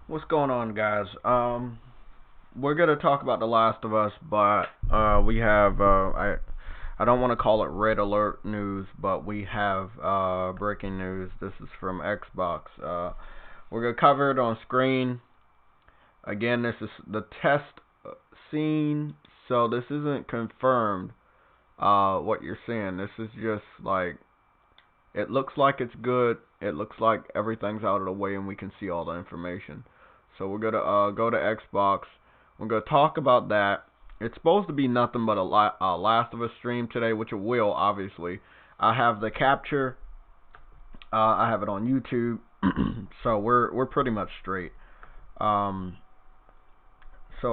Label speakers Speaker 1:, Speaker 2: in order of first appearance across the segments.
Speaker 1: What's going on, guys? We're gonna talk about The Last of Us, but we have I don't want to call it red alert news, but we have breaking news. This is from Xbox. We're gonna cover it on screen. Again, this is the test scene, so this isn't confirmed. What you're seeing, this is just like it looks like it's good. It looks like everything's out of the way and we can see all the information. So we're gonna go to Xbox. We're gonna talk about that. It's supposed to be nothing but a Last of Us stream today, which it will, obviously. I have the capture. I have it on YouTube, so we're pretty much straight. So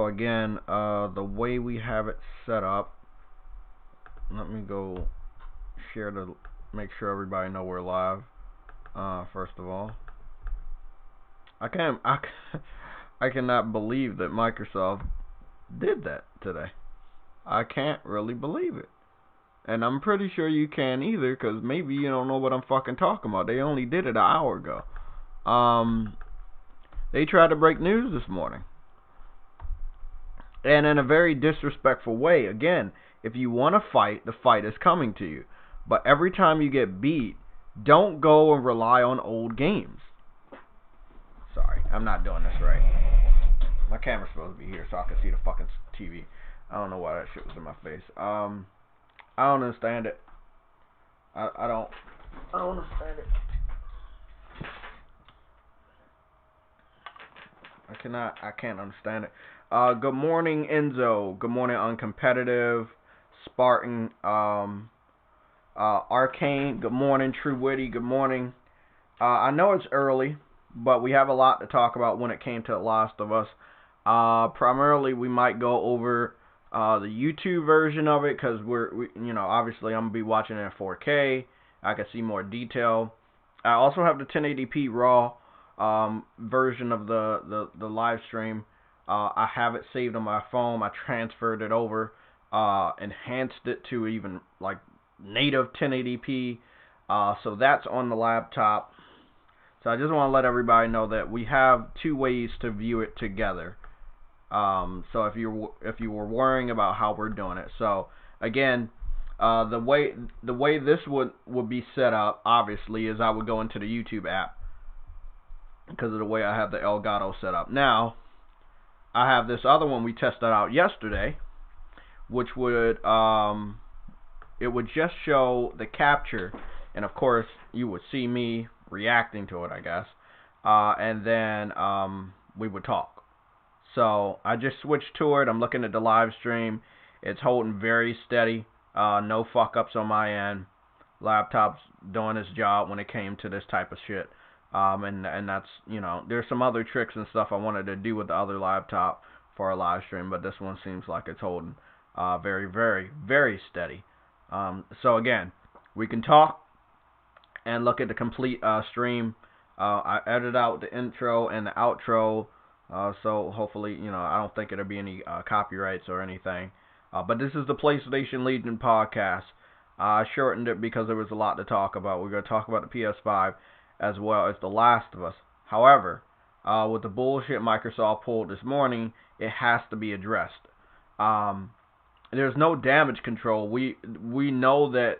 Speaker 1: again, the way we have it set up. Let me go share to make sure everybody know we're live. First of all, I cannot believe that Microsoft did that today. I can't really believe it. And I'm pretty sure you can't either, because maybe you don't know what I'm fucking talking about. They only did it an hour ago. They tried to break news this morning. And in a very disrespectful way. Again, if you want to fight, the fight is coming to you. But every time you get beat, don't go and rely on old games. Sorry, I'm not doing this right. My camera's supposed to be here so I can see the fucking TV. I don't know why that shit was in my face. I don't understand it. I don't understand it. I can't understand it. Good morning, Enzo. Good morning, Uncompetitive. Spartan. Arcane. Good morning, True Witty. Good morning. I know it's early, but we have a lot to talk about when it came to The Last of Us. Primarily, we might go over the YouTube version of it, because obviously I'm gonna be watching it in 4K. I can see more detail. I also have the 1080p raw version of the live stream. I have it saved on my phone. I transferred it over, enhanced it to even like native 1080p. So that's on the laptop. So I just want to let everybody know that we have two ways to view it together. So if you were worrying about how we're doing it, so again, the way this would be set up, obviously, is I would go into the YouTube app because of the way I have the Elgato set up. Now, I have this other one we tested out yesterday, which would it would just show the capture, and of course you would see me reacting to it, I guess, and then we would talk. So I just switched to it. I'm looking at the live stream. It's holding very steady. No fuck ups on my end. Laptop's doing its job when it came to this type of shit. And that's, there's some other tricks and stuff I wanted to do with the other laptop for a live stream, but this one seems like it's holding very, very, very steady. So again, we can talk and look at the complete stream. I edited out the intro and the outro, so hopefully, I don't think it'll be any copyrights or anything. But this is the PlayStation Legion podcast. I shortened it because there was a lot to talk about. We're going to talk about the PS5 as well as The Last of Us. However, with the bullshit Microsoft pulled this morning, it has to be addressed. There's no damage control. We know that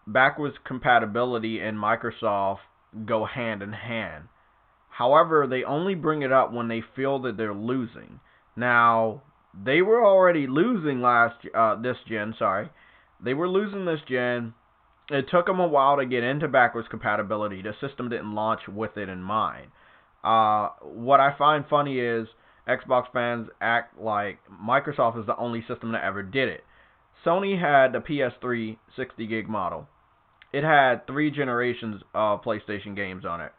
Speaker 1: backwards compatibility and Microsoft go hand in hand. However, they only bring it up when they feel that they're losing. Now, they were already losing this gen. They were losing this gen. It took them a while to get into backwards compatibility. The system didn't launch with it in mind. What I find funny is Xbox fans act like Microsoft is the only system that ever did it. Sony had the PS3 60 gig model. It had 3 generations of PlayStation games on it.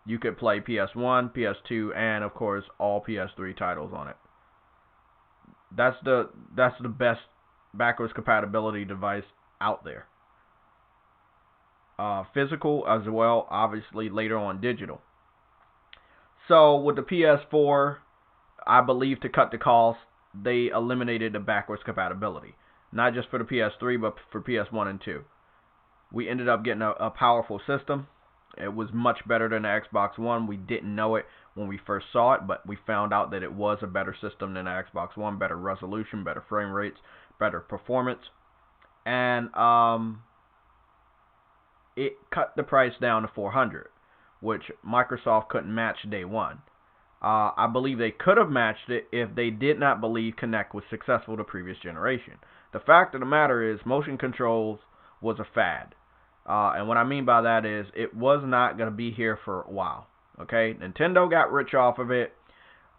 Speaker 1: You could play PS1, PS2, and of course all PS3 titles on it. That's the best backwards compatibility device out there. Physical as well, obviously later on digital. So with the PS4, I believe to cut the cost, they eliminated the backwards compatibility. Not just for the PS3, but for PS1 and 2. We ended up getting a powerful system. It was much better than the Xbox One. We didn't know it when we first saw it, but we found out that it was a better system than the Xbox One, better resolution, better frame rates, better performance, and it cut the price down to $400, which Microsoft couldn't match day one. I believe they could have matched it if they did not believe Kinect was successful the previous generation. The fact of the matter is, motion controls was a fad. And what I mean by that is, it was not going to be here for a while. Okay? Nintendo got rich off of it.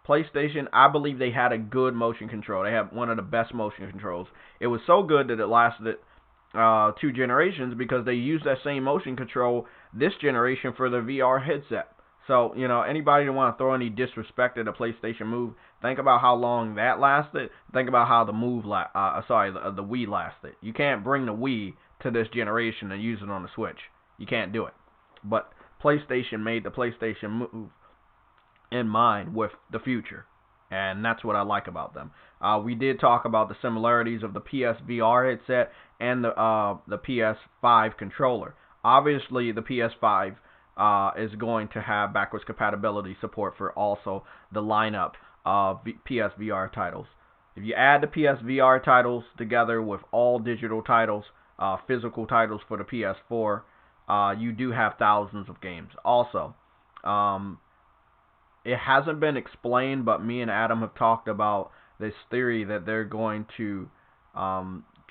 Speaker 1: PlayStation, I believe they had a good motion control. They had one of the best motion controls. It was so good that it lasted 2 generations because they used that same motion control this generation for the VR headset. So, anybody that want to throw any disrespect at the PlayStation Move, think about how long that lasted. Think about how the the Wii lasted. You can't bring the Wii to this generation and use it on the Switch. You can't do it. But PlayStation made the PlayStation Move in mind with the future, and that's what I like about them. We did talk about the similarities of the PSVR headset and the PS5 controller. Obviously, the PS5 is going to have backwards compatibility support for also the lineup of PSVR titles. If you add the PSVR titles together with all digital titles, physical titles for the PS4, you do have thousands of games. Also, it hasn't been explained, but me and Adam have talked about this theory that they're going to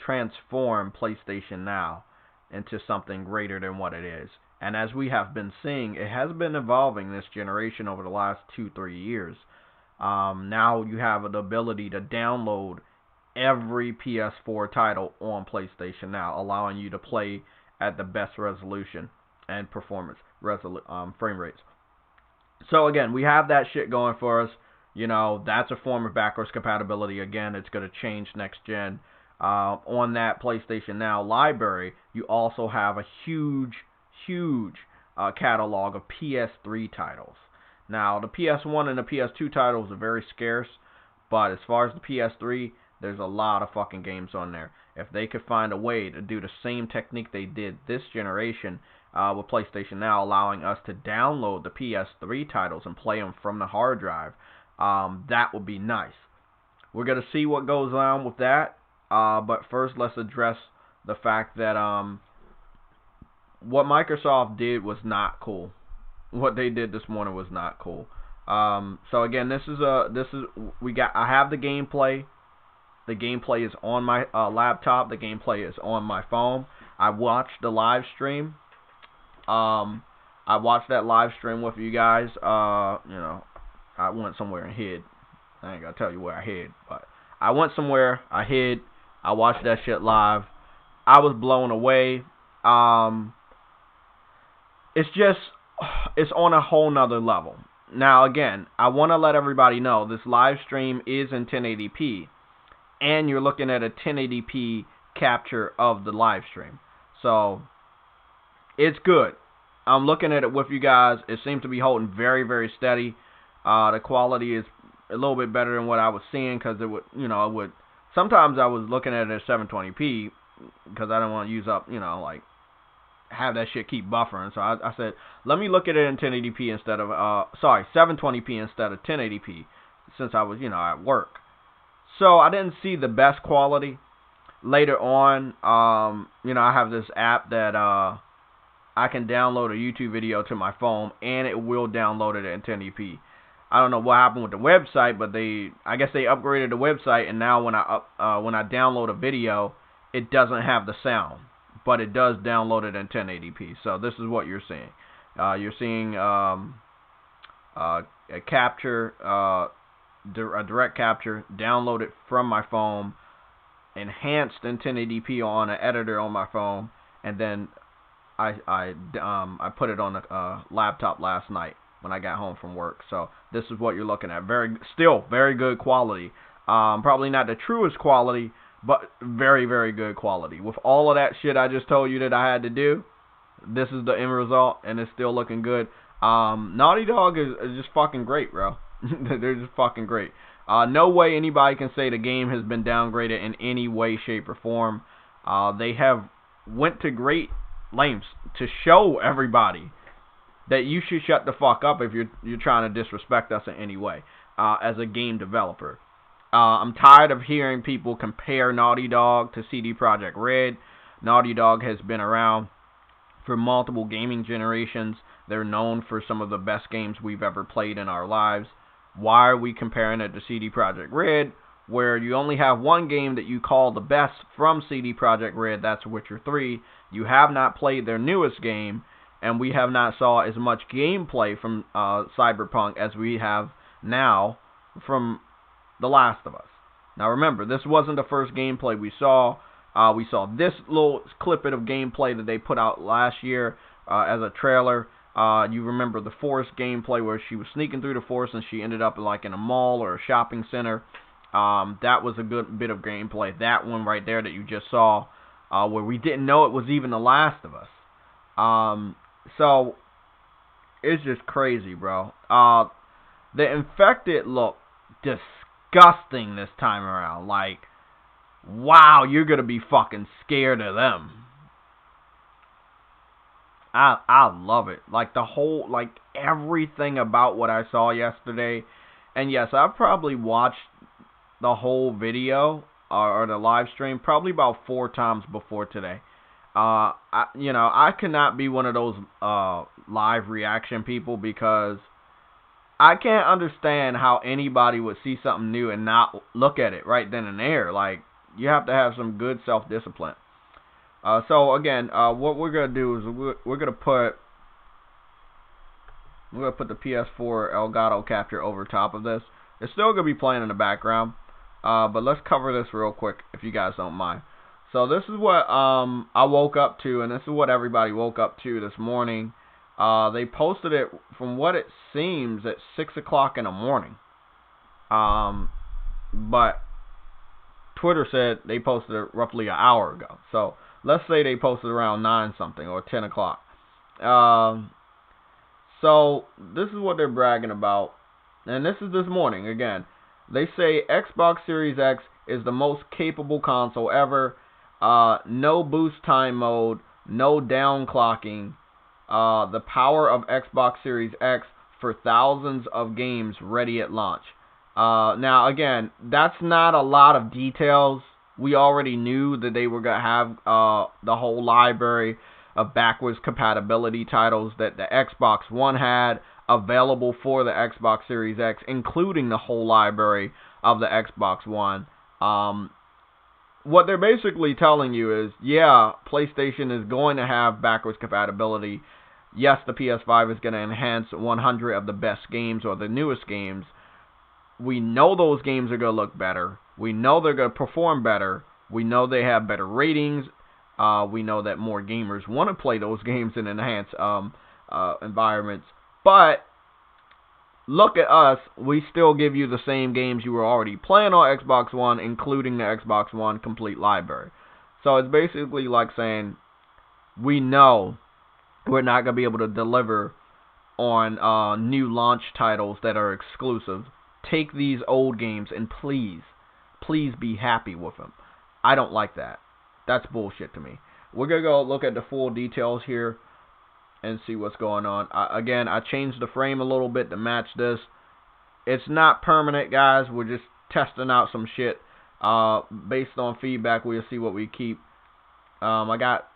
Speaker 1: transform PlayStation Now into something greater than what it is. And as we have been seeing, it has been evolving this generation over the last 2-3 years. Now you have the ability to download every PS4 title on PlayStation Now, allowing you to play at the best resolution and performance frame rates. So again, we have that shit going for us. That's a form of backwards compatibility. Again, it's going to change next gen. On that PlayStation Now library, you also have a huge catalog of PS3 titles. Now, the PS1 and the PS2 titles are very scarce, but as far as the PS3, there's a lot of fucking games on there. If they could find a way to do the same technique they did this generation with PlayStation Now, allowing us to download the PS3 titles and play them from the hard drive, that would be nice. We're going to see what goes on with that, but first let's address the fact that what Microsoft did was not cool. What they did this morning was not cool. So again, I have the gameplay. The gameplay is on my laptop. The gameplay is on my phone. I watched the live stream. I watched that live stream with you guys. I went somewhere and hid. I ain't gonna tell you where I hid, but I went somewhere. I hid. I watched that shit live. I was blown away. It's on a whole nother level. Now, again, I want to let everybody know this live stream is in 1080p, and you're looking at a 1080p capture of the live stream. So, it's good. I'm looking at it with you guys. It seems to be holding very, very steady. The quality is a little bit better than what I was seeing, because sometimes I was looking at it at 720p, because I don't want to use up, have that shit keep buffering. So I said, let me look at it in 1080p instead of 720p instead of 1080p, since I was at work. So I didn't see the best quality. Later on, I have this app that I can download a YouTube video to my phone, and it will download it in 1080p. I don't know what happened with the website, but I guess they upgraded the website, and now when I download a video, it doesn't have the sound, but it does download it in 1080p. So this is what you're seeing. You're seeing a capture, a direct capture, download it from my phone, enhanced in 1080p on an editor on my phone, and then I put it on a laptop last night when I got home from work. So this is what you're looking at. Still very good quality. Probably not the truest quality, but very, very good quality. With all of that shit I just told you that I had to do, this is the end result, and it's still looking good. Naughty Dog is just fucking great, bro. They're just fucking great. No way anybody can say the game has been downgraded in any way, shape, or form. They have went to great lengths to show everybody that you should shut the fuck up if you're trying to disrespect us in any way as a game developer. I'm tired of hearing people compare Naughty Dog to CD Projekt Red. Naughty Dog has been around for multiple gaming generations. They're known for some of the best games we've ever played in our lives. Why are we comparing it to CD Projekt Red, where you only have one game that you call the best from CD Projekt Red, that's Witcher 3. You have not played their newest game, and we have not saw as much gameplay from Cyberpunk as we have now from The Last of Us. Now remember, this wasn't the first gameplay we saw. We saw this little clip of gameplay that they put out last year as a trailer. You remember the forest gameplay where she was sneaking through the forest and she ended up like in a mall or a shopping center. That was a good bit of gameplay. That one right there that you just saw, where we didn't know it was even The Last of Us. So it's just crazy, bro. The infected look disgusting this time around. Like, wow, you're gonna be fucking scared of them. I love it. Like the whole, like everything about what I saw yesterday. And yes, I've probably watched the whole video or the live stream probably about 4 times before today. I cannot be one of those live reaction people because I can't understand how anybody would see something new and not look at it right then and there. Like, you have to have some good self-discipline. So again, what we're gonna do is we're gonna put the PS4 Elgato capture over top of this. It's still gonna be playing in the background, but let's cover this real quick if you guys don't mind. So this is what I woke up to, and this is what everybody woke up to this morning. They posted it from what it seems at 6 o'clock in the morning. But Twitter said they posted it roughly an hour ago. So let's say they posted around 9 something or 10 o'clock. So this is what they're bragging about. And this is this morning again. They say Xbox Series X is the most capable console ever. No boost time mode, no downclocking. The power of Xbox Series X for thousands of games ready at launch. Now, again, that's not a lot of details. We already knew that they were going to have the whole library of backwards compatibility titles that the Xbox One had available for the Xbox Series X, including the whole library of the Xbox One. What they're basically telling you is, yeah, PlayStation is going to have backwards compatibility. Yes, the PS5 is going to enhance 100 of the best games or the newest games. We know those games are going to look better. We know they're going to perform better. We know they have better ratings. We know that more gamers want to play those games in enhanced environments. But look at us. We still give you the same games you were already playing on Xbox One, including the Xbox One complete library. So it's basically like saying, we know we're not going to be able to deliver on new launch titles that are exclusive. Take these old games and please be happy with them. I don't like that. That's bullshit to me. We're going to go look at the full details here and see what's going on. Again, I changed the frame a little bit to match this. It's not permanent, guys. We're just testing out some shit. Based on feedback, we'll see what we keep. I got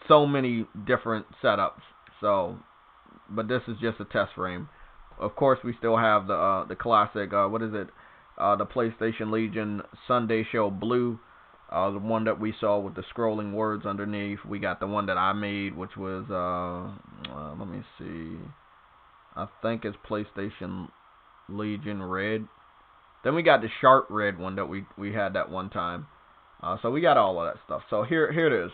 Speaker 1: so many different setups. But this is just a test frame. Of course, we still have the classic, the PlayStation Legion Sunday Show Blue, the one that we saw with the scrolling words underneath. We got the one that I made, which was, let me see, I think it's PlayStation Legion Red. Then we got the sharp red one that we had that one time. So we got all of that stuff. So here it is.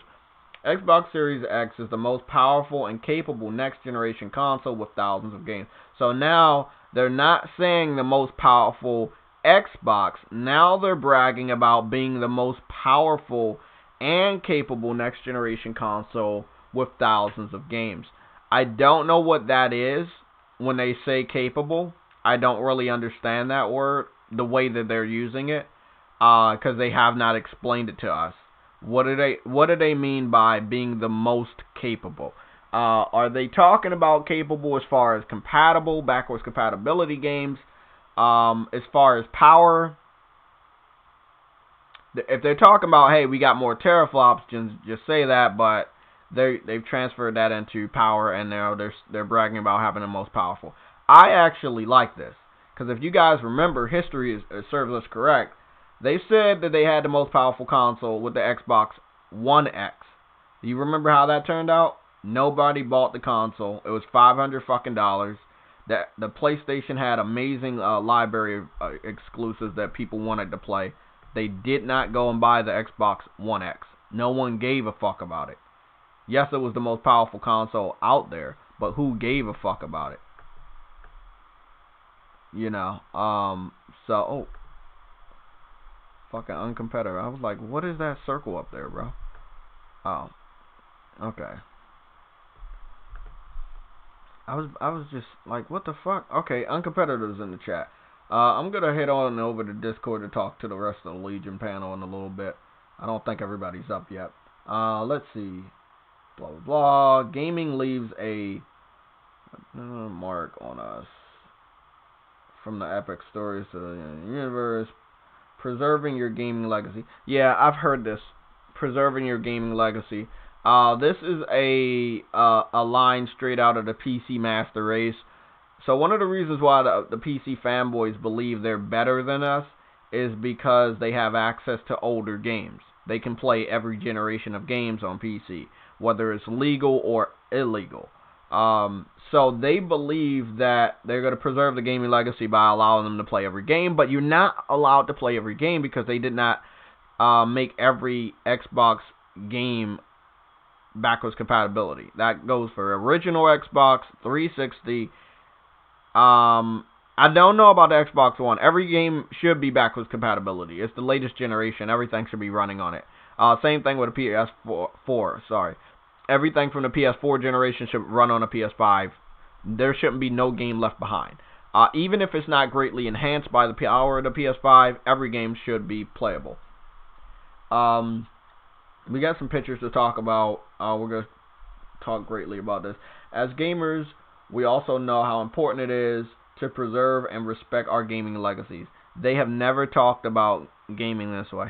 Speaker 1: Xbox Series X is the most powerful and capable next-generation console with thousands of games. So now they're not saying the most powerful Xbox. Now they're bragging about being the most powerful and capable next-generation console with thousands of games. I don't know what that is when they say capable. I don't really understand that word, the way that they're using it, because they have not explained it to us. What do they mean by being the most capable? Are they talking about capable as far as compatible, backwards compatibility games? As far as power, if they're talking about, hey, we got more teraflops, just say that. But they've transferred that into power, and they're bragging about having the most powerful. I actually like this because if you guys remember, history serves us correct. They said that they had the most powerful console with the Xbox One X. Do you remember how that turned out? Nobody bought the console. It was $500 fucking dollars. That the PlayStation had amazing library of exclusives that people wanted to play. They did not go and buy the Xbox One X. No one gave a fuck about it. Yes, it was the most powerful console out there, but who gave a fuck about it? You know, fucking uncompetitive. I was like, what is that circle up there, bro? Oh, okay. I was just like, what the fuck? Okay, uncompetitives in the chat. I'm gonna head on over to Discord to talk to the rest of the Legion panel in a little bit. I don't think everybody's up yet. Let's see. Blah blah blah. Gaming leaves a mark on us. From the epic stories to the universe. Preserving your gaming legacy. Yeah, I've heard this. Preserving your gaming legacy. This is a line straight out of the PC Master Race. So one of the reasons why the PC fanboys believe they're better than us is because they have access to older games. They can play every generation of games on PC, whether it's legal or illegal. So they believe that they're going to preserve the gaming legacy by allowing them to play every game, but you're not allowed to play every game because they did not make every Xbox game backwards compatibility. That goes for original Xbox 360. I don't know about the Xbox One. Every game should be backwards compatibility. It's the latest generation. Everything should be running on it. Same thing with the PS4. Sorry. Everything from the PS4 generation should run on a PS5. There shouldn't be no game left behind. Even if it's not greatly enhanced by the power of the PS5, every game should be playable. We got some pictures to talk about. We're going to talk greatly about this. As gamers, we also know how important it is to preserve and respect our gaming legacies. They have never talked about gaming this way.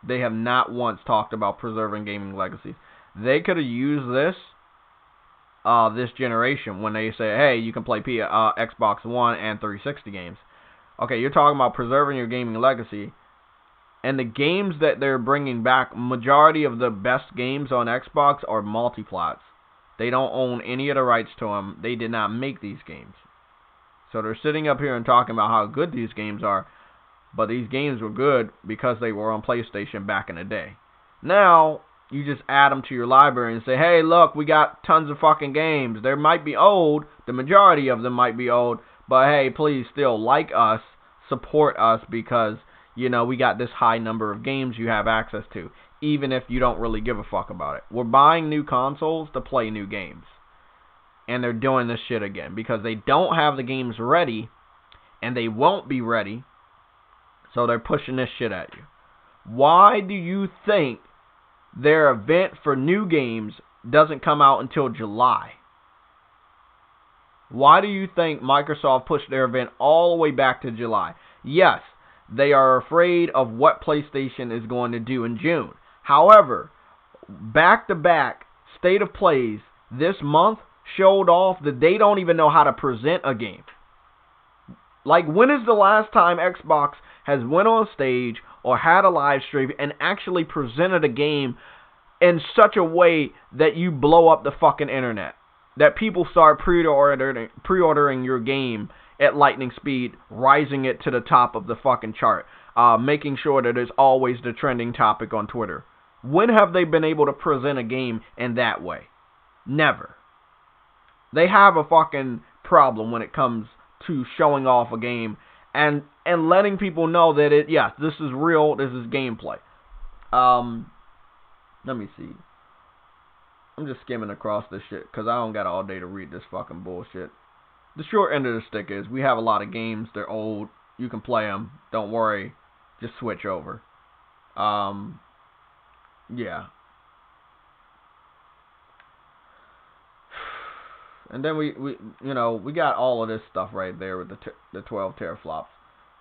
Speaker 1: They have not once talked about preserving gaming legacies. They could have used this generation when they say, hey, you can play Xbox One and 360 games. Okay, you're talking about preserving your gaming legacy. And the games that they're bringing back, majority of the best games on Xbox are multiplats. They don't own any of the rights to them. They did not make these games. So they're sitting up here and talking about how good these games are. But these games were good because they were on PlayStation back in the day. Now, you just add them to your library and say, hey, look, we got tons of fucking games. They might be old. The majority of them might be old. But hey, please still like us, support us, because, you know, we got this high number of games you have access to, even if you don't really give a fuck about it. We're buying new consoles to play new games. And they're doing this shit again because they don't have the games ready, and they won't be ready, so they're pushing this shit at you. Why do you think their event for new games doesn't come out until July? Why do you think Microsoft pushed their event all the way back to July? Yes, they are afraid of what PlayStation is going to do in June. However, back-to-back State of Plays this month showed off that they don't even know how to present a game. Like, when is the last time Xbox has went on stage or had a live stream and actually presented a game in such a way that you blow up the fucking internet? That people start pre-ordering your game at lightning speed, rising it to the top of the fucking chart, making sure that it's always the trending topic on Twitter. When have they been able to present a game in that way? Never. They have a fucking problem when it comes to showing off a game and letting people know that this is real, this is gameplay. Let me see. I'm just skimming across this shit because I don't got all day to read this fucking bullshit. The short end of the stick is we have a lot of games. They're old. You can play them. Don't worry. Just switch over. Yeah. And then we we got all of this stuff right there with the 12 teraflops.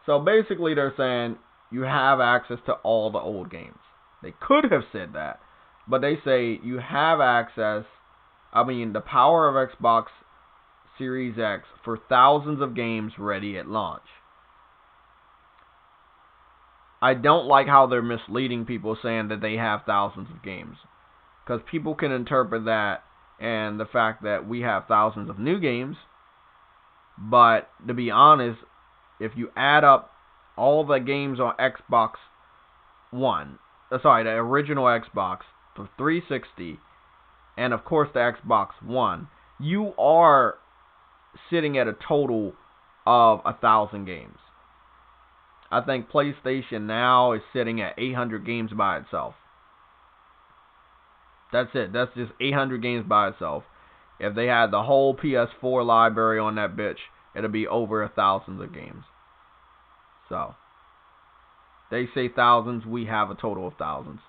Speaker 1: So basically they're saying you have access to all the old games. They could have said that, but they say you have access, the power of Xbox Series X for thousands of games ready at launch. I don't like how they're misleading people saying that they have thousands of games, because people can interpret that and the fact that we have thousands of new games. But to be honest, if you add up all the games on Xbox One, the original Xbox, the 360, and of course the Xbox One, you are sitting at a total of 1,000 games. I think PlayStation now is sitting at 800 games by itself. That's it. That's just 800 games by itself. If they had the whole PS4 library on that bitch, it'll be over 1,000 of games. So, they say thousands, we have a total of thousands.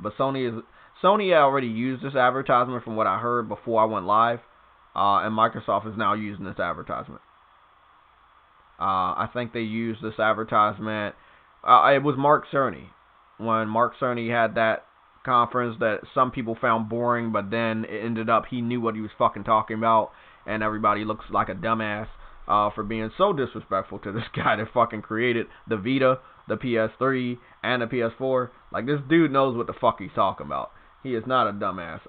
Speaker 1: But Sony already used this advertisement from what I heard before I went live, and Microsoft is now using this advertisement. I think they used this advertisement. It was Mark Cerny. When Mark Cerny had that conference that some people found boring, but then it ended up he knew what he was fucking talking about, and everybody looks like a dumbass for being so disrespectful to this guy that fucking created the Vita, the PS3, and the PS4. Like, this dude knows what the fuck he's talking about. He is not a dumbass.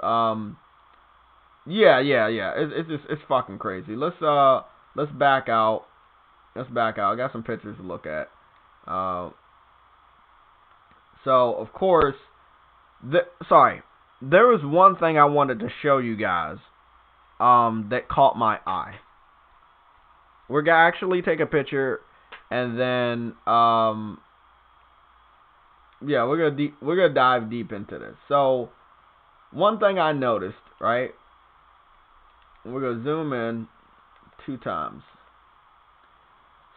Speaker 1: It's fucking crazy. Let's back out. I got some pictures to look at. So of course, there was one thing I wanted to show you guys that caught my eye. We're gonna actually take a picture, and then we're gonna dive deep into this. So one thing I noticed, right? We're gonna zoom in 2 times.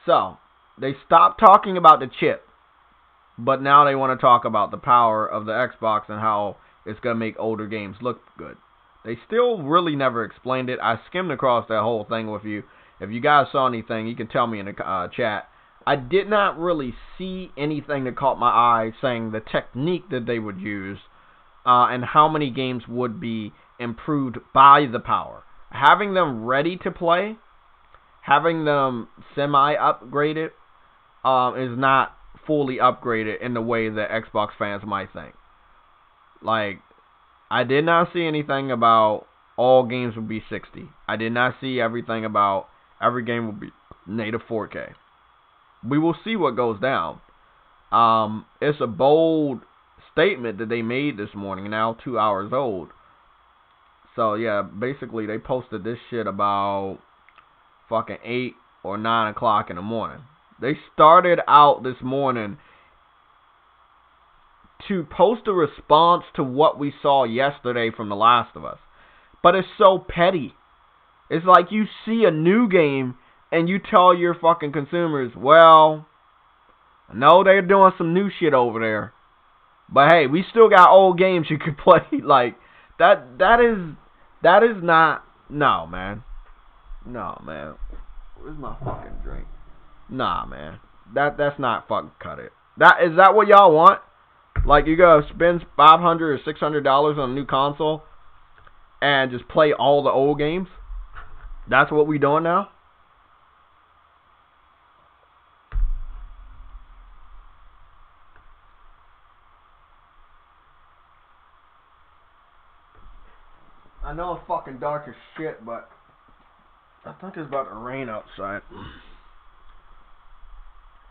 Speaker 1: So they stopped talking about the chip, but now they want to talk about the power of the Xbox and how it's going to make older games look good. They still really never explained it. I skimmed across that whole thing with you. If you guys saw anything, you can tell me in the chat. I did not really see anything that caught my eye saying the technique that they would use and how many games would be improved by the power. Having them ready to play, having them semi-upgraded is not fully upgraded in the way that Xbox fans might think. Like, I did not see anything about all games will be 60. I did not see everything about every game will be native 4K. We will see what goes down. It's a bold statement that they made this morning, now 2 hours old. So yeah, basically they posted this shit about fucking 8 or 9 o'clock in the morning. They started out this morning to post a response to what we saw yesterday from The Last of Us. But it's so petty. It's like you see a new game and you tell your fucking consumers, well, I know they're doing some new shit over there, but hey, we still got old games you could play. Like, that is not, no, man. No, man. Where's my fucking drink? Nah, man. That's not fucking cut it. Is that what y'all want? Like, you gotta spend $500 or $600 on a new console and just play all the old games? That's what we doing now? I know it's fucking dark as shit, but I think it's about to rain outside.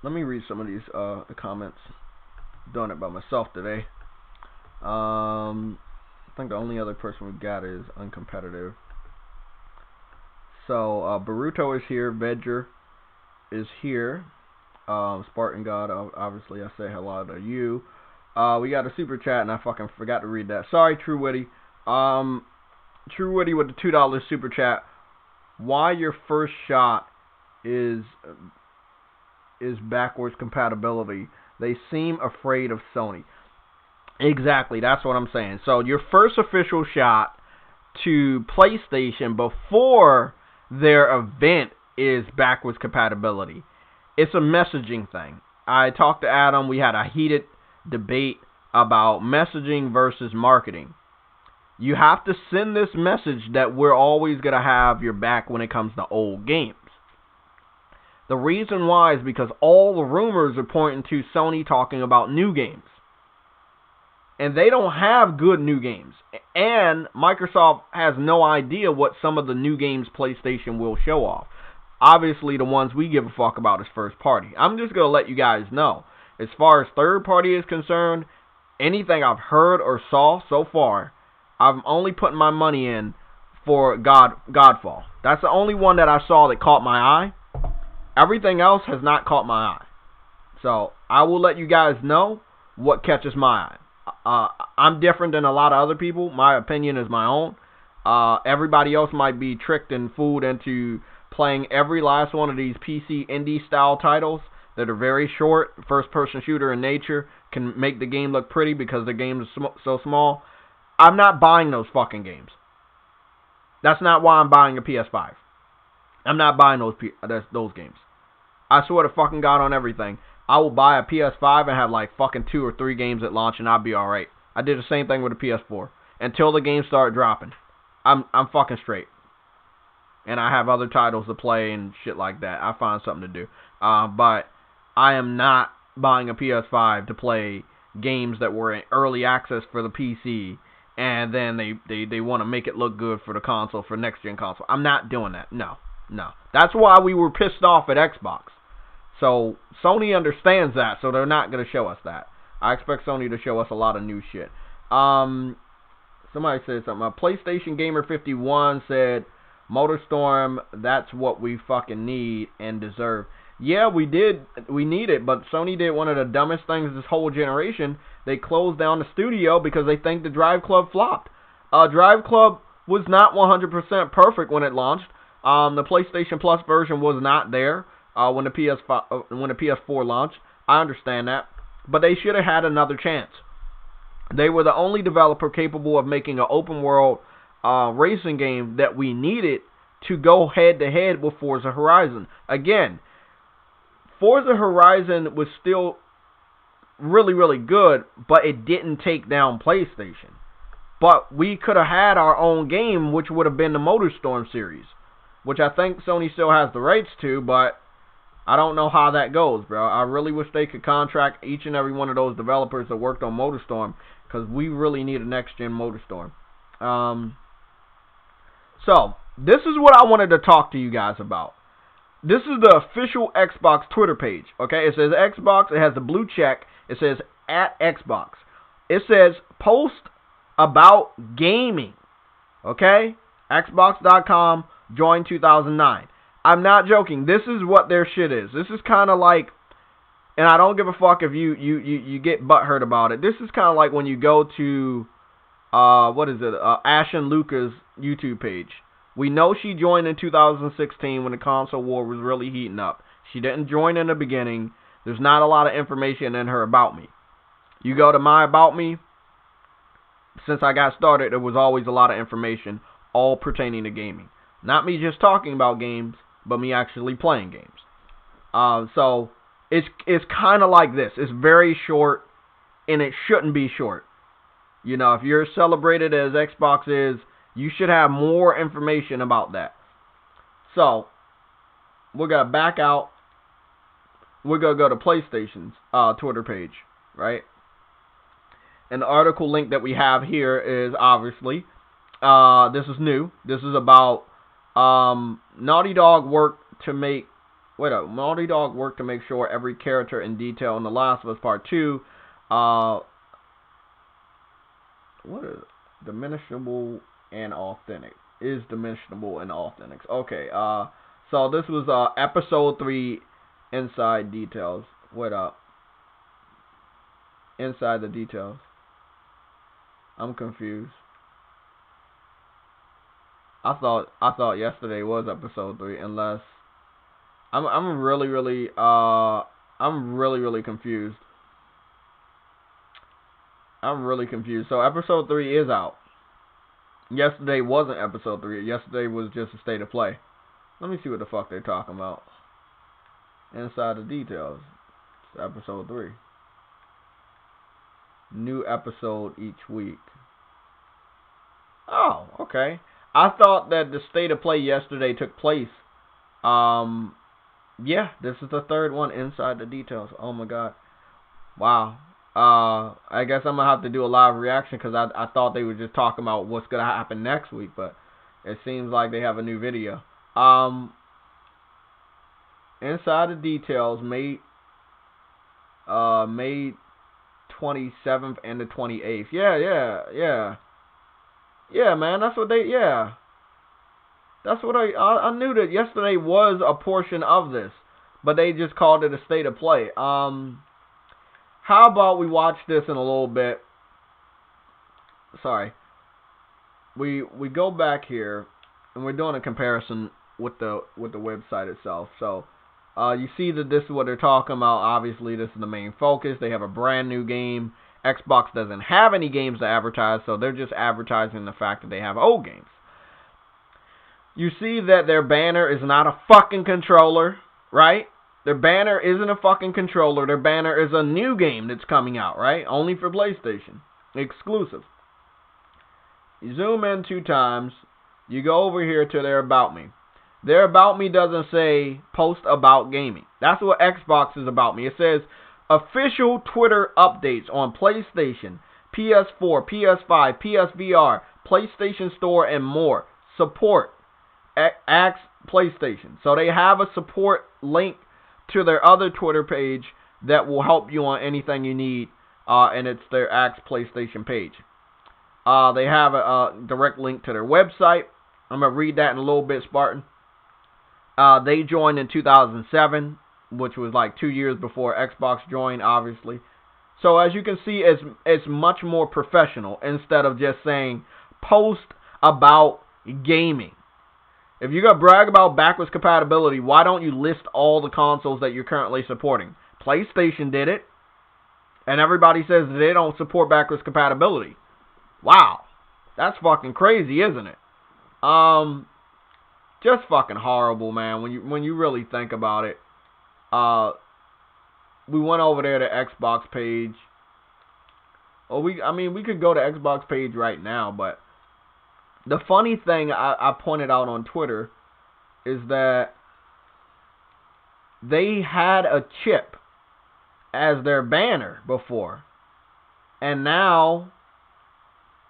Speaker 1: Let me read some of these the comments. I'm doing it by myself today. I think the only other person we've got is uncompetitive. So Baruto is here. Vedger is here. Spartan God, obviously I say hello to you. We got a super chat and I fucking forgot to read that. Sorry, True Witty. True Witty with the $2 super chat. Why your first shot is backwards compatibility? They seem afraid of Sony. Exactly, that's what I'm saying. So your first official shot to PlayStation before their event is backwards compatibility. It's a messaging thing. I talked to Adam. We had a heated debate about messaging versus marketing. You have to send this message that we're always going to have your back when it comes to old games. The reason why is because all the rumors are pointing to Sony talking about new games. And they don't have good new games. And Microsoft has no idea what some of the new games PlayStation will show off. Obviously, the ones we give a fuck about is first party. I'm just going to let you guys know. As far as third party is concerned, anything I've heard or saw so far, I'm only putting my money in for Godfall. That's the only one that I saw that caught my eye. Everything else has not caught my eye. So, I will let you guys know what catches my eye. I'm different than a lot of other people. My opinion is my own. Everybody else might be tricked and fooled into playing every last one of these PC indie style titles that are very short, first person shooter in nature, can make the game look pretty because the game is so small. I'm not buying those fucking games. That's not why I'm buying a PS5. I'm not buying those games. I swear to fucking God on everything. I will buy a PS5 and have like fucking 2 or 3 games at launch and I'll be alright. I did the same thing with the PS4. Until the games start dropping, I'm fucking straight. And I have other titles to play and shit like that. I find something to do. But I am not buying a PS5 to play games that were in early access for the PC and then they want to make it look good for the console, for next gen console. I'm not doing that. No. That's why we were pissed off at Xbox. So Sony understands that, so they're not going to show us that. I expect Sony to show us a lot of new shit. Somebody said something. PlayStation Gamer 51 said, MotorStorm, that's what we fucking need and deserve. Yeah, we need it, but Sony did one of the dumbest things this whole generation. They closed down the studio because they think the Drive Club flopped. Drive Club was not 100% perfect when it launched. The PlayStation Plus version was not there when the PS4 launched. I understand that, but they should have had another chance. They were the only developer capable of making an open world racing game that we needed to go head to head with Forza Horizon. Again, Forza Horizon was still really, really good, but it didn't take down PlayStation. But we could have had our own game, which would have been the MotorStorm series, which I think Sony still has the rights to, but I don't know how that goes, bro. I really wish they could contract each and every one of those developers that worked on MotorStorm, because we really need a next-gen MotorStorm. So, this is what I wanted to talk to you guys about. This is the official Xbox Twitter page, okay? It says Xbox. It has the blue check. It says @Xbox. It says post about gaming, okay? Xbox.com, join 2009. I'm not joking. This is what their shit is. This is kind of like, and I don't give a fuck if you get butthurt about it. This is kind of like when you go to, Ash and Luca's YouTube page. We know she joined in 2016 when the console war was really heating up. She didn't join in the beginning. There's not a lot of information in her About Me. You go to my About Me. Since I got started, there was always a lot of information, all pertaining to gaming. Not me just talking about games, but me actually playing games. So it's kind of like this. It's very short, and it shouldn't be short. You know, if you're celebrated as Xbox is, you should have more information about that. So, we're going to back out. We're going to go to PlayStation's Twitter page, right? And the article link that we have here is obviously, this is new. This is about Naughty Dog worked to make sure every character in detail in The Last of Us Part 2, dimensionable and authentic. Is dimensionable and authentic. Okay, so this was episode 3 inside details. What up? Inside the details. I'm confused. I thought yesterday was episode 3, unless I'm really confused. I'm really confused. So episode 3 is out. Yesterday wasn't episode 3. Yesterday was just a state of play. Let me see what the fuck they're talking about. Inside the details. It's episode 3. New episode each week. Oh, okay. I thought that the state of play yesterday took place. Yeah, this is the third one, inside the details. Oh my god. Wow. I guess I'm gonna have to do a live reaction because I thought they were just talking about what's gonna happen next week, but it seems like they have a new video. Inside the details, May 27th and the 28th. Yeah, man, that's what they, yeah. That's what I knew that yesterday was a portion of this, but they just called it a state of play. How about we watch this in a little bit? Sorry. We go back here, and we're doing a comparison with the website itself. So, you see that this is what they're talking about. Obviously, this is the main focus. They have a brand new game. Xbox doesn't have any games to advertise, so they're just advertising the fact that they have old games. You see that their banner is not a fucking controller, right? Their banner isn't a fucking controller. Their banner is a new game that's coming out, right? Only for PlayStation. Exclusive. You zoom in 2 times. You go over here to their About Me. Their About Me doesn't say post about gaming. That's what Xbox is About Me. It says official Twitter updates on PlayStation, PS4, PS5, PSVR, PlayStation Store, and more. Support. Ask PlayStation. So they have a support link to their other Twitter page that will help you on anything you need, and it's their Ask PlayStation page. They have a direct link to their website. I'm going to read that in a little bit, Spartan. They joined in 2007, which was like 2 years before Xbox joined, obviously. So as you can see, it's much more professional instead of just saying post about gaming. If you're going to brag about backwards compatibility, why don't you list all the consoles that you're currently supporting? PlayStation did it, and everybody says they don't support backwards compatibility. Wow. That's fucking crazy, isn't it? Just fucking horrible, man, when you really think about it. We went over there to Xbox page. Well, we could go to Xbox page right now, but the funny thing I pointed out on Twitter is that they had a chip as their banner before, and now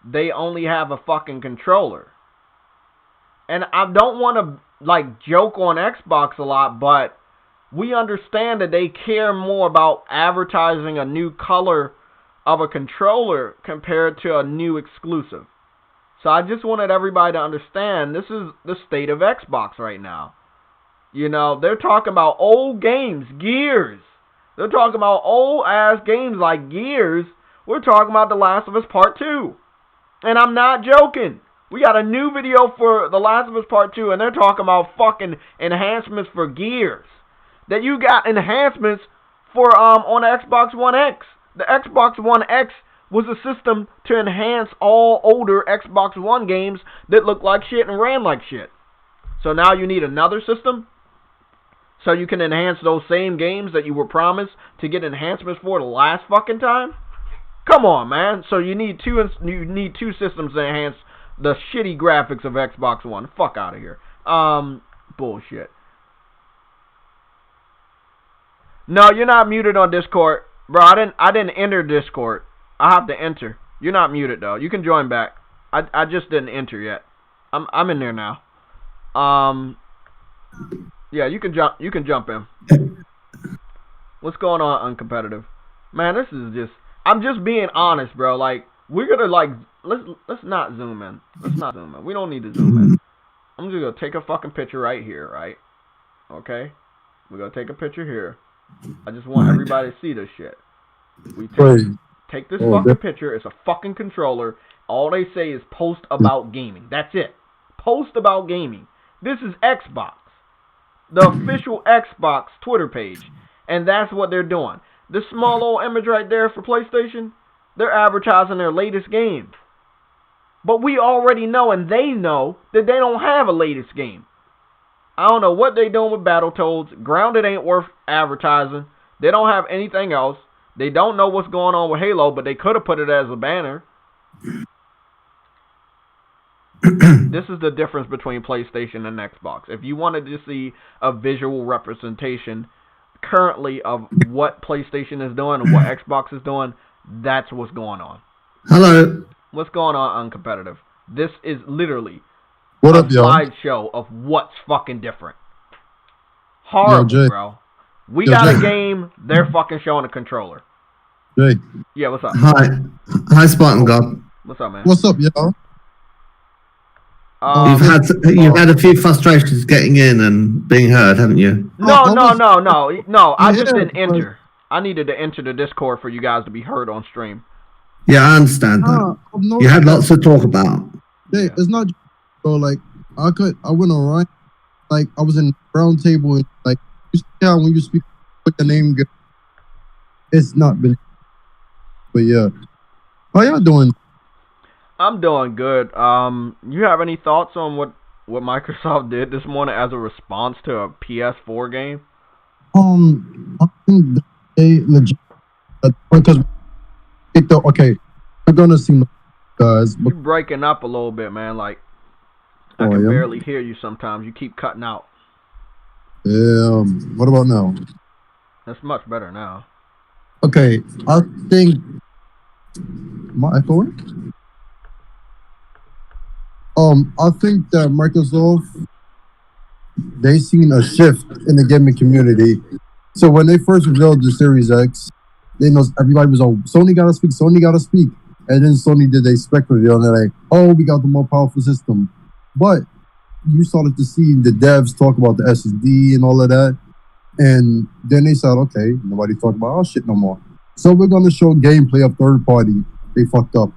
Speaker 1: they only have a fucking controller. And I don't want to like joke on Xbox a lot, but we understand that they care more about advertising a new color of a controller compared to a new exclusive. So I just wanted everybody to understand this is the state of Xbox right now. You know, they're talking about old games, Gears. They're talking about old ass games like Gears. We're talking about The Last of Us Part 2. And I'm not joking. We got a new video for The Last of Us Part 2, and they're talking about fucking enhancements for Gears. That you got enhancements for on the Xbox One X. The Xbox One X was a system to enhance all older Xbox One games that looked like shit and ran like shit. So now you need another system so you can enhance those same games that you were promised to get enhancements for the last fucking time? Come on, man. So you need two systems to enhance the shitty graphics of Xbox One. Fuck out of here. Bullshit. No, you're not muted on Discord. Bro, I didn't enter Discord. I have to enter. You're not muted though. You can join back. I just didn't enter yet. I'm in there now. Yeah, you can jump in. What's going on, Uncompetitive? Man, this is just, I'm just being honest, bro. Like, we're gonna like let's not zoom in. Let's not zoom in. We don't need to zoom in. I'm just gonna take a fucking picture right here, right? Okay? We're gonna take a picture here. I just want everybody to see this shit. We take this fucking picture. It's a fucking controller. All they say is post about gaming. That's it. Post about gaming. This is Xbox. The official Xbox Twitter page. And that's what they're doing. This small little image right there for PlayStation, they're advertising their latest game. But we already know, and they know, that they don't have a latest game. I don't know what they doing with Battletoads. Grounded ain't worth advertising. They don't have anything else. They don't know what's going on with Halo, but they could have put it as a banner. This is the difference between PlayStation and Xbox. If you wanted to see a visual representation currently of what PlayStation is doing and what Xbox is doing, that's what's going on.
Speaker 2: Hello.
Speaker 1: What's going on Uncompetitive? This is literally
Speaker 3: What
Speaker 1: a
Speaker 3: up, y'all?
Speaker 1: slideshow of what's fucking different. Horrible,
Speaker 3: Jay.
Speaker 1: bro. We
Speaker 3: Yo,
Speaker 1: got a
Speaker 3: Jay.
Speaker 1: game, they're fucking showing a controller.
Speaker 3: Jay,
Speaker 1: Yeah, what's up?
Speaker 2: Hi, Spartan God.
Speaker 1: What's up, man?
Speaker 3: what's up, y'all?
Speaker 2: You've had a few frustrations getting in and being heard, haven't you?
Speaker 1: No. I just
Speaker 3: Yeah,
Speaker 1: didn't enter. I needed to enter the Discord for you guys to be heard on stream.
Speaker 2: Yeah, I understand that.
Speaker 3: No,
Speaker 2: You had lots to talk about.
Speaker 3: Jay, it's not. So like, I went on right. Like I was in round table and like you see how when you speak, put the name. It's not been. But yeah, how y'all doing?
Speaker 1: I'm doing good. You have any thoughts on what Microsoft did this morning as a response to a PS4 game?
Speaker 3: I think they legit because okay, we're gonna see guys.
Speaker 1: You're breaking up a little bit, man. Like I can barely hear you sometimes. You keep cutting out.
Speaker 3: Yeah. What about now?
Speaker 1: That's much better now.
Speaker 3: Okay, I think. Am I echoing? I think that Microsoft, they seen a shift in the gaming community. So when they first revealed the Series X, they know everybody was on Sony gotta speak. And then Sony did a spec reveal and they're like, oh, we got the more powerful system. But you started to see the devs talk about the SSD and all of that. And then they said, okay, nobody talking about our shit no more. So we're gonna show gameplay of third party. They fucked up.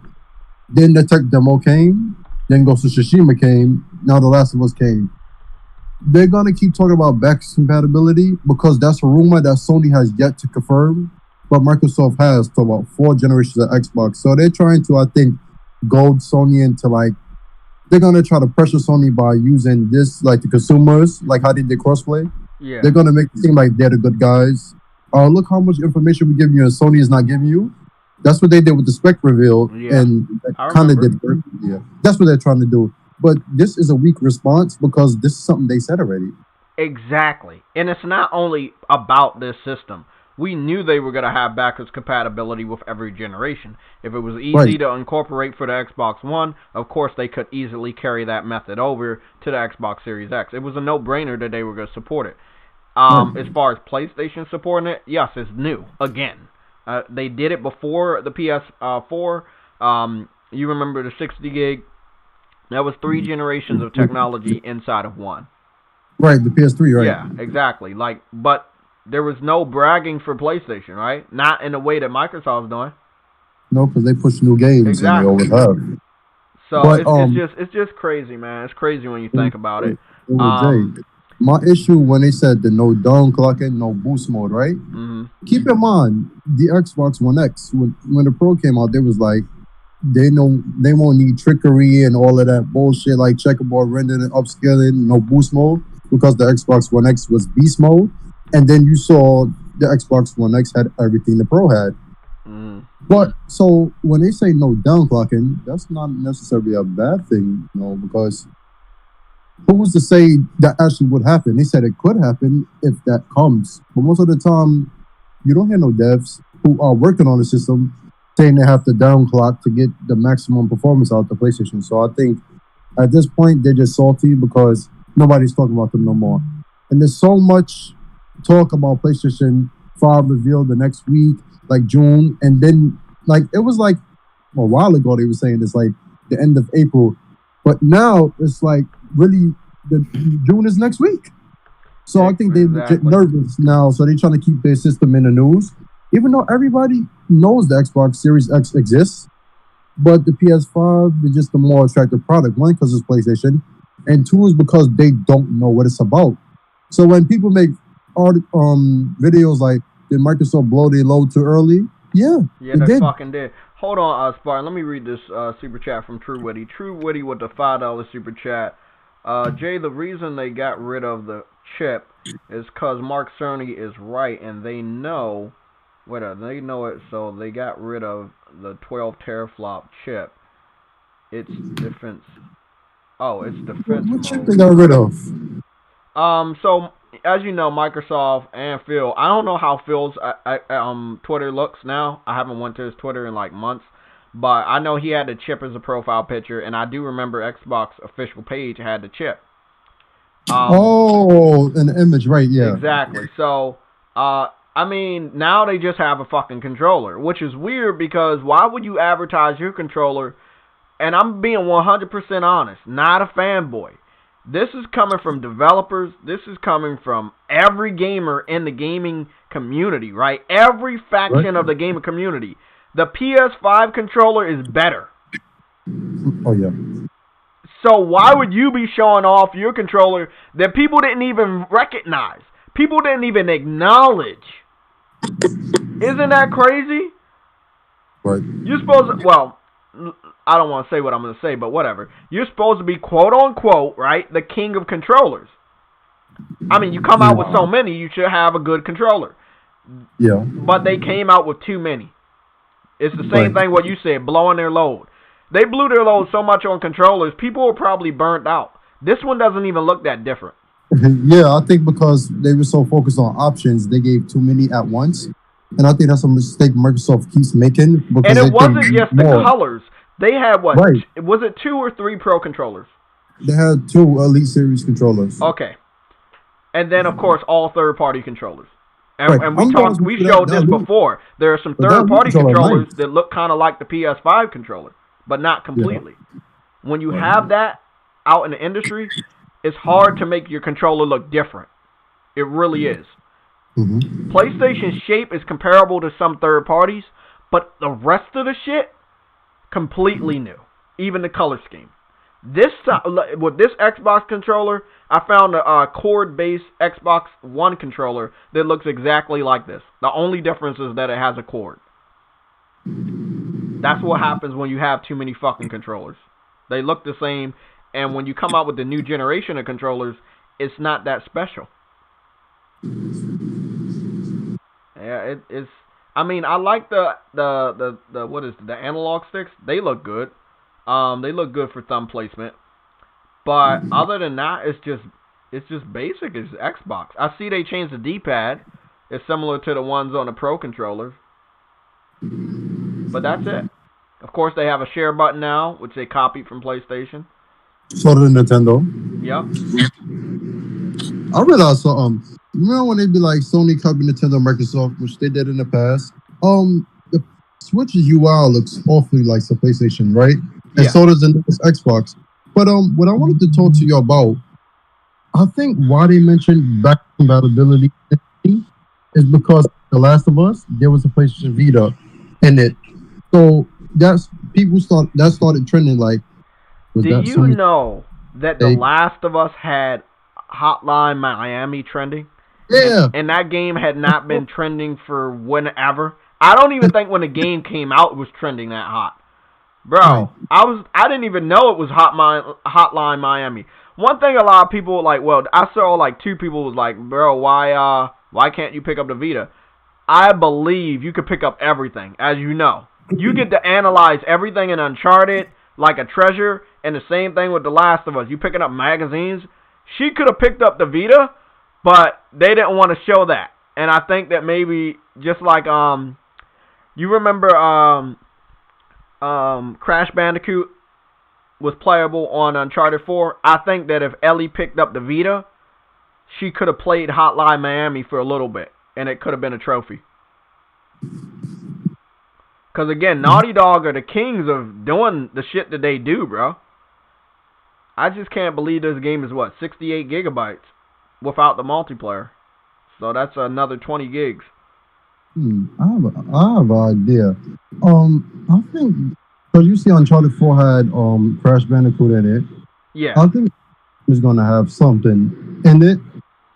Speaker 3: Then the tech demo came. Then Ghost of Tsushima came. Now The Last of Us came. They're gonna keep talking about backwards compatibility because that's a rumor that Sony has yet to confirm, but Microsoft has to about 4 generations of Xbox. So they're trying to, I think, goad Sony into like they're gonna try to pressure Sony by using this like the consumers, like how they did crossplay.
Speaker 1: Yeah.
Speaker 3: They're gonna make it seem like they're the good guys. Look how much information we give you and Sony is not giving you. That's what they did with the spec reveal, and kind of did. Yeah, that's what they're trying to do. But this is a weak response because this is something they said already.
Speaker 1: Exactly, and it's not only about this system. We knew they were going to have backwards compatibility with every generation. If it was easy to incorporate for the Xbox One, of course they could easily carry that method over to the Xbox Series X. It was a no-brainer that they were going to support it. As far as PlayStation supporting it, yes, it's new again. They did it before the PS4. You remember the 60 gig? That was 3 generations of technology inside of one.
Speaker 3: Right, the PS3, right?
Speaker 1: Yeah, exactly. But there was no bragging for PlayStation, right? Not in the way that Microsoft's doing.
Speaker 3: No, because they push new games and they always have.
Speaker 1: So but, it's just crazy, man. It's crazy when you think about it.
Speaker 3: Jay, my issue when they said the no downclocking, no boost mode, right?
Speaker 1: Mm-hmm.
Speaker 3: Keep in mind the Xbox One X when the Pro came out, they was like they won't need trickery and all of that bullshit like checkerboard rendering, upscaling, no boost mode because the Xbox One X was beast mode, and then you saw the Xbox One X had everything the Pro had.
Speaker 1: Mm.
Speaker 3: But so when they say no downclocking, that's not necessarily a bad thing, because who's to say that actually would happen? They said it could happen if that comes. But most of the time, you don't hear no devs who are working on the system saying they have to downclock to get the maximum performance out the PlayStation. So I think at this point, they're just salty because nobody's talking about them no more. And there's so much talk about PlayStation 5 reveal the next week, like June. And then, it was like a while ago, they were saying it's like the end of April. But now it's like really June is next week. So I think they're legit nervous now. So they're trying to keep their system in the news, even though everybody knows the Xbox Series X exists. But the PS5 is just a more attractive product. One, because it's PlayStation, and two is because they don't know what it's about. So when people make videos like, did Microsoft blow their load too early? Yeah,
Speaker 1: they fucking did. Hold on, Spartan. Let me read this super chat from True Witty. True Witty with the $5 super chat. Jay, the reason they got rid of the chip is because Mark Cerny is right, and they know. They know it, so they got rid of the 12 teraflop chip. It's defense. Oh, it's defense
Speaker 3: What
Speaker 1: mode.
Speaker 3: chip they got rid of?
Speaker 1: So as you know, Microsoft and Phil. I don't know how Phil's Twitter looks now. I haven't went to his Twitter in like months, but I know he had the chip as a profile picture, and I do remember Xbox official page had the chip.
Speaker 3: An image, right? Yeah,
Speaker 1: exactly. So, I mean, now they just have a fucking controller, which is weird because why would you advertise your controller? And I'm being 100% honest, not a fanboy. This is coming from developers. This is coming from every gamer in the gaming community, right? Every faction of the gaming community. The PS5 controller is better.
Speaker 3: Oh, yeah.
Speaker 1: So why would you be showing off your controller that people didn't even recognize? People didn't even acknowledge. Isn't that crazy?
Speaker 3: Right.
Speaker 1: You're supposed to, well, I don't want to say what I'm going to say, but whatever. You're supposed to be, quote unquote, right, the king of controllers. I mean, you come out with so many, you should have a good controller.
Speaker 3: Yeah.
Speaker 1: But they came out with too many. It's the same thing what you said, blowing their load. They blew their load so much on controllers, people were probably burnt out. This one doesn't even look that different.
Speaker 3: Yeah, I think because they were so focused on options, they gave too many at once. And I think that's a mistake Microsoft keeps making. Because
Speaker 1: and it wasn't just the colors. They had what?
Speaker 3: Right.
Speaker 1: Was it 2 or 3 Pro controllers?
Speaker 3: They had 2 Elite Series controllers.
Speaker 1: Okay. And then, of course, all third-party controllers. And we showed this before. There are some third-party controllers that look kind of like the PS5 controller, but not completely. Yeah. When you have that out in the industry, it's hard to make your controller look different. It really is.
Speaker 3: Mm-hmm.
Speaker 1: PlayStation's shape is comparable to some third parties, but the rest of the shit, completely new. Even the color scheme. With this Xbox controller, I found a cord-based Xbox One controller that looks exactly like this. The only difference is that it has a cord. That's what happens when you have too many fucking controllers. They look the same, and when you come out with the new generation of controllers, it's not that special. Yeah, it's. I mean, I like the analog sticks. They look good. They look good for thumb placement. But other than that, it's just basic. It's Xbox. I see they changed the D-pad. It's similar to the ones on the Pro controllers. But that's it. Of course, they have a share button now, which they copied from PlayStation.
Speaker 3: So did Nintendo.
Speaker 1: Yep.
Speaker 3: I realized so remember when they'd be like Sony copied Nintendo, Microsoft, which they did in the past. The Switch's UI looks awfully like the PlayStation, right? And so does the newest Xbox. But what I wanted to talk to you about, I think why they mentioned back compatibility is because The Last of Us, there was a PlayStation Vita in it. So that started trending like.
Speaker 1: Do you know that The Last of Us had Hotline Miami trending?
Speaker 3: Yeah.
Speaker 1: And that game had not been trending for whenever. I don't even think when the game came out it was trending that hot. Bro, I didn't even know it was Hotline Miami. One thing a lot of people I saw like 2 people was like, bro, why can't you pick up the Vita? I believe you could pick up everything, as you know. You get to analyze everything in Uncharted like a treasure, and the same thing with The Last of Us. You picking up magazines. She could have picked up the Vita, but they didn't want to show that. And I think that maybe just like you remember Crash Bandicoot was playable on Uncharted 4. I think that if Ellie picked up the Vita, she could have played Hotline Miami for a little bit, and it could have been a trophy. Because, again, Naughty Dog are the kings of doing the shit that they do, bro. I just can't believe this game is, 68 gigabytes without the multiplayer. So that's another 20 gigs.
Speaker 3: I have an idea. I think, because you see Uncharted 4 had Crash Bandicoot in it.
Speaker 1: Yeah.
Speaker 3: I think it's going to have something in it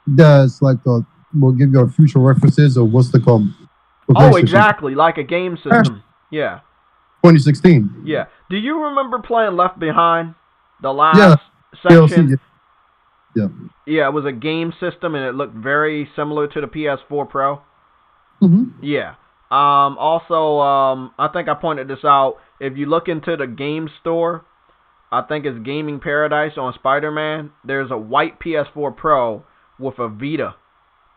Speaker 3: that's like will give you future references of what's to come.
Speaker 1: Oh, exactly. Like a game system. Yeah.
Speaker 3: 2016.
Speaker 1: Yeah. Do you remember playing Left Behind? The
Speaker 3: Yeah,
Speaker 1: last
Speaker 3: DLC.
Speaker 1: section?
Speaker 3: Yeah.
Speaker 1: Yeah, it was a game system and it looked very similar to the PS4 Pro. Yeah. Also, I think I pointed this out. If you look into the game store, I think it's Gaming Paradise on Spider-Man, there's a white PS4 Pro with a Vita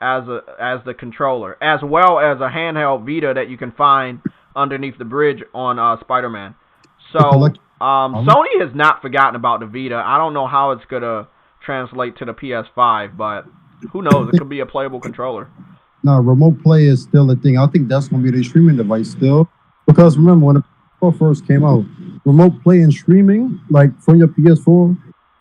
Speaker 1: as the controller, as well as a handheld Vita that you can find underneath the bridge on Spider-Man. So, Sony has not forgotten about the Vita. I don't know how it's going to translate to the PS5, but who knows? It could be a playable controller.
Speaker 3: No, remote play is still a thing. I think that's going to be the streaming device still. Because remember, when the PS4 first came out, remote play and streaming, like from your PS4,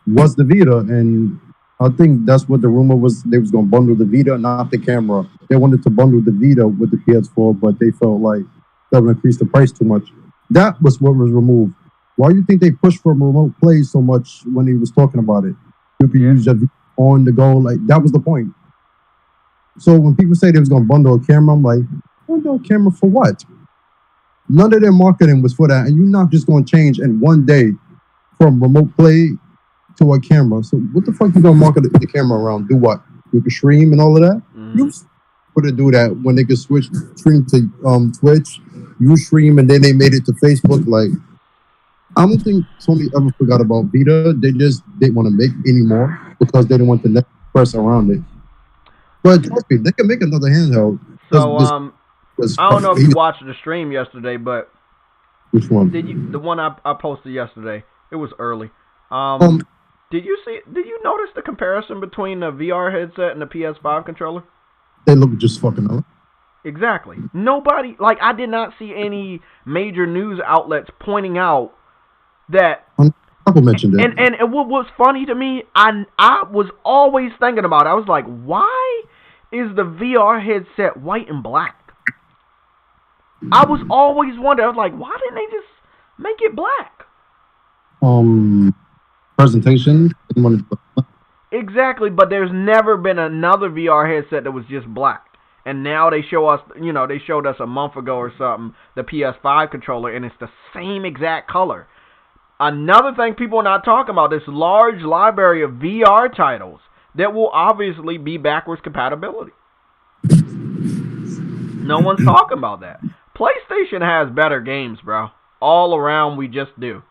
Speaker 3: was the Vita. And I think that's what the rumor was. They was going to bundle the Vita, not the camera. They wanted to bundle the Vita with the PS4, but they felt like that would increase the price too much. That was what was removed. Why do you think they pushed for remote play so much when he was talking about it? You could use your Vita on the go. Like, that was the point. So when people say they was going to bundle a camera, I'm like, bundle a camera for what? None of their marketing was for that. And you're not just going to change in one day from remote play to a camera. So what the fuck you going to market the camera around? Do what? You can stream and all of that? You could do that when they could stream to Twitch. You stream and then they made it to Facebook. Like, I don't think Sony ever forgot about Vita. They just didn't want to make any more because they didn't want the next press around it. But trust me, they can make another handheld.
Speaker 1: So, I don't know if you watched the stream yesterday, but
Speaker 3: which one?
Speaker 1: The one I posted yesterday. It was early. Did you notice the comparison between the VR headset and the PS5 controller?
Speaker 3: They look just fucking up.
Speaker 1: Exactly. Nobody, like, I did not see any major news outlets pointing out that.
Speaker 3: Couple mentioned it.
Speaker 1: And what was funny to me, I was always thinking about it. I was like, why is the VR headset white and black? I was always wondering. I was like, why didn't they just make it black?
Speaker 3: Presentation.
Speaker 1: Exactly, but there's never been another VR headset that was just black. And now they show us, they showed us a month ago or something, the PS5 controller, and it's the same exact color. Another thing people are not talking about, this large library of VR titles that will obviously be backwards compatibility. No one's talking about that. PlayStation has better games, bro. All around, we just do.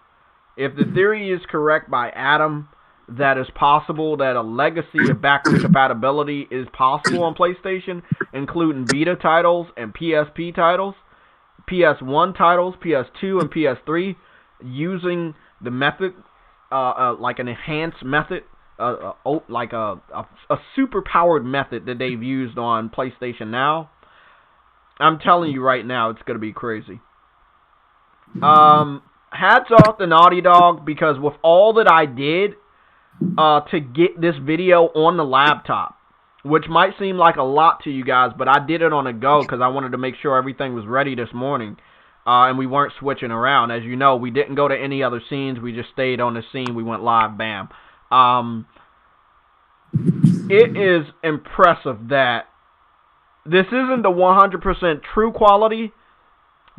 Speaker 1: If the theory is correct by Adam, that is possible, that a legacy of backwards compatibility is possible on PlayStation, including Vita titles and PSP titles, PS1 titles, PS2 and PS3, using the method, like an enhanced method, like a super powered method that they've used on PlayStation Now. I'm telling you right now, it's going to be crazy. Hats off to Naughty Dog, because with all that I did to get this video on the laptop, which might seem like a lot to you guys, but I did it on a go because I wanted to make sure everything was ready this morning, and we weren't switching around. As you know, we didn't go to any other scenes. We just stayed on the scene. We went live, bam. It is impressive that this isn't the 100% true quality,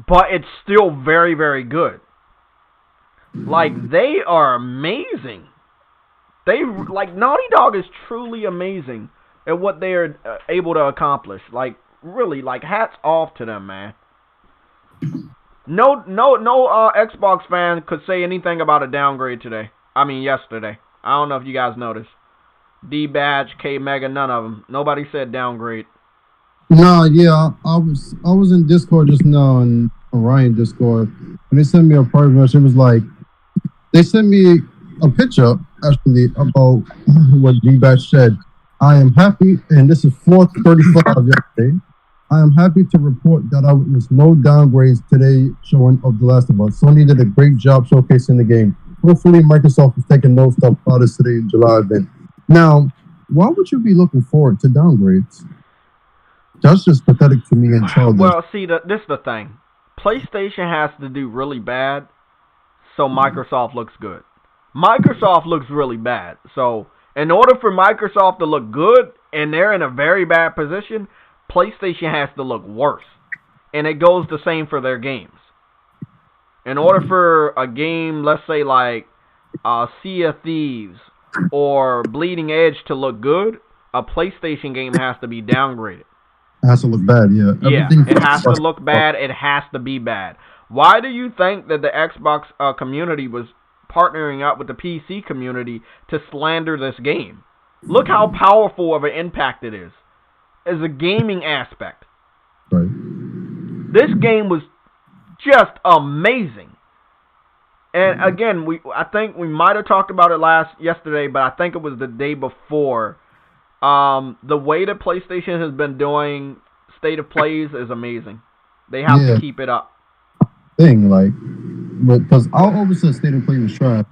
Speaker 1: but it's still very, very good. Like, they are amazing. Naughty Dog is truly amazing at what they are able to accomplish. Like, really, like, hats off to them, man. No Xbox fan could say anything about a downgrade today. I mean, yesterday. I don't know if you guys noticed. D-Batch, K-Mega, none of them. Nobody said downgrade.
Speaker 3: No, yeah, I was in Discord just now, on Ryan Discord, and they sent me a private message. It was like, they sent me a picture, actually, about what D-Batch said. I am happy, and this is 4:35 yesterday. I am happy to report that I witnessed no downgrades today showing of The Last of Us. Sony did a great job showcasing the game. Hopefully, Microsoft is taking no stuff out of today in July event. Now, why would you be looking forward to downgrades? That's just pathetic to me and childish.
Speaker 1: Well, see, this is the thing. PlayStation has to do really bad so Microsoft looks good. Microsoft looks really bad. So, in order for Microsoft to look good, and they're in a very bad position, PlayStation has to look worse. And it goes the same for their games. In order for a game, let's say like Sea of Thieves or Bleeding Edge to look good, a PlayStation game has to be downgraded.
Speaker 3: It has to look bad, yeah.
Speaker 1: Yeah,
Speaker 3: Everything
Speaker 1: it has to look bad. It has to be bad. Why do you think that the Xbox community was partnering up with the PC community to slander this game? Look how powerful of an impact it is as a gaming aspect.
Speaker 3: Right.
Speaker 1: This game was just amazing. And again, I think we might have talked about it yesterday, but I think it was the day before. The way that PlayStation has been doing state of plays is amazing. They have to keep it up.
Speaker 3: Like, because I always said state of play was trash.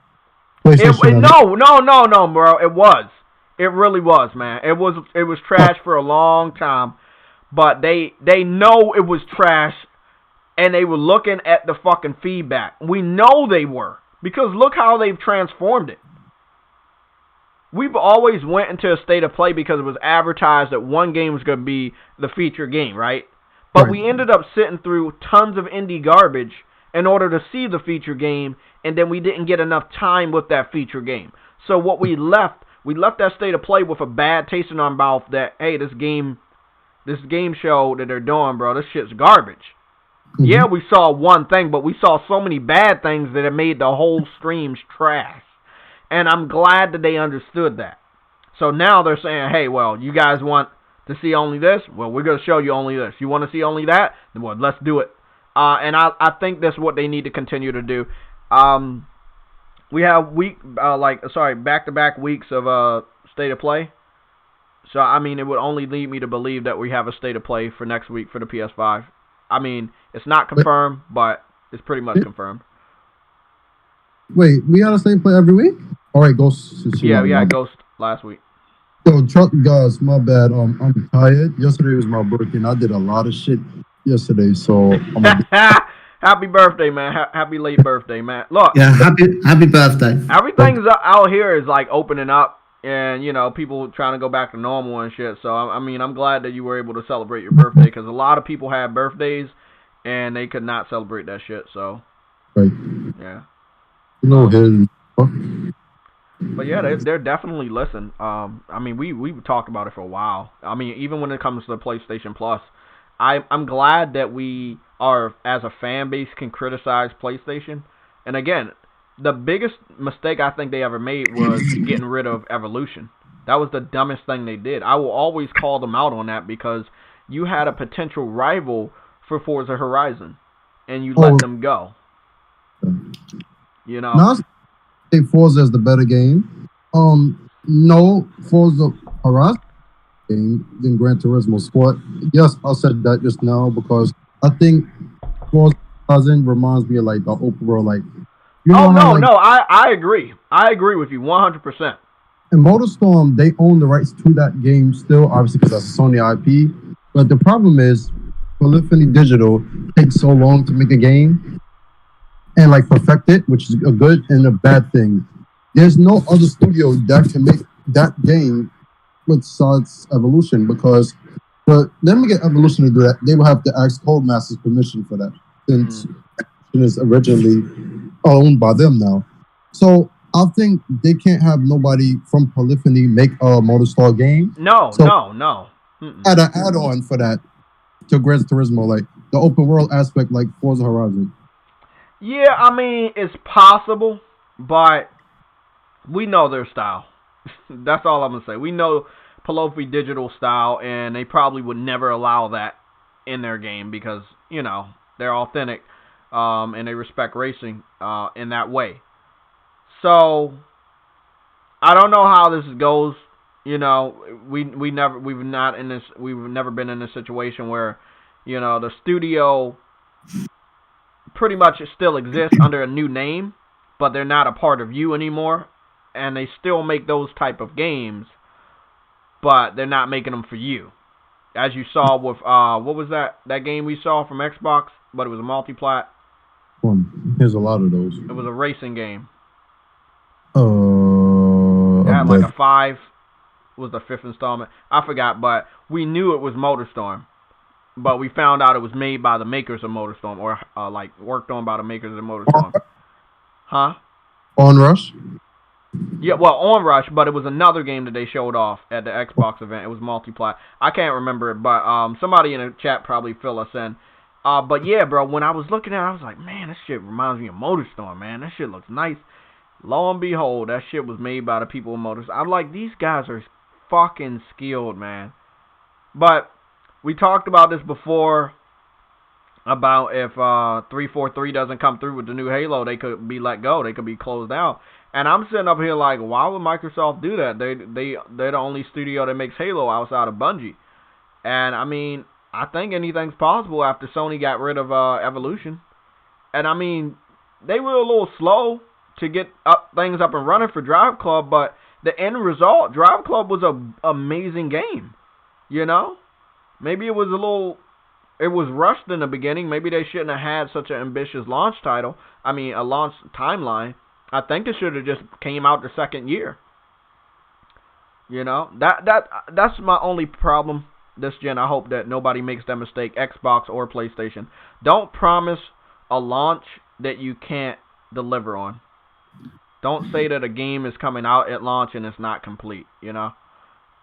Speaker 1: No, bro. It was. It really was, man. It was trash for a long time, but they know it was trash, and they were looking at the fucking feedback. We know they were, because look how they've transformed it. We've always went into a state of play because it was advertised that one game was going to be the feature game, right? But we ended up sitting through tons of indie garbage in order to see the feature game, and then we didn't get enough time with that feature game. So what we left that state of play with a bad taste in our mouth that, hey, this game show that they're doing, bro, this shit's garbage. Mm-hmm. Yeah, we saw one thing, but we saw so many bad things that it made the whole streams trash. And I'm glad that they understood that. So now they're saying, hey, well, you guys want to see only this? Well, we're going to show you only this. You want to see only that? Then, well, let's do it. And I think that's what they need to continue to do. We have back-to-back weeks of state of play. So, I mean, it would only lead me to believe that we have a state of play for next week for the PS5. I mean, it's not confirmed, but it's pretty much confirmed.
Speaker 3: Wait, we had a state of play every week? All right, Ghost.
Speaker 1: Yeah, we had Ghost last week.
Speaker 3: Yo, guys, my bad. I'm tired. Yesterday was my birthday, and I did a lot of shit yesterday, so
Speaker 1: happy birthday, man. Happy late birthday, man. Look.
Speaker 2: Yeah, happy birthday.
Speaker 1: Everything's out here is like opening up, and you know, people trying to go back to normal and shit. So I mean, I'm glad that you were able to celebrate your birthday, because a lot of people had birthdays and they could not celebrate that shit. So
Speaker 3: right.
Speaker 1: Yeah.
Speaker 3: You know his.
Speaker 1: But yeah, they're definitely listening. I mean, we talked about it for a while. I mean, even when it comes to the PlayStation Plus, I'm glad that we are, as a fan base, can criticize PlayStation. And again, the biggest mistake I think they ever made was getting rid of Evolution. That was the dumbest thing they did. I will always call them out on that, because you had a potential rival for Forza Horizon, and you let them go. You know?
Speaker 3: No, I think Forza is the better game. No, Forza Horizon game than Gran Turismo Sport. Yes, I said that just now because I think Forza Horizon reminds me of like the open world, like.
Speaker 1: I agree. I agree with you 100%.
Speaker 3: And MotorStorm, they own the rights to that game still, obviously because that's a Sony IP. But the problem is, Polyphony Digital takes so long to make a game and like perfect it, which is a good and a bad thing. There's no other studio that can make that game with Sod's Evolution, because for them to get Evolution to do that, they will have to ask Codemasters permission for that, since it is originally owned by them now. So I think they can't have nobody from Polyphony make a MotorStar game.
Speaker 1: No.
Speaker 3: Add an add-on for that to Gran Turismo, like the open world aspect, like Forza Horizon.
Speaker 1: Yeah, I mean, it's possible, but we know their style. That's all I'm going to say. We know Polyphony Digital style, and they probably would never allow that in their game because, you know, they're authentic, and they respect racing in that way. So, I don't know how this goes. You know, we've never been in a situation where, you know, the studio pretty much still exists under a new name, but they're not a part of you anymore, and they still make those type of games, but they're not making them for you. As you saw with what was that game we saw from Xbox, but it was a multi-plat.
Speaker 3: There's a lot of those.
Speaker 1: It was a racing game. It had like a 5. Was the 5th installment. I forgot, but we knew it was MotorStorm. but we found out it was made by the makers of MotorStorm, or like worked on by the makers of MotorStorm. Huh?
Speaker 3: Onrush.
Speaker 1: Yeah, well, Onrush, but it was another game that they showed off at the Xbox event. It was multiplayer. I can't remember it, but somebody in the chat probably fill us in. But yeah, bro, when I was looking at it, I was like, man, this shit reminds me of MotorStorm, man. This shit looks nice. Lo and behold, that shit was made by the people of MotorStorm. I'm like, these guys are fucking skilled, man. But we talked about this before, about if 343 doesn't come through with the new Halo, they could be let go. They could be closed down. And I'm sitting up here like, why would Microsoft do that? They're the only studio that makes Halo outside of Bungie. And I mean, I think anything's possible after Sony got rid of Evolution. And I mean, they were a little slow to get things up and running for Drive Club, but the end result, Drive Club was an amazing game. You know? Maybe it was rushed in the beginning. Maybe they shouldn't have had such an ambitious launch title. I mean, a launch timeline. I think it should have just came out the second year. You know, that's my only problem this gen. I hope that nobody makes that mistake, Xbox or PlayStation. Don't promise a launch that you can't deliver on. Don't say that a game is coming out at launch and it's not complete, you know.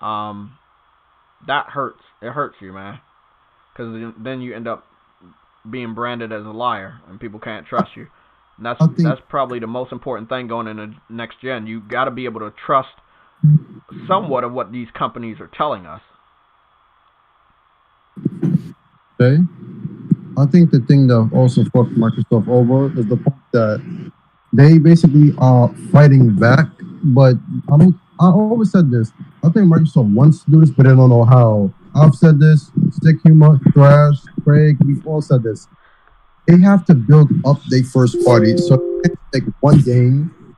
Speaker 1: That hurts. It hurts you, man. Because then you end up being branded as a liar and people can't trust you. And that's probably the most important thing going into next gen. You got to be able to trust somewhat of what these companies are telling us.
Speaker 3: Okay. I think the thing that also fucked Microsoft over is the fact that they basically are fighting back. But I always said this. I think Microsoft wants to do this, but they don't know how. I've said this. Stick Humor, Thrash, Craig, we've all said this. They have to build up their first party. So they can't take one game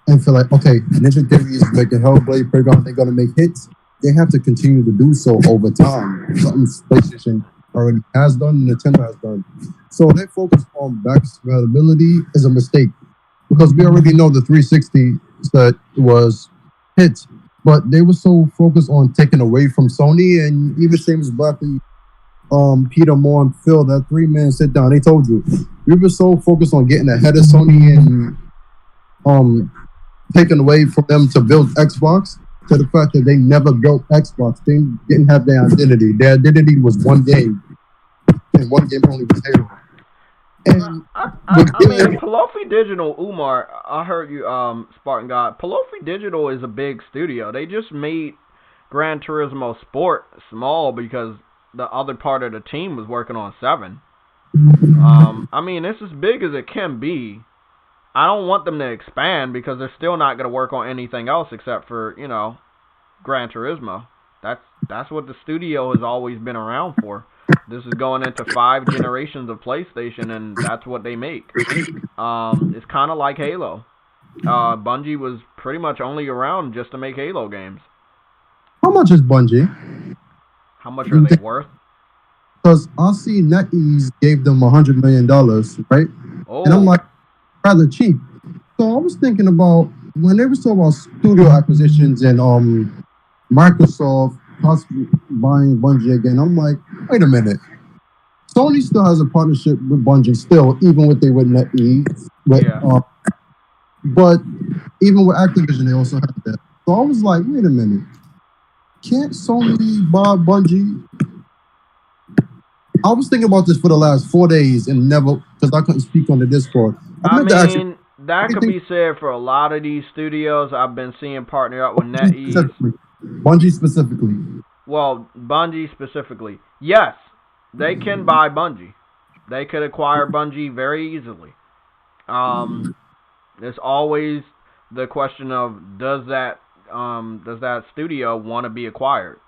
Speaker 3: and feel like, okay, Ninja Theory is making Hellblade Playground, they're going to make hits. They have to continue to do so over time. Something PlayStation already has done, Nintendo has done. So their focus on backwards compatibility is a mistake because we already know the 360 that was hits, but they were so focused on taking away from Sony, and even James Blackley, Peter Moore and Phil, that 3-man sit down, they told you we were so focused on getting ahead of Sony and taking away from them to build Xbox, to the fact that they never built Xbox. They didn't have their identity. Their identity was one game, and one game only was Halo. And
Speaker 1: I mean, Pelofi Digital, Umar, I heard you, Spartan God. Pelofi Digital is a big studio. They just made Gran Turismo Sport small because the other part of the team was working on 7. I mean, it's as big as it can be. I don't want them to expand because they're still not going to work on anything else except for, you know, Gran Turismo. That's what the studio has always been around for. This is going into 5 generations of PlayStation, and that's what they make. It's kind of like Halo. Bungie was pretty much only around just to make Halo games.
Speaker 3: How much is Bungie?
Speaker 1: How much are they worth?
Speaker 3: Because I see NetEase gave them $100 million, right?
Speaker 1: Oh.
Speaker 3: And I'm like, rather cheap. So I was thinking about when they were talking about studio acquisitions and Microsoft possibly buying Bungie again. I'm like, wait a minute. Sony still has a partnership with Bungie still, even with NetEase. But even with Activision, they also have that. So I was like, wait a minute. Can't Sony buy Bungie? I was thinking about this for the last 4 days and never, because I couldn't speak on the Discord.
Speaker 1: I mean, that could be said for a lot of these studios. I've been seeing partner up with NetEase.
Speaker 3: Bungie specifically.
Speaker 1: Well, Bungie specifically. Yes, they can buy Bungie. They could acquire Bungie very easily. There's always the question of does that studio want to be acquired?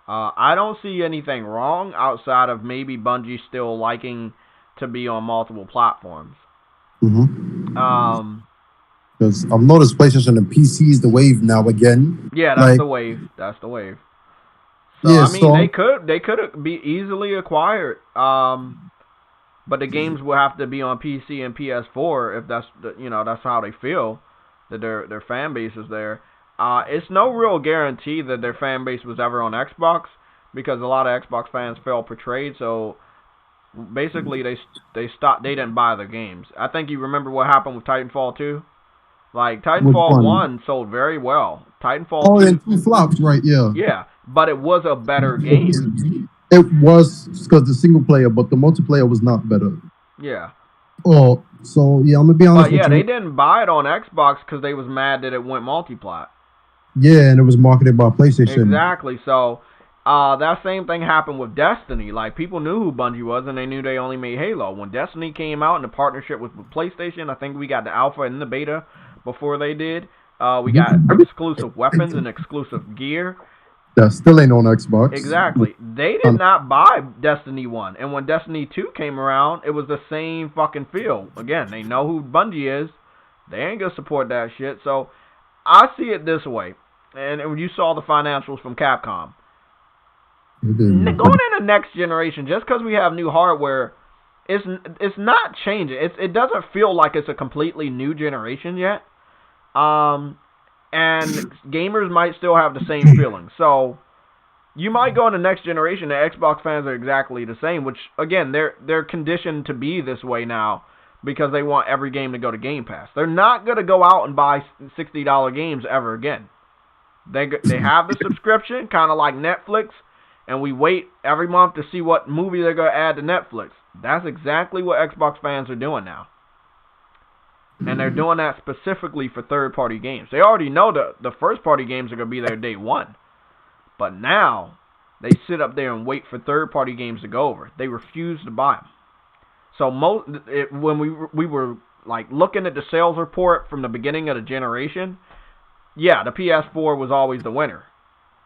Speaker 1: I don't see anything wrong outside of maybe Bungie still liking to be on multiple platforms.
Speaker 3: Because I've noticed PlayStation and PC is the wave now again.
Speaker 1: Yeah, that's the wave. That's the wave. So yeah, I mean, they could be easily acquired. But the games will have to be on PC and PS4 if that's how they feel that their fan base is there. It's no real guarantee that their fan base was ever on Xbox because a lot of Xbox fans felt portrayed. So basically, they stopped. They didn't buy their games. I think you remember what happened with Titanfall 2. Like
Speaker 3: Which
Speaker 1: Titanfall
Speaker 3: one?
Speaker 1: 1 sold very well. Titanfall
Speaker 3: Oh,
Speaker 1: 2,
Speaker 3: and 2 flops, right? Yeah.
Speaker 1: yeah, but it was a better game.
Speaker 3: It was because the single player, but the multiplayer was not better.
Speaker 1: Yeah.
Speaker 3: Oh, so yeah, I'm gonna be honest
Speaker 1: But yeah,
Speaker 3: with you.
Speaker 1: they didn't buy it on Xbox because they was mad that it went multiplat.
Speaker 3: Yeah, and it was marketed by PlayStation.
Speaker 1: Exactly. So that same thing happened with Destiny. Like people knew who Bungie was, and they knew they only made Halo. When Destiny came out in the partnership with PlayStation, I think we got the alpha and the beta before they did. We got exclusive weapons and exclusive gear.
Speaker 3: That still ain't on Xbox.
Speaker 1: Exactly. They did not buy Destiny 1. And when Destiny 2 came around, it was the same fucking feel. Again, they know who Bungie is. They ain't gonna support that shit. So I see it this way. And when you saw the financials from Capcom. Going into next generation, just because we have new hardware, it's not changing. It doesn't feel like it's a completely new generation yet. And gamers might still have the same feeling. So you might go into next generation. The Xbox fans are exactly the same, which again they're conditioned to be this way now because they want every game to go to Game Pass. They're not gonna go out and buy $60 games ever again. They have the subscription, kind of like Netflix, and we wait every month to see what movie they're gonna add to Netflix. That's exactly what Xbox fans are doing now. And they're doing that specifically for third-party games. They already know the first-party games are going to be there day one. But now, they sit up there and wait for third-party games to go over. They refuse to buy them. So when we were like looking at the sales report from the beginning of the generation, yeah, the PS4 was always the winner.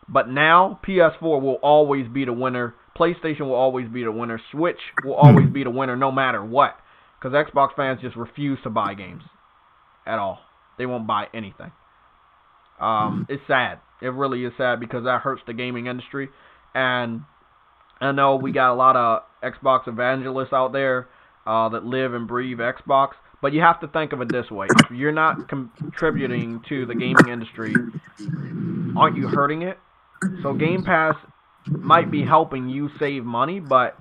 Speaker 1: But now, PS4 will always be the winner. PlayStation will always be the winner. Switch will always be the winner no matter what. Because Xbox fans just refuse to buy games at all. They won't buy anything. It's sad. It really is sad because that hurts the gaming industry. And I know we got a lot of Xbox evangelists out there that live and breathe Xbox. But you have to think of it this way. If you're not contributing to the gaming industry, aren't you hurting it? So Game Pass might be helping you save money, but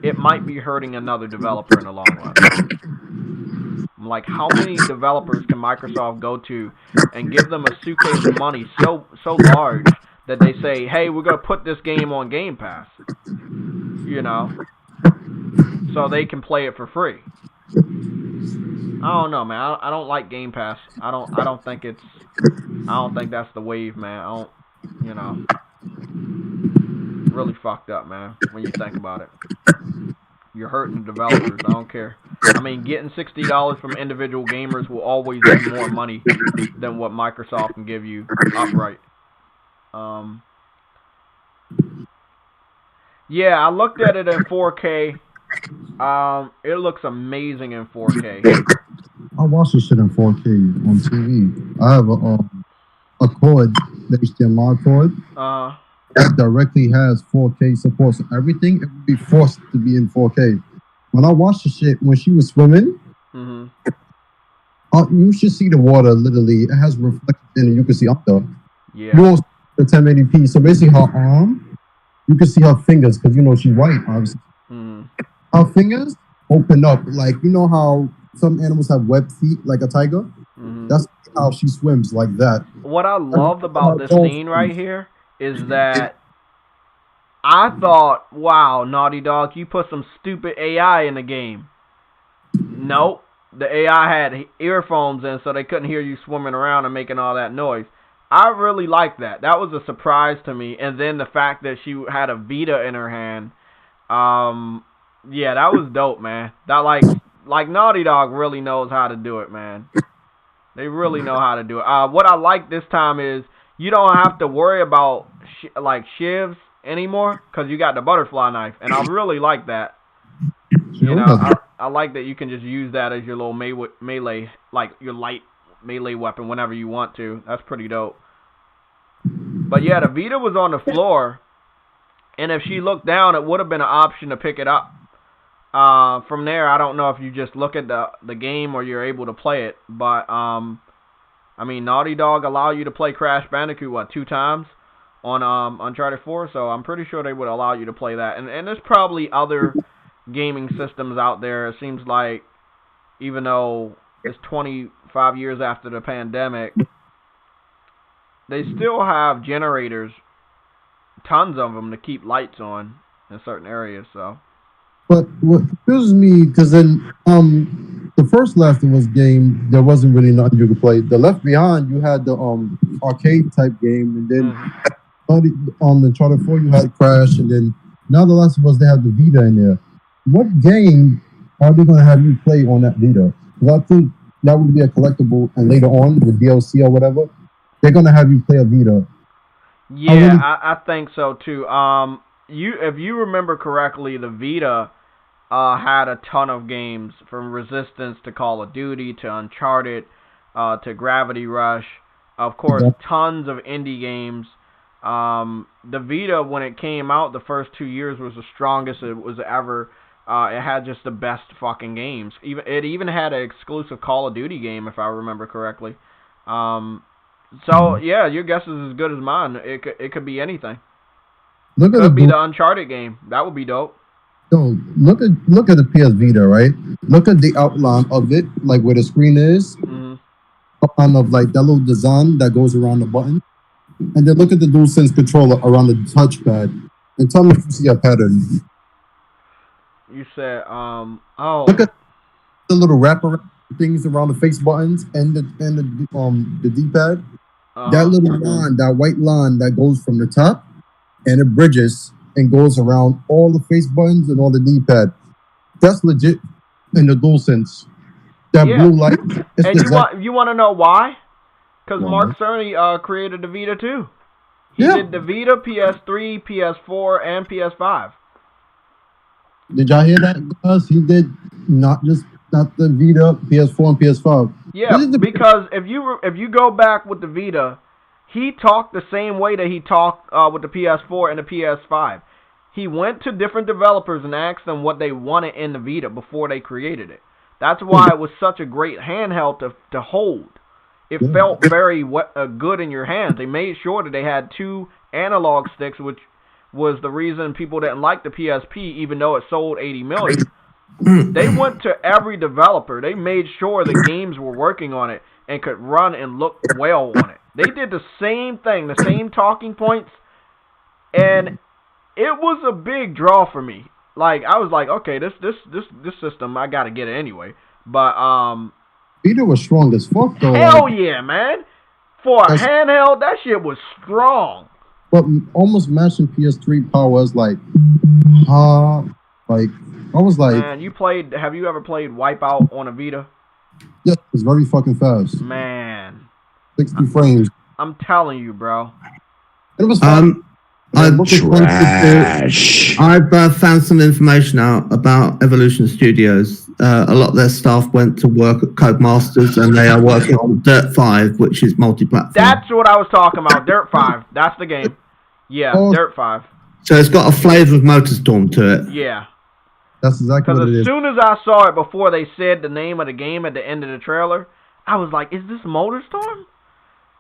Speaker 1: it might be hurting another developer in the long run. Like, how many developers can Microsoft go to and give them a suitcase of money so large that they say, hey, we're going to put this game on Game Pass, you know, so they can play it for free. I don't know, man. I don't like Game Pass. I don't think that's the wave, man. You know, really fucked up, man, when you think about it. You're hurting developers. I don't care. I mean, getting $60 from individual gamers will always be more money than what Microsoft can give you outright. Yeah, I looked at it in 4K. It looks amazing in 4K.
Speaker 3: I watch this shit in 4K on TV. I have a cord, the HDMI cord, that directly has 4K support. So everything, it would be forced to be in 4K. When I watched the shit, when she was swimming, you should see the water, literally. It has reflected in it. You can see up there.
Speaker 1: Yeah.
Speaker 3: You also see the 1080p. So basically her arm, you can see her fingers, because you know she's white, obviously. Her fingers open up. Like, you know how some animals have webbed feet, like a tiger? That's how she swims, like that.
Speaker 1: What I loved about this scene right here is that I thought, wow, Naughty Dog, you put some stupid AI in the game. Nope. The AI had earphones in so they couldn't hear you swimming around and making all that noise. I really liked that. That was a surprise to me. And then the fact that she had a Vita in her hand, yeah, that was dope, man. That like Naughty Dog really knows how to do it, man. They really know how to do it. What I like this time is you don't have to worry about like shivs anymore because you got the butterfly knife, and I really like that. You know, I like that you can just use that as your little melee, like your light melee weapon whenever you want to. That's pretty dope. But yeah, the Vita was on the floor, and if she looked down, it would have been an option to pick it up. From there, I don't know if you just look at the game or you're able to play it, but I mean, Naughty Dog allow you to play Crash Bandicoot 2 times on Uncharted 4, so I'm pretty sure they would allow you to play that. And there's probably other gaming systems out there. It seems like even though it's 25 years after the pandemic, they still have generators, tons of them, to keep lights on in certain areas. So.
Speaker 3: But what confuses me, because in the first Last of Us game, there wasn't really nothing you could play. The Left Behind, you had the arcade type game, and then on the Uncharted 4, you had Crash, and then now the Last of Us, they have the Vita in there. What game are they going to have you play on that Vita? Because I think that would be a collectible, and later on, with DLC or whatever, they're going to have you play a Vita.
Speaker 1: Yeah, I think so too. If you remember correctly, the Vita had a ton of games, from Resistance to Call of Duty to Uncharted to Gravity Rush. Of course, tons of indie games. The Vita, when it came out, the first 2 years was the strongest it was ever. It had just the best fucking games. It even had an exclusive Call of Duty game, if I remember correctly. So yeah, your guess is as good as mine. It could be anything. It could be the Uncharted game. That would be dope.
Speaker 3: So look at the PS Vita, right? Look at the outline of it, like where the screen is. Outline of like that little design that goes around the button, and then look at the DualSense controller around the touchpad, and tell me if you see a pattern.
Speaker 1: You said,
Speaker 3: Look at the little wrapper things around the face buttons and the D-pad. That little line, that white line that goes from the top, and it bridges and goes around all the face buttons and all the D-pad. That's legit in the DualSense. That blue light.
Speaker 1: And you want to know why? Because Mark Cerny created the Vita too. He did the Vita, PS3, PS4, and PS5.
Speaker 3: Did y'all hear that, guys? He did not the Vita, PS4, and PS5.
Speaker 1: Yeah, because if you go back with the Vita, he talked the same way that he talked with the PS4 and the PS5. He went to different developers and asked them what they wanted in the Vita before they created it. That's why it was such a great handheld to hold. It felt very good in your hands. They made sure that they had 2 analog sticks, which was the reason people didn't like the PSP, even though it sold 80 million. They went to every developer. They made sure the games were working on it and could run and look well on it. They did the same thing, the same talking points, and it was a big draw for me. Like, I was like, okay, this system, I gotta get it anyway. But
Speaker 3: Vita was strong as fuck though.
Speaker 1: Hell yeah, man! For a handheld, that shit was strong.
Speaker 3: But almost matching PS3 power is like, like I was like,
Speaker 1: man, have you ever played Wipeout on a Vita?
Speaker 3: Yes, it's very fucking fast.
Speaker 1: Man,
Speaker 3: 60 frames.
Speaker 1: I'm telling you, bro.
Speaker 3: It was fun.
Speaker 2: I've found some information out about Evolution Studios. A lot of their staff went to work at Codemasters, and they are working on Dirt 5, which is multi-platform.
Speaker 1: That's what I was talking about. Dirt 5. That's the game. Yeah, Dirt 5.
Speaker 2: So it's got a flavor of Motorstorm to it.
Speaker 1: Yeah.
Speaker 3: That's exactly what it is.
Speaker 1: Because as soon as I saw it before they said the name of the game at the end of the trailer, I was like, is this Motorstorm?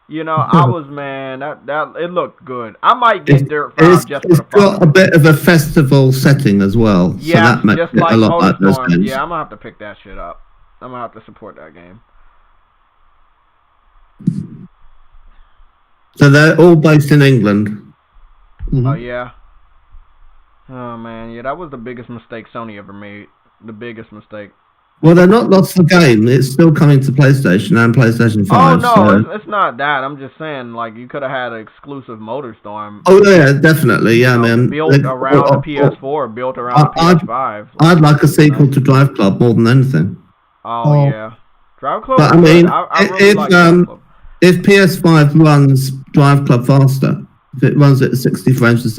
Speaker 1: You know, I was, man, that it looked good. I might get Dirt 5 just for the fun.
Speaker 2: It's got a bit of a festival setting as well.
Speaker 1: Yeah,
Speaker 2: so that makes
Speaker 1: just
Speaker 2: it
Speaker 1: like
Speaker 2: a lot like those
Speaker 1: Motorstorm.
Speaker 2: games.
Speaker 1: Yeah, I'm going to have to pick that shit up. I'm going to have to support that game.
Speaker 2: So they're all based in England.
Speaker 1: Oh, yeah. Oh, man, yeah, that was the biggest mistake Sony ever made. The biggest mistake.
Speaker 2: Well, they're not lost the game. It's still coming to PlayStation and PlayStation 5.
Speaker 1: Oh, no, it's not that. I'm just saying, like, you could have had an exclusive Motorstorm.
Speaker 2: Oh, yeah, definitely. Yeah, man.
Speaker 1: Built around the PS4, built around the PS5.
Speaker 2: I'd like a sequel to Drive Club more than anything.
Speaker 1: Oh, yeah. Drive Club?
Speaker 2: But, I mean,
Speaker 1: I really like Drive Club.
Speaker 2: If PS5 runs Drive Club faster, if it runs at 60 frames a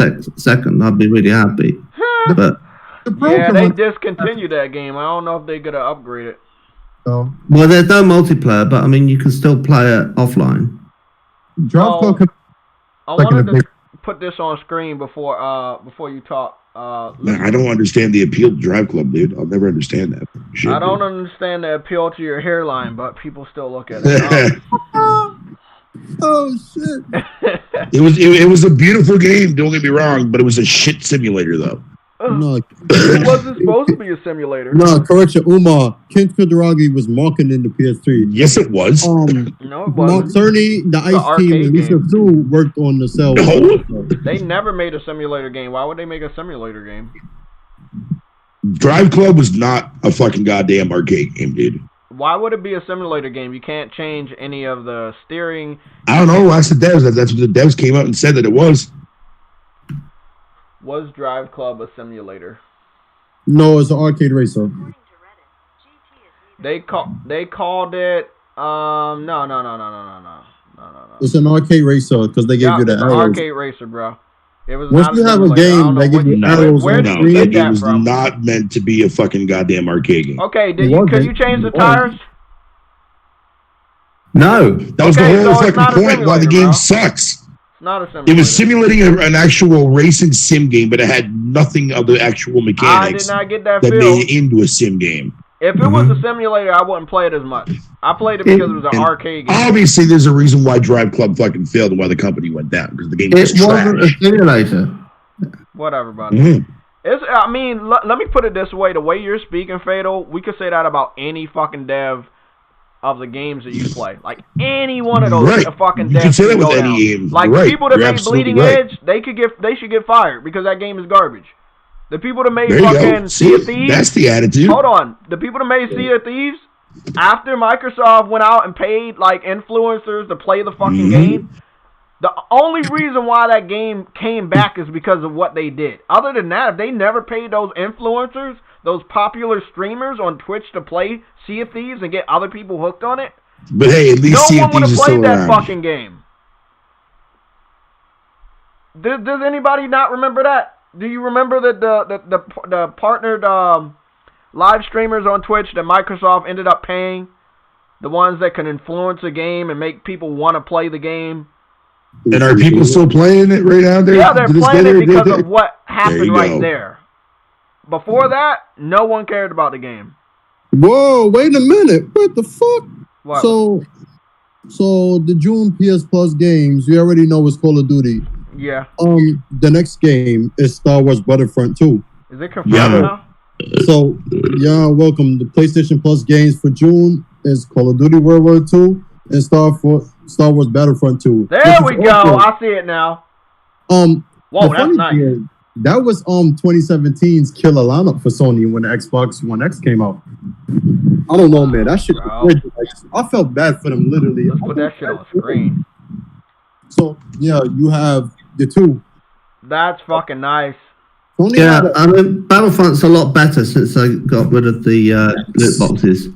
Speaker 2: second, I'd be really happy. But...
Speaker 1: Yeah, they discontinued that game. I don't know if they're going to upgrade it.
Speaker 2: Well, there's no multiplayer, but I mean, you can still play it offline.
Speaker 1: I wanted to put this on screen before you talk.
Speaker 4: Man, I don't understand the appeal to Drive Club, dude. I'll never understand that.
Speaker 1: I don't understand the appeal to your hairline, but people still look at it.
Speaker 3: Oh shit!
Speaker 4: It was a beautiful game. Don't get me wrong, but it was a shit simulator though.
Speaker 3: No,
Speaker 1: It wasn't supposed to be a simulator.
Speaker 3: no, correction, Umar. Kent Kudaragi was marketing the PS3.
Speaker 4: Yes, it was.
Speaker 1: No, it
Speaker 3: Mark
Speaker 1: wasn't.
Speaker 3: Cerny, the Ice Team,
Speaker 1: arcade
Speaker 3: and Lisa
Speaker 1: game.
Speaker 3: Sue worked on the cell.
Speaker 4: No.
Speaker 1: They never made a simulator game. Why would they make a simulator game?
Speaker 4: Drive Club was not a fucking goddamn arcade game, dude.
Speaker 1: Why would it be a simulator game? You can't change any of the steering.
Speaker 4: I don't know. Ask the devs. That's what the devs came out and said that it was.
Speaker 1: Was Drive Club a simulator?
Speaker 3: No, it's an arcade racer.
Speaker 1: They called it no.
Speaker 3: It's an arcade racer because they gave you the
Speaker 1: it's an
Speaker 3: arrows.
Speaker 1: arcade racer, bro. It was
Speaker 3: Once
Speaker 1: not
Speaker 3: you
Speaker 1: a
Speaker 3: have a
Speaker 1: simulator. I don't
Speaker 3: game,
Speaker 1: know
Speaker 3: they give you
Speaker 4: No,
Speaker 3: arrows.
Speaker 1: where
Speaker 3: on
Speaker 1: did
Speaker 3: the
Speaker 1: you
Speaker 3: screen.
Speaker 1: get
Speaker 4: It
Speaker 1: that
Speaker 4: was
Speaker 1: from?
Speaker 4: not meant to be a fucking goddamn arcade game.
Speaker 1: Okay,
Speaker 3: It wasn't.
Speaker 1: can you change the
Speaker 3: It wasn't.
Speaker 1: tires?
Speaker 2: No.
Speaker 4: That was
Speaker 1: Okay,
Speaker 4: the whole
Speaker 1: so it's not
Speaker 4: fucking
Speaker 1: a
Speaker 4: point why the
Speaker 1: simulator,
Speaker 4: game
Speaker 1: bro.
Speaker 4: sucks.
Speaker 1: It's not a simulator.
Speaker 4: It was simulating an actual racing sim game, but it had nothing of the actual
Speaker 1: I
Speaker 4: mechanics
Speaker 1: did not get that
Speaker 4: that
Speaker 1: feel.
Speaker 4: made it into a sim game.
Speaker 1: If it was a simulator, I wouldn't play it as much. I played it because it was an
Speaker 4: And
Speaker 1: arcade game.
Speaker 4: Obviously, there's a reason why Drive Club fucking failed and why the company went down because the game was
Speaker 2: It wasn't a
Speaker 4: trash.
Speaker 2: simulator.
Speaker 1: Whatever, buddy.
Speaker 4: Mhm.
Speaker 1: I mean, let me put it this way. The way you're speaking, Fatal, we could say that about any fucking dev of the games that you play. Like, any one of those
Speaker 4: Right.
Speaker 1: fucking devs
Speaker 4: You can say that
Speaker 1: can
Speaker 4: with
Speaker 1: go
Speaker 4: any
Speaker 1: down.
Speaker 4: game.
Speaker 1: Like,
Speaker 4: You're right.
Speaker 1: the people that
Speaker 4: You're
Speaker 1: made
Speaker 4: absolutely
Speaker 1: Bleeding
Speaker 4: right.
Speaker 1: Edge, they should get fired because that game is garbage. The people that made
Speaker 4: There you
Speaker 1: fucking
Speaker 4: go.
Speaker 1: Sea of
Speaker 4: See,
Speaker 1: Thieves,
Speaker 4: that's the attitude.
Speaker 1: hold on. The people that made Sea of Thieves, after Microsoft went out and paid like influencers to play the fucking game, the only reason why that game came back is because of what they did. Other than that, if they never paid those influencers, those popular streamers on Twitch to play Sea of Thieves and get other people hooked on it,
Speaker 4: But hey, at least
Speaker 1: no
Speaker 4: Sea
Speaker 1: one
Speaker 4: of
Speaker 1: would
Speaker 4: Thieves
Speaker 1: have
Speaker 4: is still
Speaker 1: played that
Speaker 4: around.
Speaker 1: fucking game. Does anybody not remember that? Do you remember that the partnered live streamers on Twitch that Microsoft ended up paying? The ones that can influence a game and make people want to play the game.
Speaker 4: And are people still playing it right now?
Speaker 1: Yeah, they're
Speaker 4: To this
Speaker 1: playing
Speaker 4: day,
Speaker 1: it because of what
Speaker 4: There
Speaker 1: happened
Speaker 4: you
Speaker 1: right
Speaker 4: go.
Speaker 1: there. Before that, no one cared about the game.
Speaker 3: Whoa, wait a minute. What the fuck?
Speaker 1: What?
Speaker 3: So the June PS Plus games, you already know it's Call of Duty.
Speaker 1: Yeah.
Speaker 3: The next game is Star Wars Battlefront 2.
Speaker 1: Is it confirmed
Speaker 4: Yeah.
Speaker 1: now?
Speaker 3: So, yeah, welcome. The PlayStation Plus games for June is Call of Duty World War II and Star Wars Battlefront 2.
Speaker 1: There we go. I see it now. Whoa,
Speaker 3: the
Speaker 1: that's
Speaker 3: funny
Speaker 1: nice.
Speaker 3: thing is, that was 2017's killer lineup for Sony when the Xbox One X came out. I don't know, man. That shit was
Speaker 1: Bro.
Speaker 3: weird. I felt bad for them, literally.
Speaker 1: Let's put that shit on the screen.
Speaker 3: So, yeah, you have the two.
Speaker 1: That's fucking nice.
Speaker 3: Sony
Speaker 2: Yeah,
Speaker 3: had a-
Speaker 2: I mean, Battlefront's a lot better since they got rid of the loot boxes.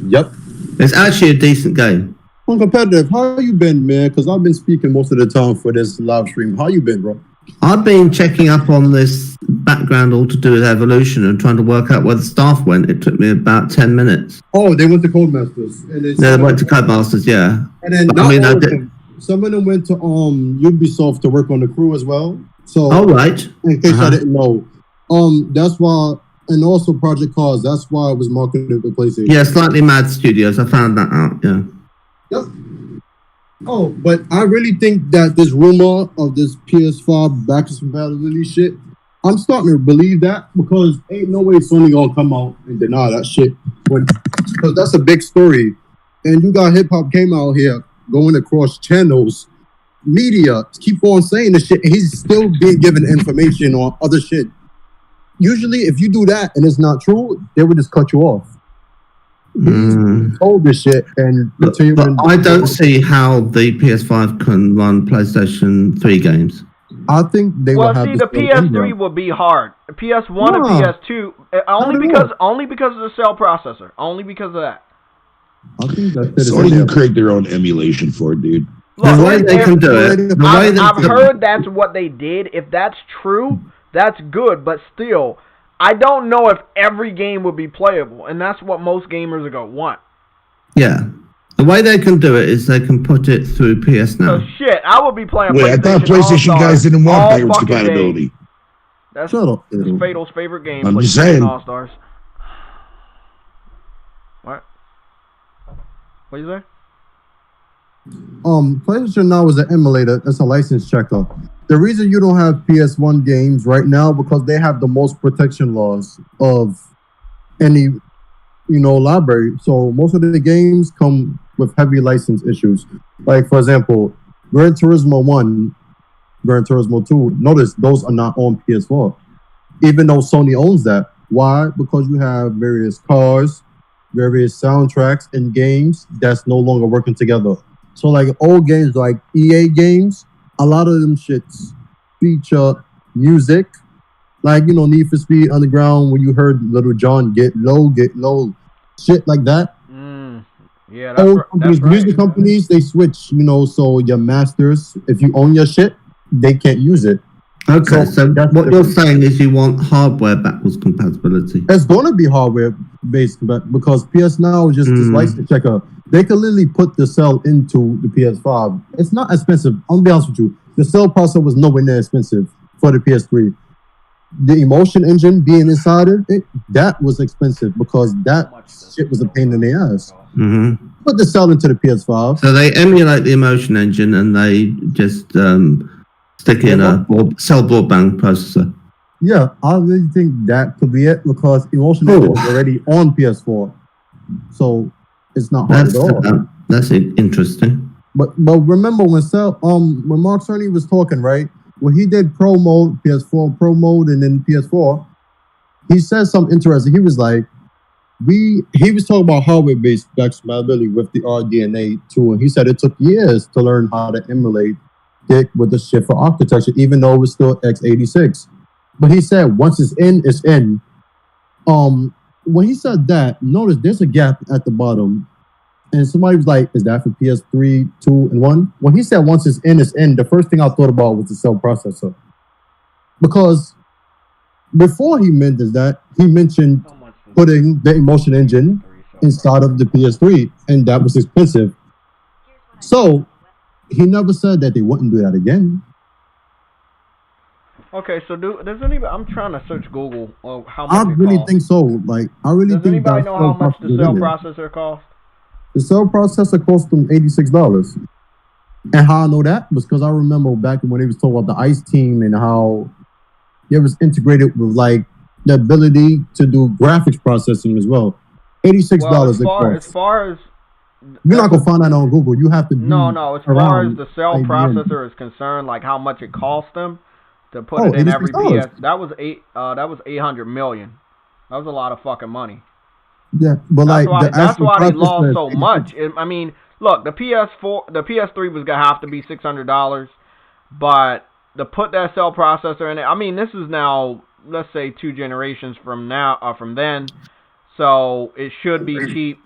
Speaker 3: Yep.
Speaker 2: It's actually a decent game.
Speaker 3: On competitive, how you been, man? Because I've been speaking most of the time for this live stream. How you been, bro?
Speaker 2: I've been checking up on this background all to do with Evolution and trying to work out where the staff went. It took me about 10 minutes.
Speaker 3: Oh, they went to Codemasters. And
Speaker 2: Yeah, they went to Codemasters, yeah.
Speaker 3: And then
Speaker 2: But,
Speaker 3: not
Speaker 2: I mean,
Speaker 3: all
Speaker 2: I
Speaker 3: of
Speaker 2: did-
Speaker 3: them. Some of them went to Ubisoft to work on the crew as well. So
Speaker 2: Oh, right.
Speaker 3: in case I
Speaker 2: Uh-huh.
Speaker 3: didn't know, that's why, and also Project Cars. That's why I was marketed with PlayStation.
Speaker 2: Yeah, Slightly Mad Studios. I found that out, yeah.
Speaker 3: Yep. Oh, but I really think that this rumor of this PS5 backwards compatibility shit, I'm starting to believe that because ain't no way Sony gonna come out and deny that shit because that's a big story. And you got hip hop came out here going across channels, media, keep on saying this shit. He's still being given information on other shit. Usually, if you do that and it's not true, they would just cut you off. Told this shit and
Speaker 2: But I don't see how the PS5 can run PlayStation 3 games.
Speaker 3: I think they will
Speaker 1: Well,
Speaker 3: have
Speaker 1: see,
Speaker 3: this
Speaker 1: the
Speaker 3: built in
Speaker 1: PS3
Speaker 3: there.
Speaker 1: will be hard. PS1
Speaker 3: Nah.
Speaker 1: and PS2 only
Speaker 3: Not at
Speaker 1: because
Speaker 3: all.
Speaker 1: of the cell processor. Only because of that.
Speaker 3: I think that shit is
Speaker 4: Sony
Speaker 3: in
Speaker 4: can
Speaker 3: there.
Speaker 4: create their own emulation for it, dude.
Speaker 2: The way they can do it, the way
Speaker 1: I've
Speaker 2: that
Speaker 1: heard that's what they did. If that's true, that's good. But still, I don't know if every game would be playable, and that's what most gamers are gonna want.
Speaker 2: yeah, the way they can do it is they can put it through PS Now.
Speaker 1: So shit, I would be playing.
Speaker 4: Wait, I thought PlayStation
Speaker 1: All-Stars
Speaker 4: guys didn't want
Speaker 1: all
Speaker 4: backwards
Speaker 1: fucking day.
Speaker 4: compatibility.
Speaker 1: That's
Speaker 3: Shut up.
Speaker 1: That's
Speaker 3: Fatal.
Speaker 1: Fatal's favorite game.
Speaker 4: I'm just
Speaker 1: PlayStation
Speaker 4: saying.
Speaker 1: All-Stars. What? What you say?
Speaker 3: PlayStation Now is an emulator. It's a license checker. The reason you don't have PS1 games right now because they have the most protection laws of any, library. So most of the games come with heavy license issues. Like for example, Gran Turismo 1, Gran Turismo 2. Notice those are not on PS4, even though Sony owns that. Why? Because you have various cars, various soundtracks, and games that's no longer working together. So like old games like EA games, a lot of them shits feature music, like Need for Speed Underground when you heard Little John get low, shit like that.
Speaker 1: Yeah,
Speaker 3: Old companies,
Speaker 1: that's right.
Speaker 3: music companies, they switch, so your masters, if you own your shit, they can't use it.
Speaker 2: Okay, so what you're saying is you want hardware backwards compatibility.
Speaker 3: It's going to be hardware based, but because PS Now is just this license checker, they can literally put the cell into the PS5. It's not expensive. I'm gonna be honest with you. The cell processor was nowhere near expensive for the PS3. The Emulation engine being inside of it, that was expensive because that shit was a pain in the ass.
Speaker 2: Mm-hmm.
Speaker 3: Put the cell into the PS5.
Speaker 2: So they emulate the Emulation engine and they just stick in a cell broadband processor.
Speaker 3: Yeah, I really think that could be it because Emulation engine is already on PS4, so it's not hard at all.
Speaker 2: That's interesting.
Speaker 3: But remember when Mark Cerny was talking, right? When he did Pro mode, PS4 Pro mode, and then PS4, he said something interesting. He was like, he was talking about hardware-based compatibility with the RDNA tool, and he said it took years to learn how to emulate it with the shift for architecture, even though it was still x86. But he said once it's in, it's in. When he said that, notice there's a gap at the bottom. And somebody was like, is that for PS3, 2, and 1? When he said once it's in, the first thing I thought about was the cell processor. Because before he mentioned that, he mentioned putting the Emulation engine inside of the PS3, and that was expensive. So he never said that they wouldn't do that again.
Speaker 1: Okay, so does anybody? I'm trying to search Google how much.
Speaker 3: I really think so. Like, I really
Speaker 1: does
Speaker 3: think.
Speaker 1: Anybody know how much the cell processor costs?
Speaker 3: The cell processor cost them $86. And how I know that was because I remember back when they was talking about the ICE team and how it was integrated with like the ability to do graphics processing as well. $86.
Speaker 1: Well, as far as
Speaker 3: you're not gonna find that on Google. You have to be
Speaker 1: no. As far as the cell processor is concerned, like how much it costs them to put it in every PS, that was $800 million. That was a lot of fucking money.
Speaker 3: Yeah, but
Speaker 1: that's why they lost so much. I mean, look, the PS3 was gonna have to be $600, but to put that cell processor in it, I mean, this is now, let's say, 2 generations from then, so it should be cheap.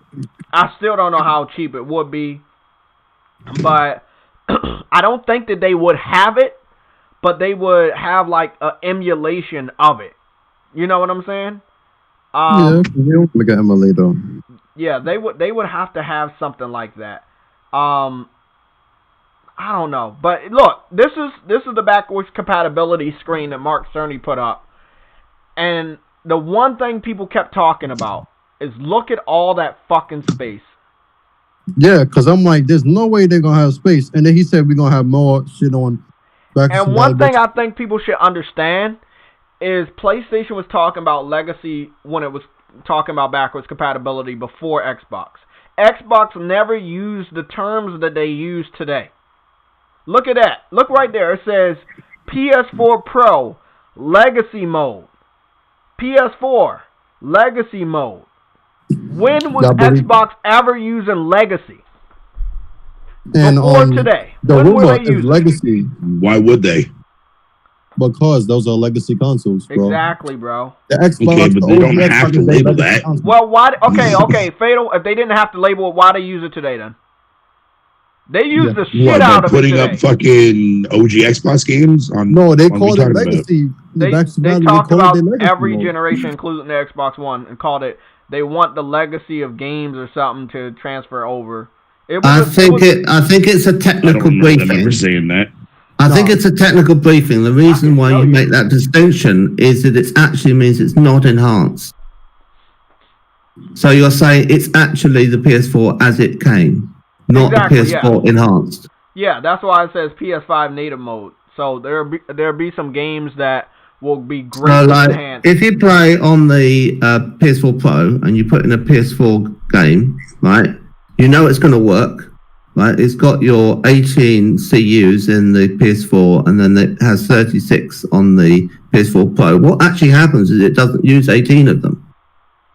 Speaker 1: I still don't know how cheap it would be, but I don't think that they would have it, but they would have like an emulation of it. You know what I'm saying?
Speaker 3: Make an emulator.
Speaker 1: Yeah, they would have to have something like that. I don't know, but look, this is the backwards compatibility screen that Mark Cerny put up, and the one thing people kept talking about is look at all that fucking space.
Speaker 3: Yeah, because I'm like, there's no way they're gonna have space, and then he said we're gonna have more shit on.
Speaker 1: And one thing I think people should understand is PlayStation was talking about legacy when it was talking about backwards compatibility before Xbox. Xbox never used the terms that they use today. Look at that. Look right there. It says PS4 Pro Legacy Mode. PS4 Legacy Mode. When was Xbox ever using Legacy?
Speaker 3: And
Speaker 1: before today.
Speaker 3: The rumor is Legacy.
Speaker 4: Why would they?
Speaker 3: Because those are legacy consoles, bro.
Speaker 1: Exactly, bro.
Speaker 3: The Xbox,
Speaker 4: okay, but they don't have to label that.
Speaker 1: Well, why? Okay, Fatal. If they didn't have to label it, why they use it today then? They use the shit out of it today.
Speaker 4: Putting up fucking OG Xbox games on.
Speaker 3: No, they call it legacy.
Speaker 1: They talked about every generation, including the Xbox One, and called it. They want the legacy of games or something to transfer over.
Speaker 2: I think it's a technical briefing.
Speaker 4: I remember saying that.
Speaker 2: I think it's a technical briefing. The reason why you make that distinction is that it actually means it's not enhanced. So you're saying it's actually the PS4 as it came. not
Speaker 1: Exactly,
Speaker 2: a PS4 enhanced.
Speaker 1: Yeah, that's why it says PS5 native mode. So there'll be some games that will be greatly enhanced.
Speaker 2: If you play on the PS4 Pro and you put in a PS4 game, right, you know it's going to work, right? It's got your 18 CUs in the PS4 and then it has 36 on the PS4 Pro. What actually happens is it doesn't use 18 of them.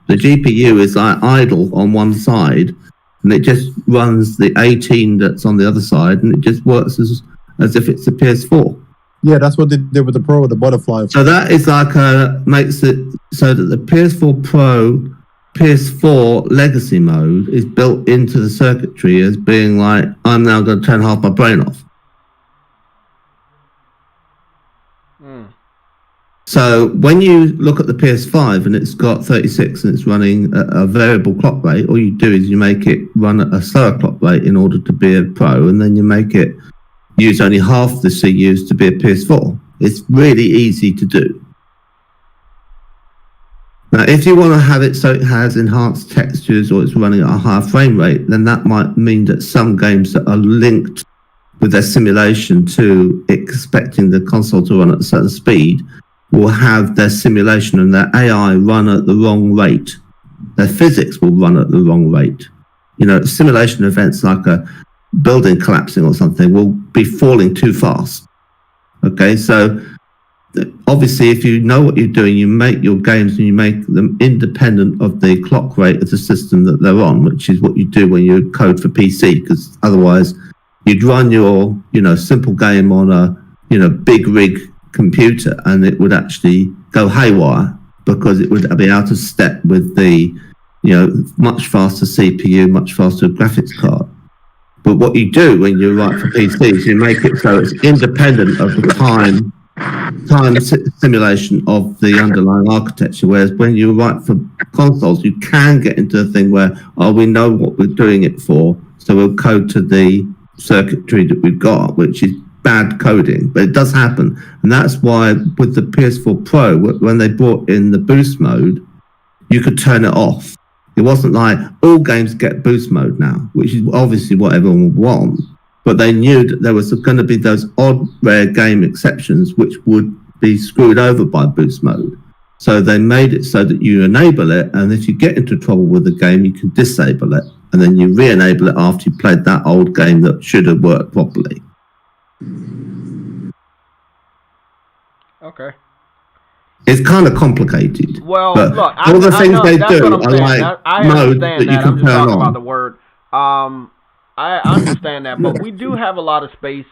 Speaker 2: The GPU is like idle on one side and it just runs the 18 that's on the other side and it just works as if it's a PS4.
Speaker 3: Yeah, that's what they did with the Pro, the butterfly.
Speaker 2: So that is like makes it so that the PS4 Pro, PS4 legacy mode is built into the circuitry as being like, I'm now going to turn half my brain off. So when you look at the PS5 and it's got 36 and it's running a variable clock rate, all you do is you make it run at a slower clock rate in order to be a Pro, and then you make it use only half the CUs to be a PS4. It's really easy to do. Now, if you want to have it so it has enhanced textures or it's running at a higher frame rate, then that might mean that some games that are linked with their simulation to expecting the console to run at a certain speed will have their simulation and their AI run at the wrong rate. Their physics will run at the wrong rate. You know, simulation events like a building collapsing or something will be falling too fast. Okay, so obviously if you know what you're doing, you make your games and you make them independent of the clock rate of the system that they're on, which is what you do when you code for PC, because otherwise you'd run your, you know, simple game on a, you know, big rig computer and it would actually go haywire because it would be out of step with the, you know, much faster CPU, much faster graphics card. But what you do when you write for PCs, you make it so it's independent of the time simulation of the underlying architecture. Whereas when you write for consoles, you can get into a thing where, oh, we know what we're doing it for, so we'll code to the circuitry that we've got, which is bad coding, but it does happen. And that's why with the PS4 Pro, when they brought in the boost mode, you could turn it off. It wasn't like all games get boost mode now, which is obviously what everyone would want, but they knew that there was going to be those odd rare game exceptions which would be screwed over by boost mode. So they made it so that you enable it, and if you get into trouble with the game, you can disable it, and then you re-enable it after you played that old game that should have worked properly.
Speaker 1: Okay.
Speaker 2: It's kind of complicated.
Speaker 1: Well,
Speaker 2: but
Speaker 1: look,
Speaker 2: all the things they do are
Speaker 1: saying.
Speaker 2: like
Speaker 1: I
Speaker 2: modes
Speaker 1: understand
Speaker 2: that you
Speaker 1: that.
Speaker 2: can
Speaker 1: I'm just
Speaker 2: turn
Speaker 1: talking
Speaker 2: on.
Speaker 1: about the word. I understand that, but we do have a lot of space,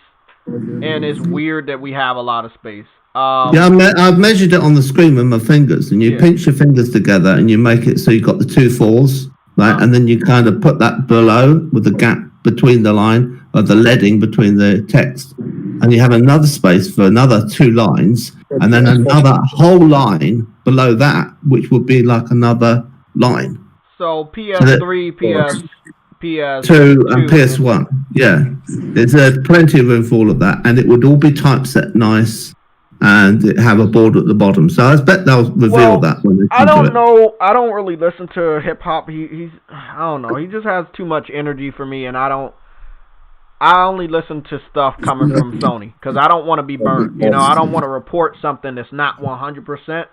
Speaker 1: and it's weird that we have a lot of space.
Speaker 2: Yeah, I've measured it on the screen with my fingers, and you pinch your fingers together, and you make it so you've got the 2 4s, right? And then you kind of put that below with the gap between the line, or the leading between the text, and you have another space for another 2 lines, and then another whole line below that, which would be like another line.
Speaker 1: So PS3, PS2,
Speaker 2: and PS1, yeah. There's plenty of room for all of that, and it would all be typeset nice, and it have a board at the bottom. So I expect they'll reveal that when they come to it.
Speaker 1: I don't know. I don't really listen to hip hop. He's I don't know. He just has too much energy for me, and I only listen to stuff coming from Sony because I don't want to be burnt. You know, I don't want to report something that's not 100%.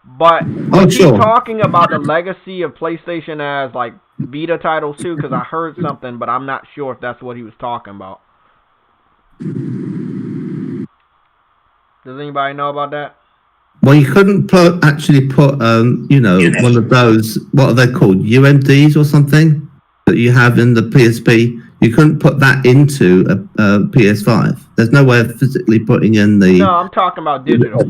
Speaker 1: But he's talking about the legacy of PlayStation as like Vita titles too, because I heard something, but I'm not sure if that's what he was talking about. Does anybody know about that?
Speaker 2: Well, you couldn't actually put you know, one of those, what are they called, UMDs or something that you have in the PSP. You couldn't put that into a PS5. There's no way of physically putting in the...
Speaker 1: No, I'm talking about digital.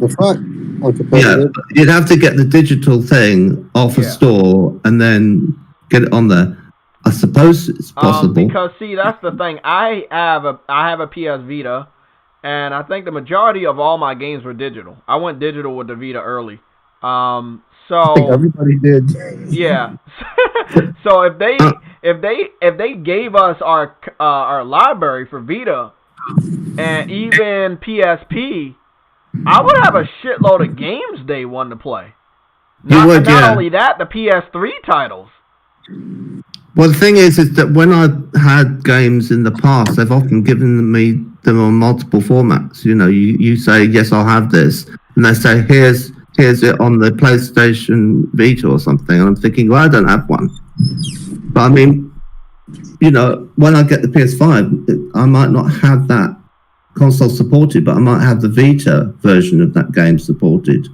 Speaker 2: Yeah, you'd have to get the digital thing off a store and then get it on there. I suppose it's possible.
Speaker 1: Because, see, that's the thing. I have a PS Vita, and I think the majority of all my games were digital. I went digital with the Vita early. So
Speaker 3: I think everybody did.
Speaker 1: Yeah. So if they gave us our library for Vita and even PSP, I would have a shitload of games they wanted to play. Not only that, the PS3 titles.
Speaker 2: Well, the thing is that when I've had games in the past, they've often given me them on multiple formats. You know, you say, yes, I'll have this. And they say, here's it on the PlayStation Vita or something. And I'm thinking, well, I don't have one. But I mean, you know, when I get the PS5, I might not have that console supported, but I might have the Vita version of that game supported.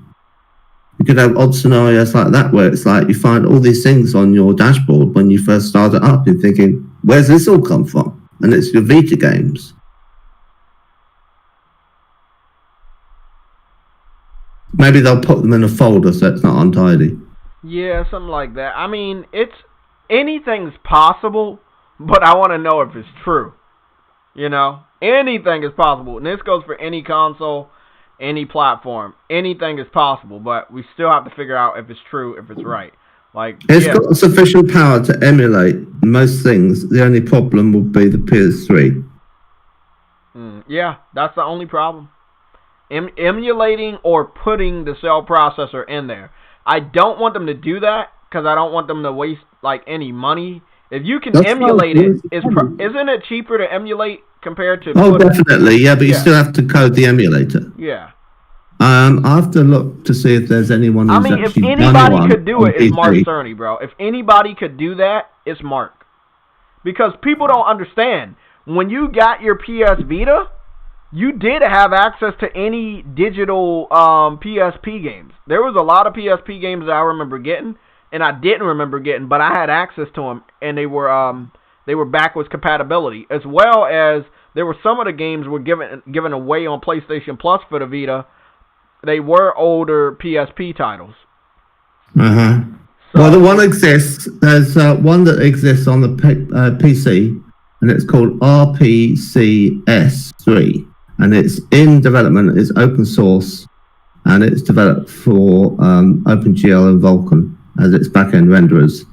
Speaker 2: You could have odd scenarios like that where it's like you find all these things on your dashboard when you first start it up and thinking, where's this all come from? And it's your Vita games. Maybe they'll put them in a folder so it's not untidy.
Speaker 1: Yeah, something like that. I mean, anything's possible, but I want to know if it's true. You know? Anything is possible. And this goes for any console, any platform. Anything is possible, but we still have to figure out if it's true, if it's right. Like,
Speaker 2: it's got sufficient power to emulate most things. The only problem would be the PS3.
Speaker 1: Yeah, that's the only problem. Emulating or putting the cell processor in there. I don't want them to do that because I don't want them to waste like any money. If you can emulate it, isn't it cheaper to emulate compared to?
Speaker 2: Oh, definitely, yeah, but you still have to code the emulator.
Speaker 1: Yeah.
Speaker 2: I have to look to see if there's anyone who's
Speaker 1: if anybody could do it, it's Mark Cerny, bro. If anybody could do that, it's Mark. Because people don't understand. When you got your PS Vita, you did have access to any digital PSP games. There was a lot of PSP games that I remember getting, and I didn't remember getting, but I had access to them, and they were backwards compatibility, as well as there were some of the games were given away on PlayStation Plus for the Vita. They were older PSP titles.
Speaker 2: So, well, the one exists. There's one that exists on the PC, and it's called RPCS3. And it's in development. It's open source, and it's developed for OpenGL and Vulkan as its back-end renderers.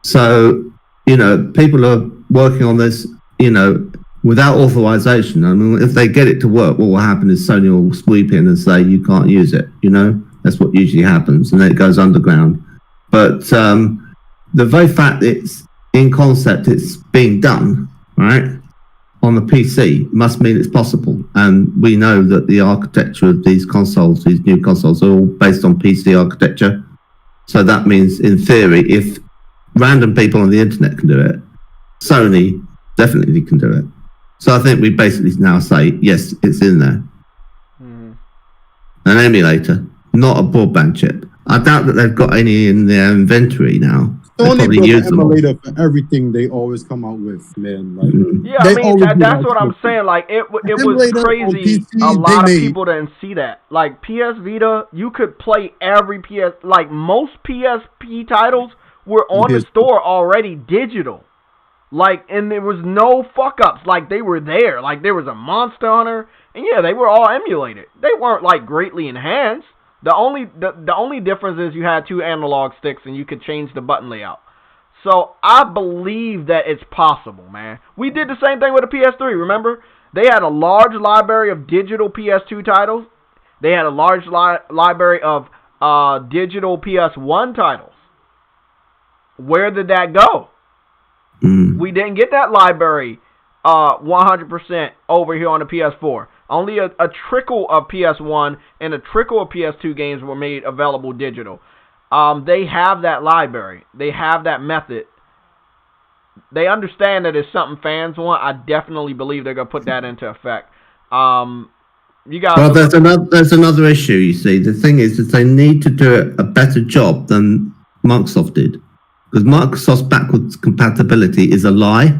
Speaker 2: So, you know, people are working on this, you know, without authorization. I mean, if they get it to work, what will happen is Sony will sweep in and say, you can't use it, you know? That's what usually happens, and then it goes underground. But the very fact that it's in concept, it's being done, right? On the PC must mean it's possible, and we know that the architecture of these consoles, these new consoles, are all based on PC architecture. So that means, in theory, if random people on the internet can do it, Sony definitely can do it. So I think we basically now say, yes, it's in there. An emulator, not a broadband chip. I doubt that they've got any in their inventory now.
Speaker 3: Sony built an emulator for everything they always come out with, man. Like,
Speaker 1: yeah, I mean, that's what I'm saying. Like, it was crazy. PC, a lot of people didn't see that. Like, PS Vita, you could play every like, most PSP titles were on the store already digital. Like, and there was no fuck-ups. Like, they were there. Like, there was a Monster Hunter. And, yeah, they were all emulated. They weren't, like, greatly enhanced. The only difference is you had 2 analog sticks and you could change the button layout. So I believe that it's possible, man. We did the same thing with the PS3, remember? They had a large library of digital PS2 titles. They had a large library of digital PS1 titles. Where did that go? We didn't get that library 100% over here on the PS4. Only a trickle of PS1 and a trickle of PS2 games were made available digital. They have that library. They have that method. They understand that it's something fans want. I definitely believe they're going to put that into effect. You guys.
Speaker 2: Well, there's another issue, you see. The thing is that they need to do a better job than Microsoft did. Because Microsoft's backwards compatibility is a lie.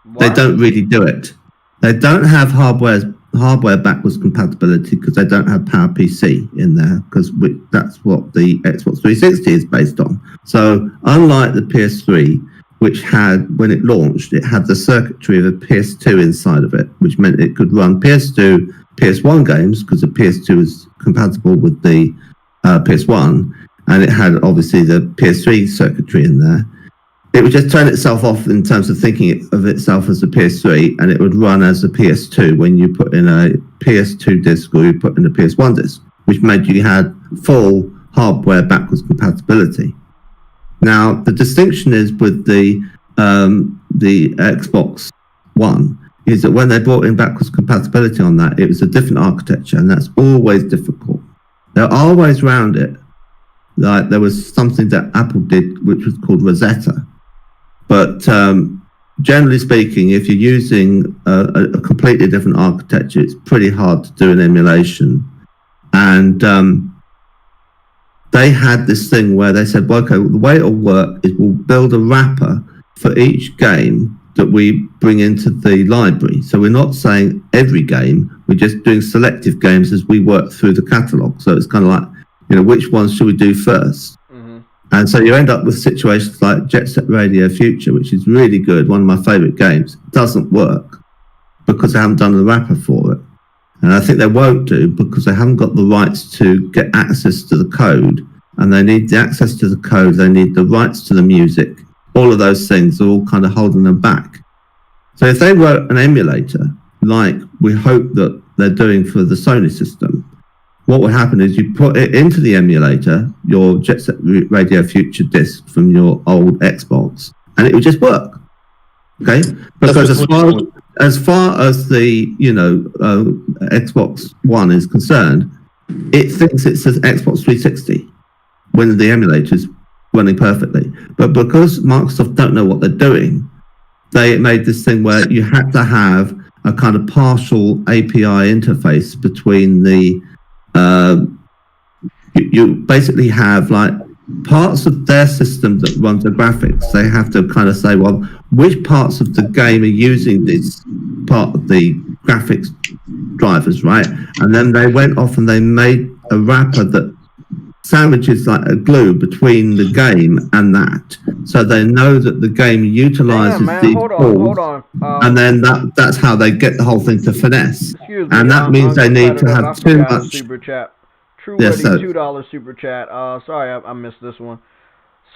Speaker 2: What? They don't really do it. They don't have hardware backwards compatibility because they don't have PowerPC in there, because that's what the Xbox 360 is based on. So unlike the PS3, which had, when it launched, it had the circuitry of a PS2 inside of it, which meant it could run PS2, PS1 games, because the PS2 is compatible with the PS1, and it had obviously the PS3 circuitry in there. It would just turn itself off in terms of thinking of itself as a PS3, and it would run as a PS2 when you put in a PS2 disc or you put in a PS1 disc, which meant you had full hardware backwards compatibility. Now, the distinction is with the Xbox One is that when they brought in backwards compatibility on that, it was a different architecture, and that's always difficult. There are ways around it. Like there was something that Apple did, which was called Rosetta. But generally speaking, if you're using a completely different architecture, it's pretty hard to do an emulation. And they had this thing where they said, well, okay, the way it'll work is we'll build a wrapper for each game that we bring into the library. So we're not saying every game, we're just doing selective games as we work through the catalog. So it's kind of like, you know, which ones should we do first? Mm-hmm. And so you end up with situations like Jet Set Radio Future, which is really good, one of my favorite games. It doesn't work because they haven't done the wrapper for it. And I think they won't do because they haven't got the rights to get access to the code. And they need the access to the code, they need the rights to the music. All of those things are all kind of holding them back. So if they wrote an emulator, like we hope that they're doing for the Sony system, what would happen is you put it into the emulator, your Jet Set Radio Future disc from your old Xbox, and it would just work. Okay? Because as far as the Xbox One is concerned, it thinks it says Xbox 360 when the emulator's running perfectly. But because Microsoft don't know what they're doing, they made this thing where you had to have a kind of partial API interface between the you basically have like parts of their system that runs the graphics. They have to kind of say, well, which parts of the game are using this part of the graphics drivers, right? And then they went off and they made a wrapper that sandwiches like a glue between the game and that, so they know that the game utilizes these tools, and then that's how they get the whole thing to finesse. And that means they need to have too much.
Speaker 1: Super chat. True Witty, $2 super chat. Sorry, I missed this one.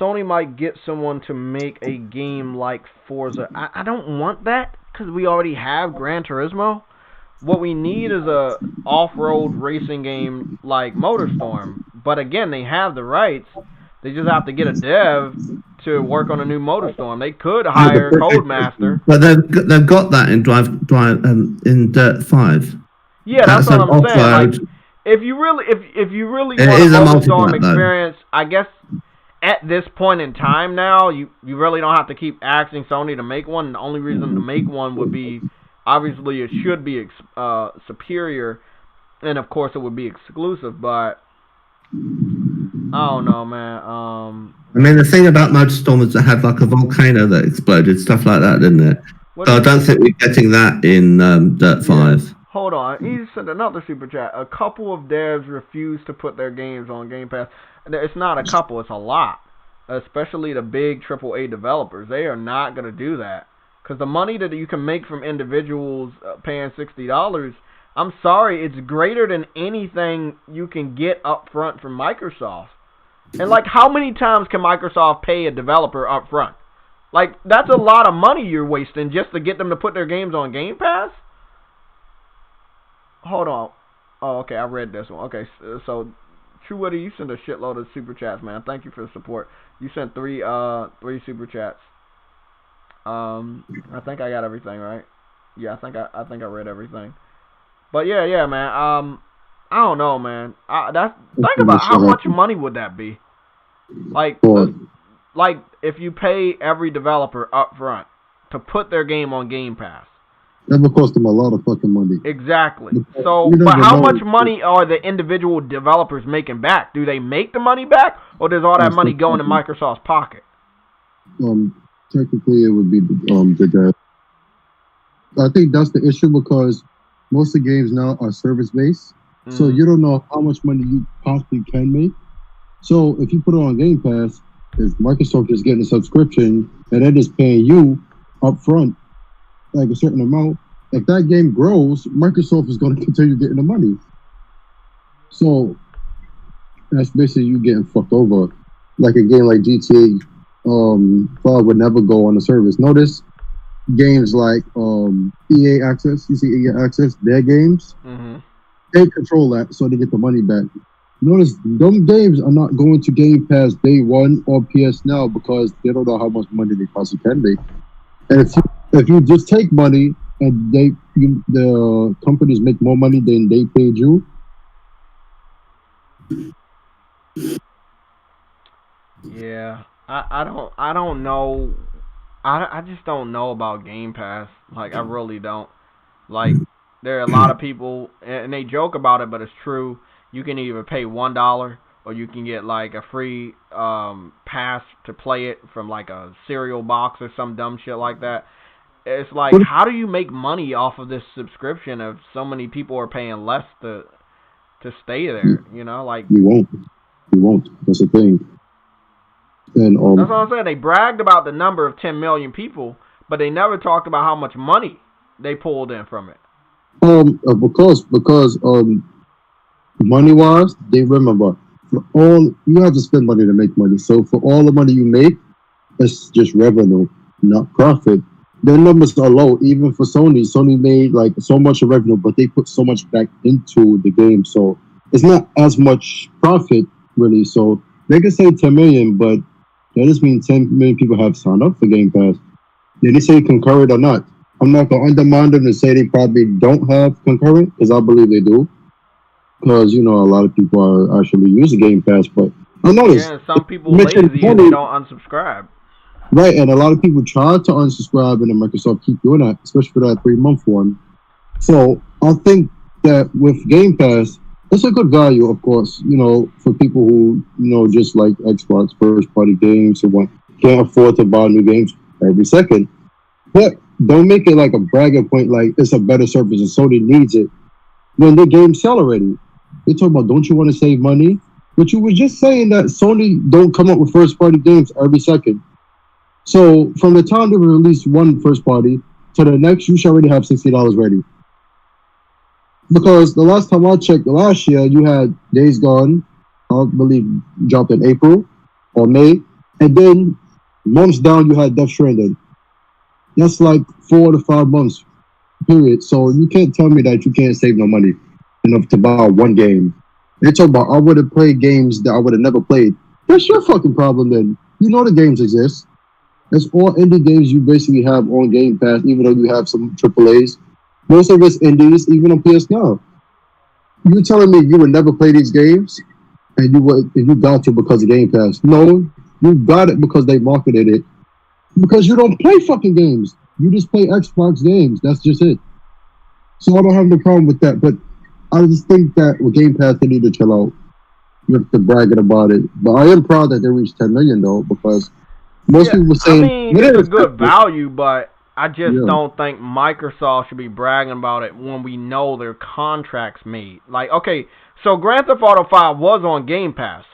Speaker 1: Sony might get someone to make a game like Forza. I don't want that because we already have Gran Turismo. What we need is a off-road racing game like MotorStorm. But again, they have the rights. They just have to get a dev to work on a new MotorStorm. They could hire a Codemaster.
Speaker 2: But they've got that in in Dirt 5.
Speaker 1: Yeah, that's what I'm saying. Like, if you really want a MotorStorm experience, I guess at this point in time now, you really don't have to keep asking Sony to make one. The only reason to make one would be, obviously, it should be superior, and of course it would be exclusive, but I don't know, man.
Speaker 2: I mean, the thing about MotorStorm is it had like a volcano that exploded, stuff like that, didn't it? So I don't think we're getting that in Dirt 5.
Speaker 1: Hold on. He sent another super chat. A couple of devs refuse to put their games on Game Pass. It's not a couple, it's a lot. Especially the big AAA developers. They are not going to do that. Because the money that you can make from individuals paying $60, I'm sorry, it's greater than anything you can get up front from Microsoft. And, like, how many times can Microsoft pay a developer up front? Like, that's a lot of money you're wasting just to get them to put their games on Game Pass? Hold on. Oh, okay, I read this one. Okay, so True Witty, you sent a shitload of super chats, man. Thank you for the support. You sent three super chats. I think I got everything right. Yeah, I think I read everything. But yeah, man. I don't know, man. Think about how much money would that be? Like if you pay every developer up front to put their game on Game Pass.
Speaker 3: That would cost them a lot of fucking money.
Speaker 1: Exactly. So, but how much money are the individual developers making back? Do they make the money back, or does all that money go into Microsoft's pocket?
Speaker 3: Technically, it would be the guy. I think that's the issue because most of the games now are service-based. So you don't know how much money you possibly can make. So if you put it on Game Pass, if Microsoft is getting a subscription and they're just paying you up front, like a certain amount, if that game grows, Microsoft is going to continue getting the money. So that's basically you getting fucked over. Like a game like GTA 5 would never go on the service. Notice games like EA Access, you see EA Access, their games, they control that so they get the money back. Notice them games are not going to Game Pass day one or PS Now because they don't know how much money they possibly can make. And if you just take money and the companies make more money than they paid you,
Speaker 1: Yeah, I don't know. I just don't know about Game Pass. Like I really don't. Like there are a lot of people and they joke about it, but it's true. You can either pay $1 or you can get like a free pass to play it from like a cereal box or some dumb shit like that. It's like
Speaker 3: but
Speaker 1: how do you make money off of this subscription if so many people are paying less to stay there? You know, like
Speaker 3: you won't. You won't. That's the thing. And
Speaker 1: that's what I'm saying. They bragged about the number of 10 million people, but they never talked about how much money they pulled in from it.
Speaker 3: because money wise, they remember for all you have to spend money to make money. So for all the money you make, it's just revenue, not profit. Their numbers are low, even for Sony. Sony made like so much of revenue, but they put so much back into the game, so it's not as much profit really. So they can say 10 million, but that just means 10 million people have signed up for Game Pass. Did they say concurrent or not? I'm not gonna undermine them and say they probably don't have concurrent because I believe they do. Because a lot of people are actually using Game Pass, but I noticed
Speaker 1: Yeah, and some people
Speaker 3: making
Speaker 1: lazy and they
Speaker 3: money.
Speaker 1: don't unsubscribe.
Speaker 3: Right, and a lot of people try to unsubscribe, and then Microsoft keep doing that, especially for that 3 month one. So I think that with Game Pass, it's a good value, of course. For people who just like Xbox first party games and can't afford to buy new games every second. But don't make it like a bragging point, like it's a better service and Sony needs it when the games sell already. They talk about don't you want to save money? But you were just saying that Sony don't come up with first party games every second. So from the time they release one first party to the next, you should already have $60 ready. Because the last time I checked, last year you had Days Gone, I believe dropped in April or May, and then months down you had Death Stranding. That's like 4 to 5 months period. So you can't tell me that you can't save no money enough to buy one game. They talk about I would have played games that I would have never played. That's your fucking problem then. You know the games exist. It's all indie games you basically have on Game Pass, even though you have some AAAs. Most of it's indies, even on PS Now. You telling me you would never play these games and you got to because of Game Pass? No, you got it because they marketed it. Because you don't play fucking games. You just play Xbox games. That's just it. So I don't have no problem with that. But I just think that with Game Pass, they need to chill out. You have to bragging about it. But I am proud that they reached 10 million though, because most people were saying,
Speaker 1: I mean, it's a good value, but I just don't think Microsoft should be bragging about it when we know their contracts made. Like, okay, so Grand Theft Auto 5 was on Game Pass,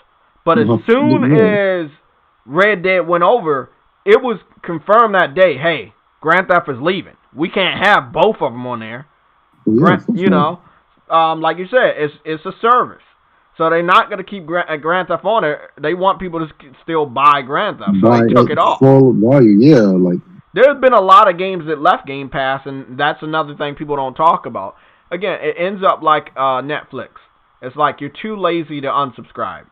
Speaker 1: but as soon as Red Dead went over, it was confirmed that day, hey, Grand Theft is leaving. We can't have both of them on there. Like you said, it's a service. So they're not going to keep Grand Theft on there. They want people to still buy Grand Theft, so they took it off.
Speaker 3: Full value, yeah.
Speaker 1: There's been a lot of games that left Game Pass, and that's another thing people don't talk about. Again, it ends up like Netflix. It's like you're too lazy to unsubscribe.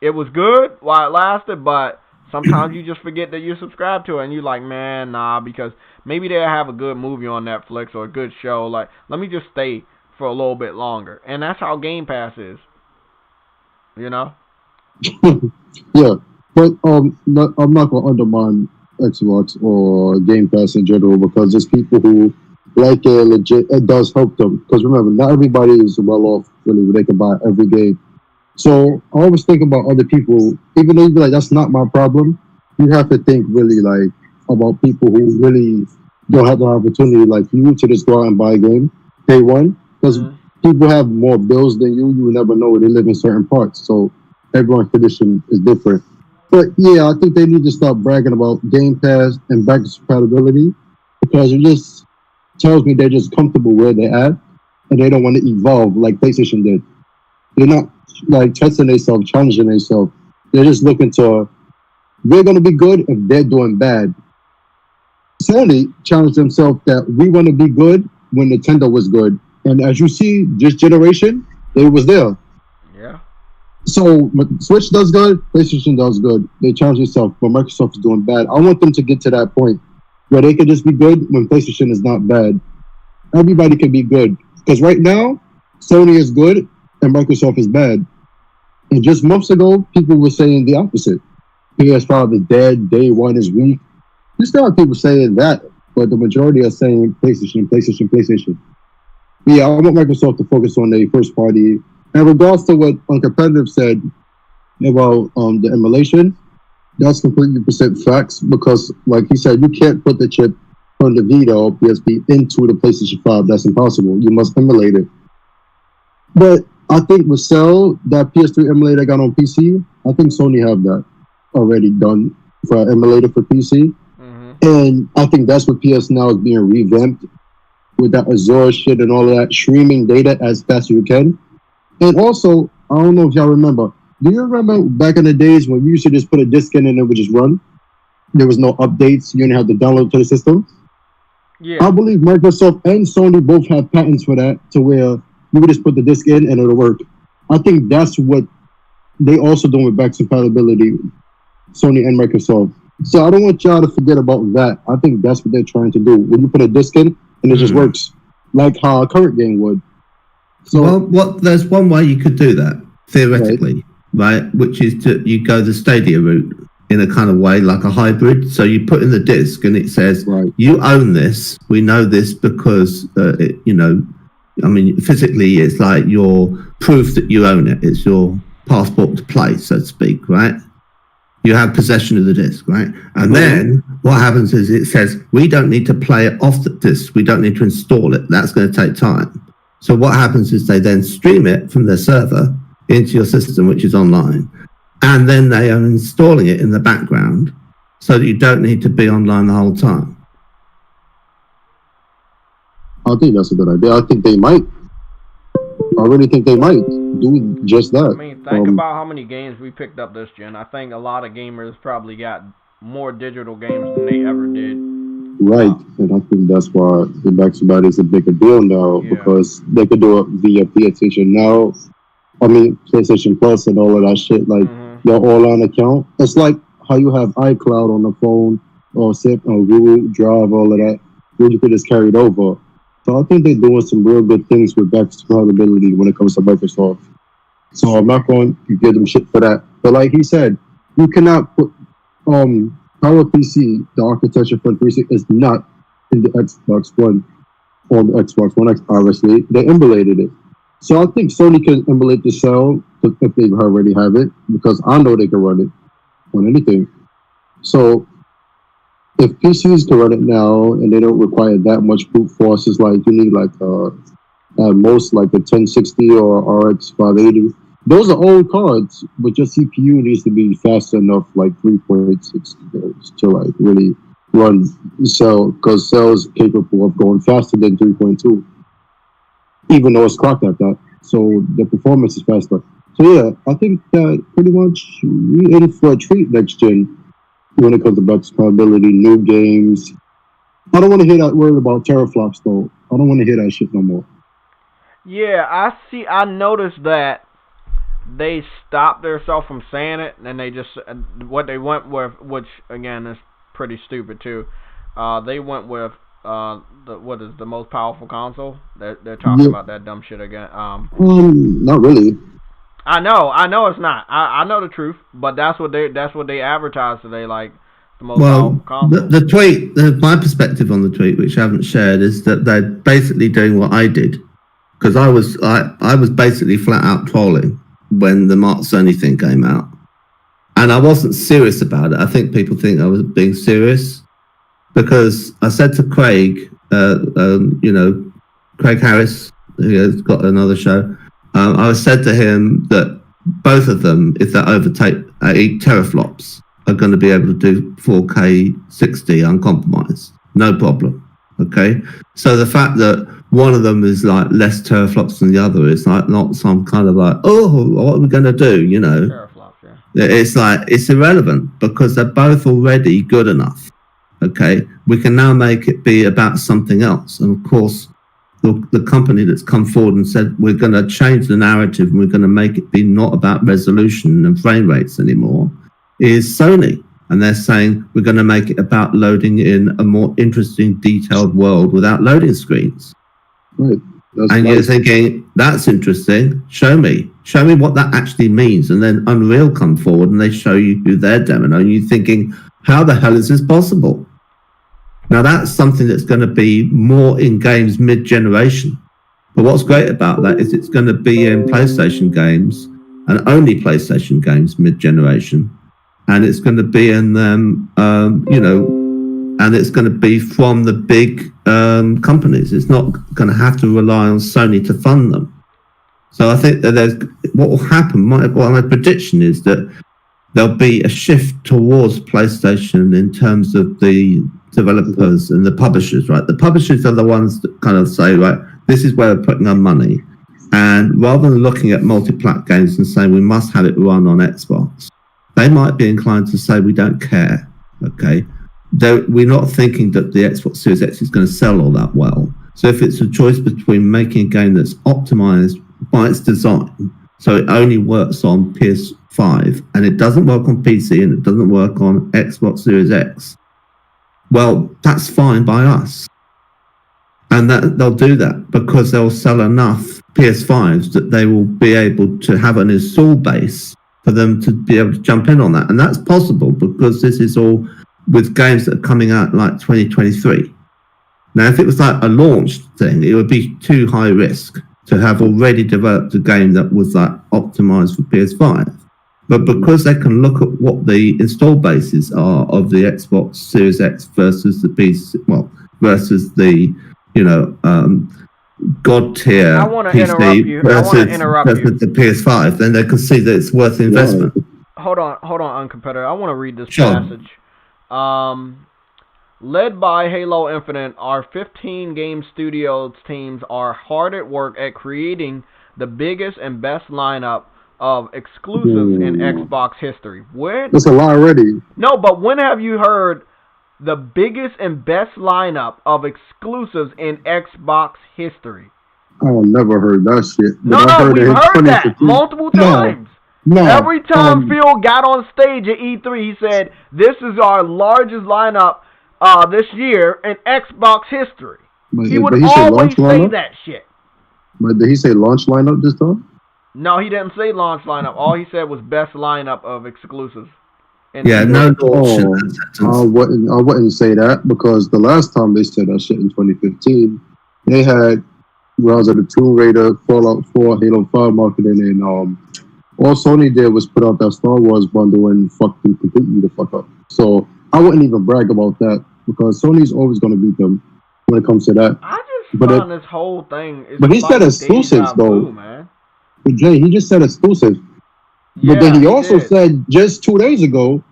Speaker 1: It was good while it lasted, but sometimes you just forget that you're subscribed to it, and you're like, man, nah, because maybe they'll have a good movie on Netflix or a good show. Like, let me just stay for a little bit longer. And that's how Game Pass is.
Speaker 3: Yeah. But I'm not going to undermine Xbox or Game Pass in general because there's people who like it legit. It does help them. Because remember, not everybody is well off really where they can buy every game. So I always think about other people, even though you be like, that's not my problem, you have to think really like about people who really don't have the opportunity like you to just go out and buy a game day one. Because people have more bills than you. You will never know where they live in certain parts. So everyone's condition is different. But yeah, I think they need to stop bragging about Game Pass and backwards compatibility because it just tells me they're just comfortable where they're at and they don't want to evolve like PlayStation did. They're not like testing themselves, challenging themselves. They're just looking to, we're going to be good if they're doing bad. Sony challenged themselves that we want to be good when Nintendo was good. And as you see, this generation, It was there.
Speaker 1: Yeah.
Speaker 3: So Switch does good, PlayStation does good. They challenge themselves, but Microsoft is doing bad. I want them to get to that point where they can just be good when PlayStation is not bad. Everybody can be good. Because right now, Sony is good and Microsoft is bad. And just months ago, people were saying the opposite. PS5 is dead, day one is weak. You still have people saying that, but the majority are saying PlayStation, PlayStation, PlayStation. But yeah, I want Microsoft to focus on their first party. In regards to what Uncompetitive said about the emulation, that's completely percent facts because, like he said, you can't put the chip from the Vita or PSP into the PlayStation 5. That's impossible. You must emulate it. But I think with Cell, that PS3 emulator I got on PC, I think Sony have that already done for an emulator for PC.
Speaker 1: Mm-hmm.
Speaker 3: And I think that's what PS Now is being revamped with that Azure shit and all of that, streaming data as fast as you can. And also, I don't know if y'all remember, do you remember back in the days when we used to just put a disc in and it would just run? There was no updates. You didn't have to download to the system.
Speaker 1: Yeah.
Speaker 3: I believe Microsoft and Sony both have patents for that to where you would just put the disc in and it'll work. I think that's what they also doing with backwards compatibility, Sony and Microsoft. So I don't want y'all to forget about that. I think that's what they're trying to do. When you put a disc in and it just works, like how a current game would. So,
Speaker 2: well, there's one way you could do that theoretically, right? Which is you go the Stadia route in a kind of way, like a hybrid. So you put in the disc, and it says you own this. We know this because physically, it's like your proof that you own it. It's your passport to play, so to speak, right? You have possession of the disc, right? And then what happens is it says we don't need to play it off the disc. We don't need to install it. That's going to take time. So what happens is they then stream it from their server into your system, which is online, and then they are installing it in the background so that you don't need to be online the whole time.
Speaker 3: I think that's a good idea. I think they might. I really think they might do just that.
Speaker 1: I mean, think about how many games we picked up this gen. I think a lot of gamers probably got more digital games than they ever did.
Speaker 3: Right, and I think that's why the backspot is a bigger deal now because they could do it via PlayStation Now. PlayStation Plus and all of that shit. Like your online account. It's like how you have iCloud on the phone or Google Drive, all of that, where you could just carry it over. So I think they're doing some real good things with backwards compatibility when it comes to Microsoft. So I'm not going to give them shit for that. But like he said, you cannot put PowerPC, the architecture for 360 is not in the Xbox One or the Xbox One X, obviously. They emulated it. So I think Sony can emulate the Cell if they already have it, because I know they can run it on anything. So if PCs can run it now and they don't require that much brute force, it's like you need like at most like a 1060 or RX 580. Those are old cards, but your CPU needs to be fast enough, like 3.6 gigahertz, to like really run Cell, because Cell is capable of going faster than 3.2, even though it's clocked at that. So the performance is faster. So yeah, I think that pretty much we in for a treat next gen when it comes to backwards compatibility, new games. I don't want to hear that word about teraflops though. I don't want to hear that shit no more.
Speaker 1: Yeah, I noticed that they stopped themselves from saying it, and they just what they went with, which again is pretty stupid too. They went with the most powerful console. They're talking about that dumb shit again.
Speaker 3: Not really.
Speaker 1: I know it's not. I know the truth, but that's what they advertised today, like the most powerful console.
Speaker 2: The tweet, my perspective on the tweet, which I haven't shared, is that they're basically doing what I did, because I was basically flat out trolling when the Mark Sony thing came out, and I wasn't serious about it. I think people think I was being serious, because I said to Craig, Craig Harris, who has got another show, I said to him that both of them, if they overtake 8 teraflops, are going to be able to do 4K 60 uncompromised, no problem. Okay, so the fact that one of them is like less teraflops than the other is like not some kind of like, oh, what are we going to do?
Speaker 1: Teraflops, yeah.
Speaker 2: It's like it's irrelevant because they're both already good enough. Okay, we can now make it be about something else, and of course, the company that's come forward and said we're going to change the narrative and we're going to make it be not about resolution and frame rates anymore is Sony. And they're saying we're going to make it about loading in a more interesting, detailed world without loading screens.
Speaker 3: Right.
Speaker 2: And you're thinking, that's interesting. Show me what that actually means. And then Unreal come forward and they show you who their demo. And you're thinking, how the hell is this possible? Now, that's something that's going to be more in games mid-generation. But what's great about that is it's going to be in PlayStation games and only PlayStation games mid-generation. And it's going to be in them, and it's going to be from the big companies. It's not going to have to rely on Sony to fund them. So I think that what will happen, my prediction is that there'll be a shift towards PlayStation in terms of the developers and the publishers, right? The publishers are the ones that kind of say, right, this is where we're putting our money. And rather than looking at multi-plat games and saying we must have it run on Xbox, they might be inclined to say we don't care, okay? We're not thinking that the Xbox Series X is going to sell all that well. So if it's a choice between making a game that's optimized by its design, so it only works on PS5 and it doesn't work on PC and it doesn't work on Xbox Series X, well, that's fine by us. And that they'll do that because they'll sell enough PS5s that they will be able to have an install base for them to be able to jump in on that. And that's possible because this is all with games that are coming out like 2023. Now, if it was like a launch thing, it would be too high risk to have already developed a game that was like optimized for PS5. But because they can look at what the install bases are of the Xbox Series X versus the PC, versus the, God tier
Speaker 1: I want to
Speaker 2: PC
Speaker 1: interrupt you.
Speaker 2: versus the PS5, then they can see that it's worth the investment.
Speaker 1: Hold on, Uncompetitor. I want to read this
Speaker 2: Sure.
Speaker 1: passage. Led by Halo Infinite, our 15 game studios teams are hard at work at creating the biggest and best lineup of exclusives in Xbox history.
Speaker 3: That's a lot already.
Speaker 1: No, but when have you heard the biggest and best lineup of exclusives in Xbox history?
Speaker 3: I never heard that shit.
Speaker 1: No, we've heard that multiple times.
Speaker 3: No.
Speaker 1: Every time Phil got on stage at E3, he said, "This is our largest lineup this year in Xbox history." He would always say that shit.
Speaker 3: But did he say launch lineup this time?
Speaker 1: No, he didn't say launch lineup. All he said was best lineup of exclusives.
Speaker 2: Yeah, no launch.
Speaker 3: I wouldn't say that because the last time they said that shit in 2015, they had Rise of the Tomb Raider, Fallout 4, Halo 5 marketing, and all Sony did was put out that Star Wars bundle and fucked them completely the fuck up. So I wouldn't even brag about that because Sony's always going to beat them when it comes to that.
Speaker 1: I just found this whole thing.
Speaker 3: But he said exclusives though.
Speaker 1: Man.
Speaker 3: But Jay, he just said exclusives.
Speaker 1: Yeah,
Speaker 3: but then he also said just 2 days ago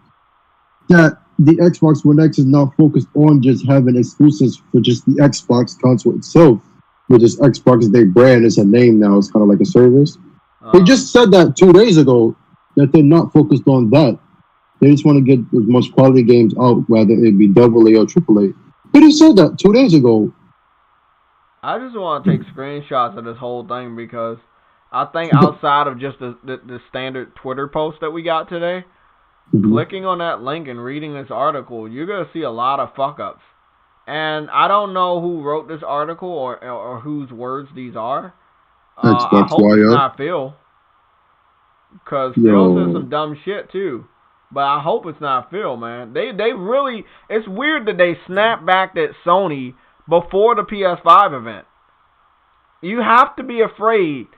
Speaker 3: that the Xbox One X is now focused on just having exclusives for just the Xbox console itself, which is Xbox. Their brand is a name now. It's kind of like a service. He just said that 2 days ago that they're not focused on that. They just want to get as much quality games out, whether it be AA or AAA. But he said that 2 days ago.
Speaker 1: I just want to take screenshots of this whole thing because I think outside of just the standard Twitter post that we got today, clicking on that link and reading this article, you're going to see a lot of fuck-ups. And I don't know who wrote this article or whose words these are. I hope it's not Phil. Because Phil said some dumb shit too. But I hope it's not Phil, man. They really... It's weird that they snapped back at Sony before the PS5 event. You have to be afraid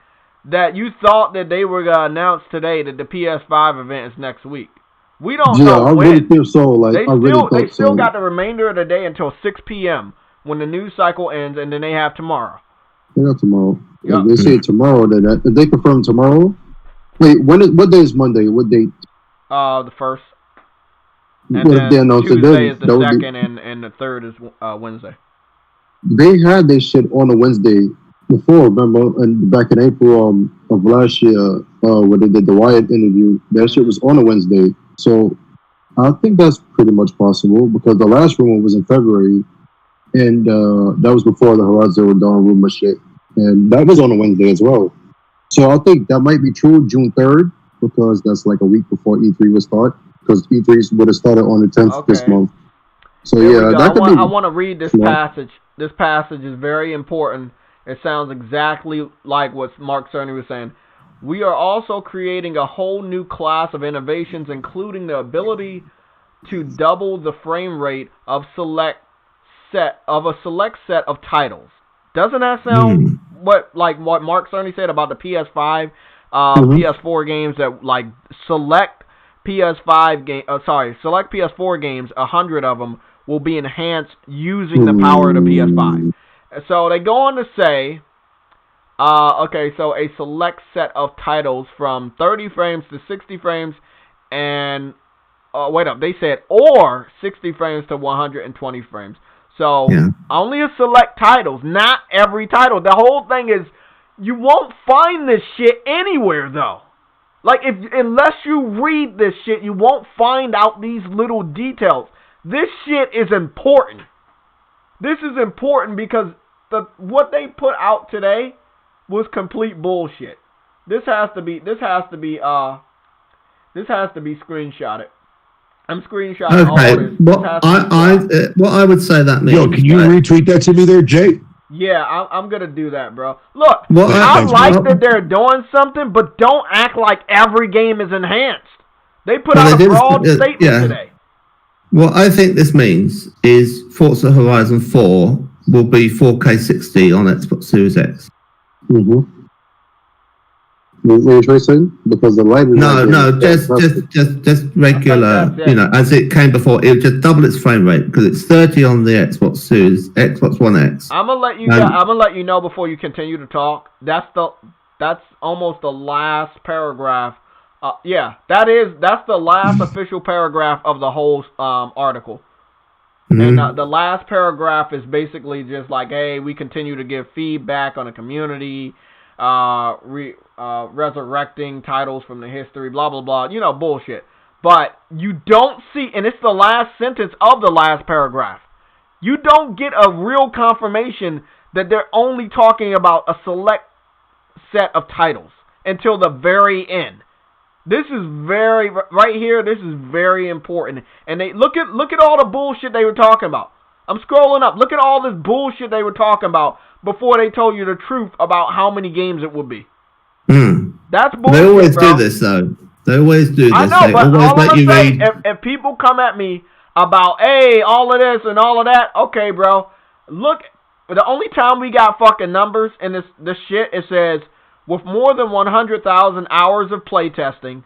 Speaker 1: that you thought that they were going to announce today that the PS5 event is next week. We don't know when.
Speaker 3: I really feel so.
Speaker 1: They still got the remainder of the day until 6 p.m. when the news cycle ends, and then they have tomorrow.
Speaker 3: They got tomorrow.
Speaker 1: Yep.
Speaker 3: If they say tomorrow, then if they confirm tomorrow. Wait, what day is Monday? What date?
Speaker 1: The 1st. And
Speaker 3: then
Speaker 1: Tuesday is the 2nd, and the 3rd is Wednesday.
Speaker 3: They had this shit on a Wednesday before, remember? And back in April of last year, when they did the Wyatt interview, that shit was on a Wednesday. So I think that's pretty much possible because the last rumor was in February. and that was before the Horizon Zero Dawn rumor shit, and that was on a Wednesday as well. So I think that might be true June 3rd because that's like a week before E3 would start. Because E3 would have started on the 10th this month. So
Speaker 1: Here
Speaker 3: yeah, that could be.
Speaker 1: I want to read this passage. This passage is very important. It sounds exactly like what Mark Cerny was saying. We are also creating a whole new class of innovations, including the ability to double the frame rate of a select set of titles. Doesn't that sound what Mark Cerny said about the PS5, PS4 games that like select select PS4 games, 100 of them will be enhanced using the power of the PS5. So they go on to say, so a select set of titles from 30 frames to 60 frames, and they said or 60 frames to 120 frames. So only a select titles, not every title. The whole thing is you won't find this shit anywhere though. Like unless you read this shit, you won't find out these little details. This shit is important. This is important because what they put out today was complete bullshit. This has to be screenshotted. I'm screenshotting all this.
Speaker 2: What I would say that means.
Speaker 4: Yo, can you retweet that to me there, Jay?
Speaker 1: Yeah, I'm gonna do that, bro. Look, I like that they're doing something, but don't act like every game is enhanced. They put out a broad statement today.
Speaker 2: What I think this means is Forza Horizon 4 will be 4K 60 on Xbox Series X.
Speaker 3: What are you saying? Because the lighting.
Speaker 2: Just regular. As it came before, it would just double its frame rate because it's 30 on the Xbox One X.
Speaker 1: I'm gonna let you know before you continue to talk. That's almost the last paragraph. That's the last official paragraph of the whole article. And the last paragraph is basically just like, hey, we continue to give feedback on the community, resurrecting titles from the history, blah, blah, blah, bullshit. But you don't see, and it's the last sentence of the last paragraph, you don't get a real confirmation that they're only talking about a select set of titles until the very end. This is right here, this is very important. And they look at all the bullshit they were talking about. I'm scrolling up. Look at all this bullshit they were talking about before they told you the truth about how many games it would be. That's bullshit,
Speaker 2: They always
Speaker 1: bro.
Speaker 2: do this, though. They always do this.
Speaker 1: I know,
Speaker 2: they
Speaker 1: but
Speaker 2: always
Speaker 1: all
Speaker 2: let
Speaker 1: I'm
Speaker 2: you
Speaker 1: saying,
Speaker 2: read.
Speaker 1: if people come at me about, hey, all of this and all of that, okay, bro. Look, the only time we got fucking numbers in this shit, it says, with more than 100,000 hours of playtesting,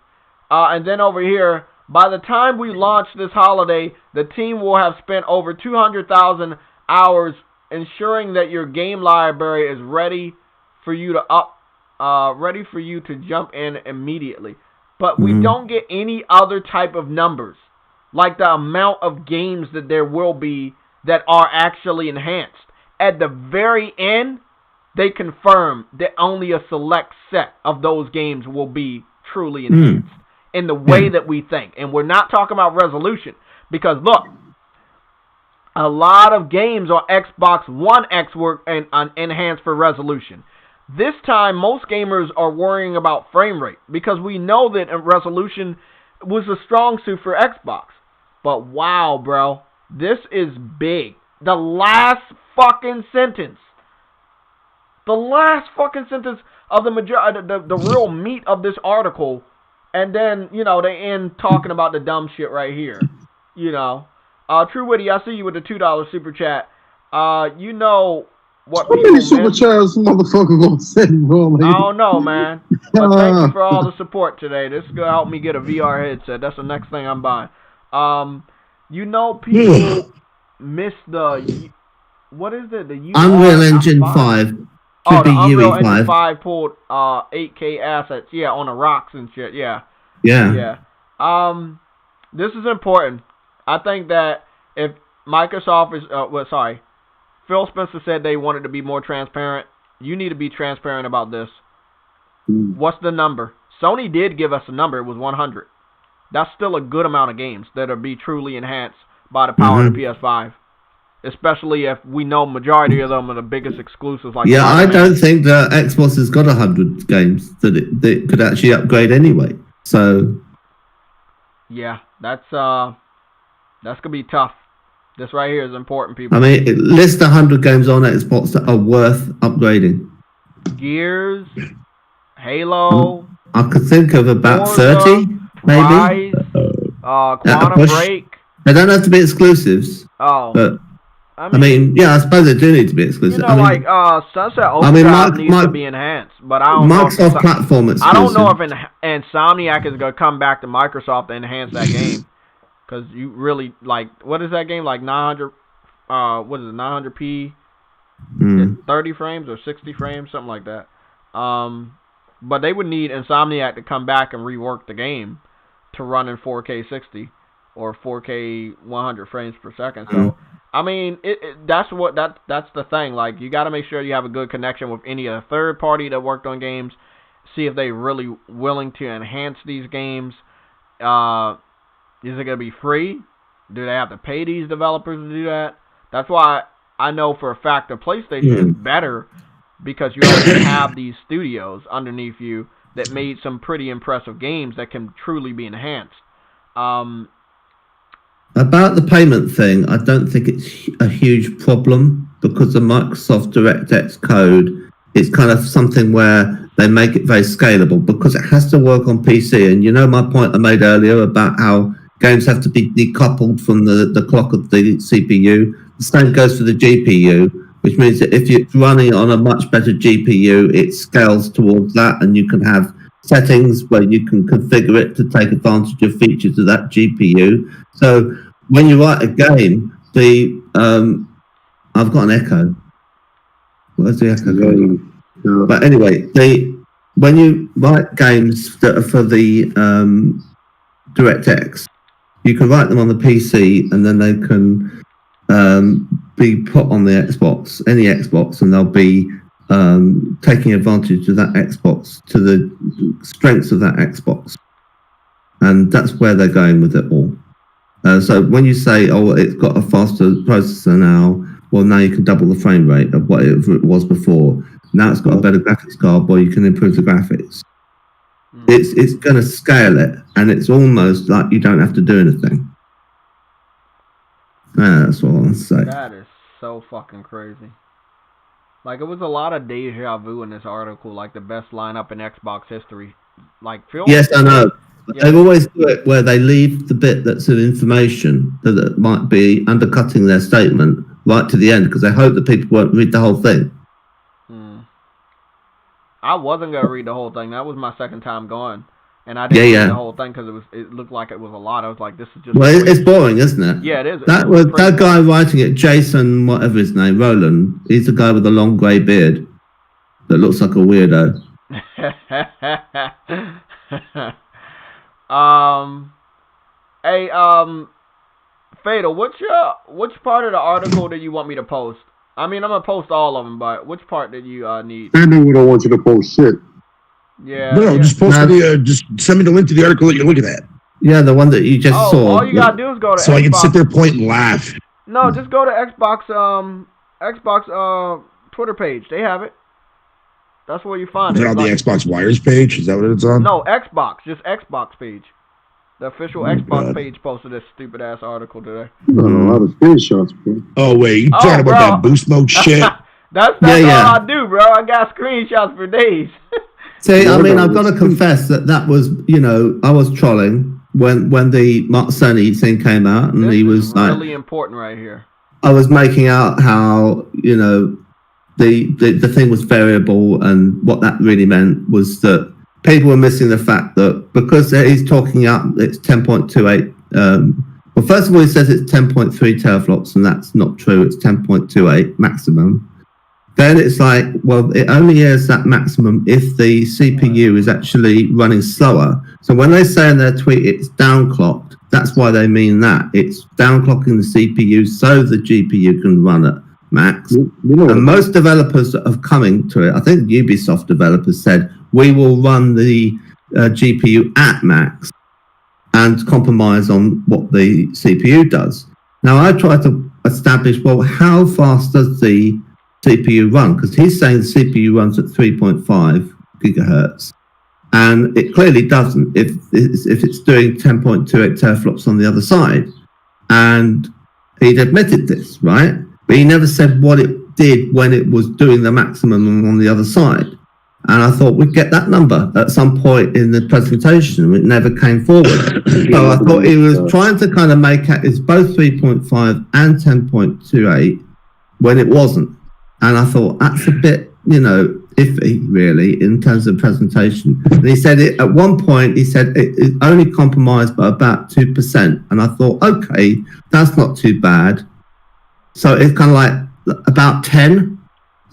Speaker 1: and then over here, by the time we launch this holiday, the team will have spent over 200,000 hours ensuring that your game library is ready for you to jump in immediately. But we don't get any other type of numbers, like the amount of games that there will be that are actually enhanced. At the very end, they confirm that only a select set of those games will be truly enhanced in the way that we think. And we're not talking about resolution, because look, a lot of games on Xbox One X were enhanced for resolution. This time, most gamers are worrying about frame rate because we know that resolution was a strong suit for Xbox. But wow, bro, this is big. The last fucking sentence of the real meat of this article, and then they end talking about the dumb shit right here. True Witty, I see you with the $2 super chat. What
Speaker 3: how many super chats motherfucker gonna send, bro?
Speaker 1: I don't know, man. But thank you for all the support today. This is gonna help me get a VR headset. That's the next thing I'm buying. People miss the what is it? The
Speaker 2: Unreal Engine 5. Could be
Speaker 1: the Unreal
Speaker 2: UE5.
Speaker 1: Engine 5 pulled 8K assets. Yeah, on the rocks and shit. Yeah. This is important. I think that if Microsoft is Phil Spencer said they wanted to be more transparent. You need to be transparent about this. What's the number? Sony did give us a number. It was 100. That's still a good amount of games that are be truly enhanced by the power of the PS5. especially if we know majority of them are the biggest exclusives. Like
Speaker 2: Yeah, I
Speaker 1: Spider-Man.
Speaker 2: don't think that Xbox has got 100 games that it could actually upgrade anyway. So
Speaker 1: yeah, that's gonna be tough. This right here is important, people.
Speaker 2: I mean, list 100 games on Xbox that are worth upgrading.
Speaker 1: Gears, Halo.
Speaker 2: I could think of about
Speaker 1: Forza,
Speaker 2: 30, maybe.
Speaker 1: Rise, Quantum Break.
Speaker 2: They don't have to be exclusives.
Speaker 1: Oh,
Speaker 2: But I mean, yeah, I suppose they do need to be exclusive.
Speaker 1: You know,
Speaker 2: I mean,
Speaker 1: Sunset Overdrive needs to be enhanced, but I don't know.
Speaker 2: Microsoft platform exclusive.
Speaker 1: I don't know if Insomniac is gonna come back to Microsoft to enhance that game, because you really what is that game like 900? What is it? 900p, 30 frames or 60 frames, something like that. But they would need Insomniac to come back and rework the game to run in 4K 60 or 4K 100 frames per second. So. I mean, that's the thing. Like, you got to make sure you have a good connection with any other third party that worked on games. See if they're really willing to enhance these games. Is it going to be free? Do they have to pay these developers to do that? That's why I know for a fact the PlayStation is better, because you already have these studios underneath you that made some pretty impressive games that can truly be enhanced.
Speaker 2: About the payment thing, I don't think it's a huge problem, because the Microsoft DirectX code is kind of something where they make it very scalable, because it has to work on PC. And you know my point I made earlier about how games have to be decoupled from the clock of the CPU. The same goes for the GPU, which means that if you're running on a much better GPU, it scales towards that, and you can have settings where you can configure it to take advantage of features of that GPU. So when you write a game, I've got an echo. Where's the echo going? Yeah. But anyway, when you write games that are for the DirectX, you can write them on the PC, and then they can be put on the Xbox, any Xbox, and they'll be taking advantage of that Xbox, to the strengths of that Xbox. And that's where they're going with it all. So when you say, oh, it's got a faster processor now, well, now you can double the frame rate of whatever it was before. Now it's got a better graphics card, well, you can improve the graphics. It's going to scale it, and it's almost like you don't have to do anything. That's what I want to say.
Speaker 1: That is so fucking crazy. Like, it was a lot of deja vu in this article, like the best lineup in Xbox history. Like,
Speaker 2: yes, I know. Yeah. They always do it where they leave the bit that's of information that might be undercutting their statement right to the end, because they hope that people won't read the whole thing.
Speaker 1: I wasn't going to read the whole thing. That was my second time going. And I didn't read the whole thing because it looked like it was a lot. I was like, this is just...
Speaker 2: Well, it's boring, isn't it?
Speaker 1: Yeah, it is.
Speaker 2: That guy writing it, Jason, whatever his name, Roland, he's the guy with the long grey beard that looks like a weirdo.
Speaker 1: Hey, Fatal, which part of the article did you want me to post? I mean, I'm gonna post all of them, but which part did you need?
Speaker 3: I know we don't want you to post shit.
Speaker 1: Yeah.
Speaker 4: No, just post just send me the link to the article that you're looking at.
Speaker 2: Yeah, the one that you just saw.
Speaker 1: All you gotta do is go to
Speaker 4: so
Speaker 1: Xbox.
Speaker 4: I can sit there, point, and laugh.
Speaker 1: No, just go to Xbox Twitter page. They have it. That's where you find it.
Speaker 4: Is it on the Xbox Wires page? Is that what it's on?
Speaker 1: No, Xbox. Just Xbox page. The official Xbox page posted this stupid ass article today.
Speaker 3: You got a lot of screenshots, bro.
Speaker 4: Oh wait, you talking about that boost mode shit?
Speaker 1: That's all I do, bro. I got screenshots for days.
Speaker 2: See, I mean, I've got to confess that was, I was trolling when the Mark Sony thing came out, and he was
Speaker 1: really important right here.
Speaker 2: I was making out how the thing was variable, and what that really meant was that people were missing the fact that because he's talking up, it's 10.28. Well, first of all, he says it's 10.3 teraflops, and that's not true. It's 10.28 maximum. Then it's like, well, it only is that maximum if the CPU is actually running slower. So when they say in their tweet it's downclocked, that's why they mean that. It's downclocking the CPU so the GPU can run at max. And most developers that have coming to it, I think Ubisoft developers said, we will run the GPU at max and compromise on what the CPU does. Now, I tried to establish, well, how fast does the CPU run? Because he's saying the CPU runs at 3.5 gigahertz, and it clearly doesn't if it's doing 10.28 teraflops on the other side. And he'd admitted this, right? But he never said what it did when it was doing the maximum on the other side. And I thought we'd get that number at some point in the presentation. It never came forward. So I thought he was trying to kind of make it, it's both 3.5 and 10.28 when it wasn't. And I thought that's a bit, iffy, really, in terms of presentation. And he said it at one point, he said it only compromised by about 2%. And I thought, okay, that's not too bad. So it's kind of like about 10,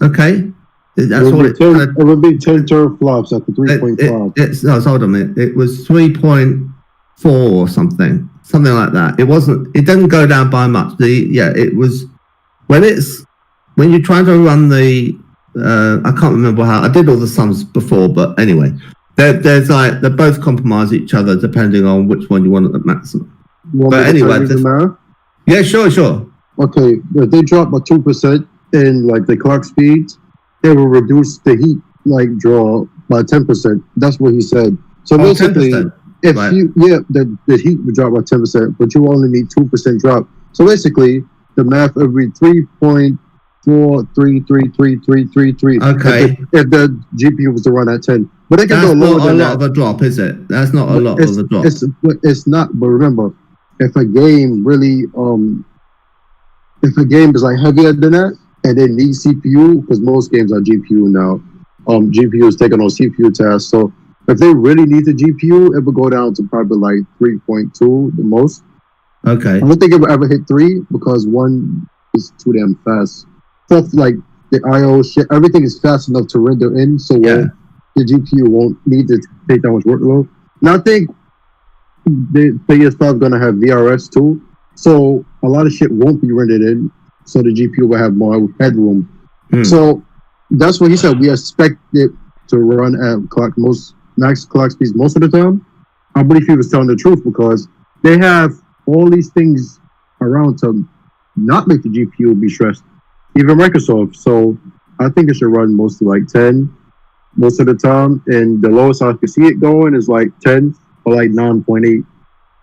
Speaker 2: okay? That's what
Speaker 3: it would be 10 teraflops at the 3.5.
Speaker 2: No, hold on a minute. It was 3.4 or something like that. It didn't go down by much. It was when you're trying to run the I can't remember how I did all the sums before, but anyway, there's like they both compromise each other depending on which one you want at the maximum. But anyway, yeah, sure.
Speaker 3: Okay, if they drop by 2% in like the clock speeds, it will reduce the heat draw by 10%. That's what he said. So basically,
Speaker 2: 10%.
Speaker 3: if the heat would drop by 10%, but you only need 2% drop. So basically, the math would be 3.433333.
Speaker 2: Okay.
Speaker 3: If the GPU was to run at 10, but they can go lower than that.
Speaker 2: That's not a lot of a drop, is it? That's not a lot of a drop.
Speaker 3: It's not. But remember, if a game really if a game is heavier than that, and they need CPU, because most games are GPU now. GPU is taking on CPU tasks. So if they really need the GPU, it would go down to probably 3.2 the most.
Speaker 2: Okay.
Speaker 3: I don't think it would ever hit 3 because 1 is too damn fast. Stuff like the IO shit, everything is fast enough to render in, so the GPU won't need to take that much workload. Now I think the PS5 is gonna have VRS too, so a lot of shit won't be rendered in. So the GPU will have more headroom. So that's what he said. We expect it to run at max clock speeds most of the time. I believe he was telling the truth because they have all these things around to not make the GPU be stressed, even Microsoft. So I think it should run mostly 10 most of the time. And the lowest I can see it going is 10 or 9.8.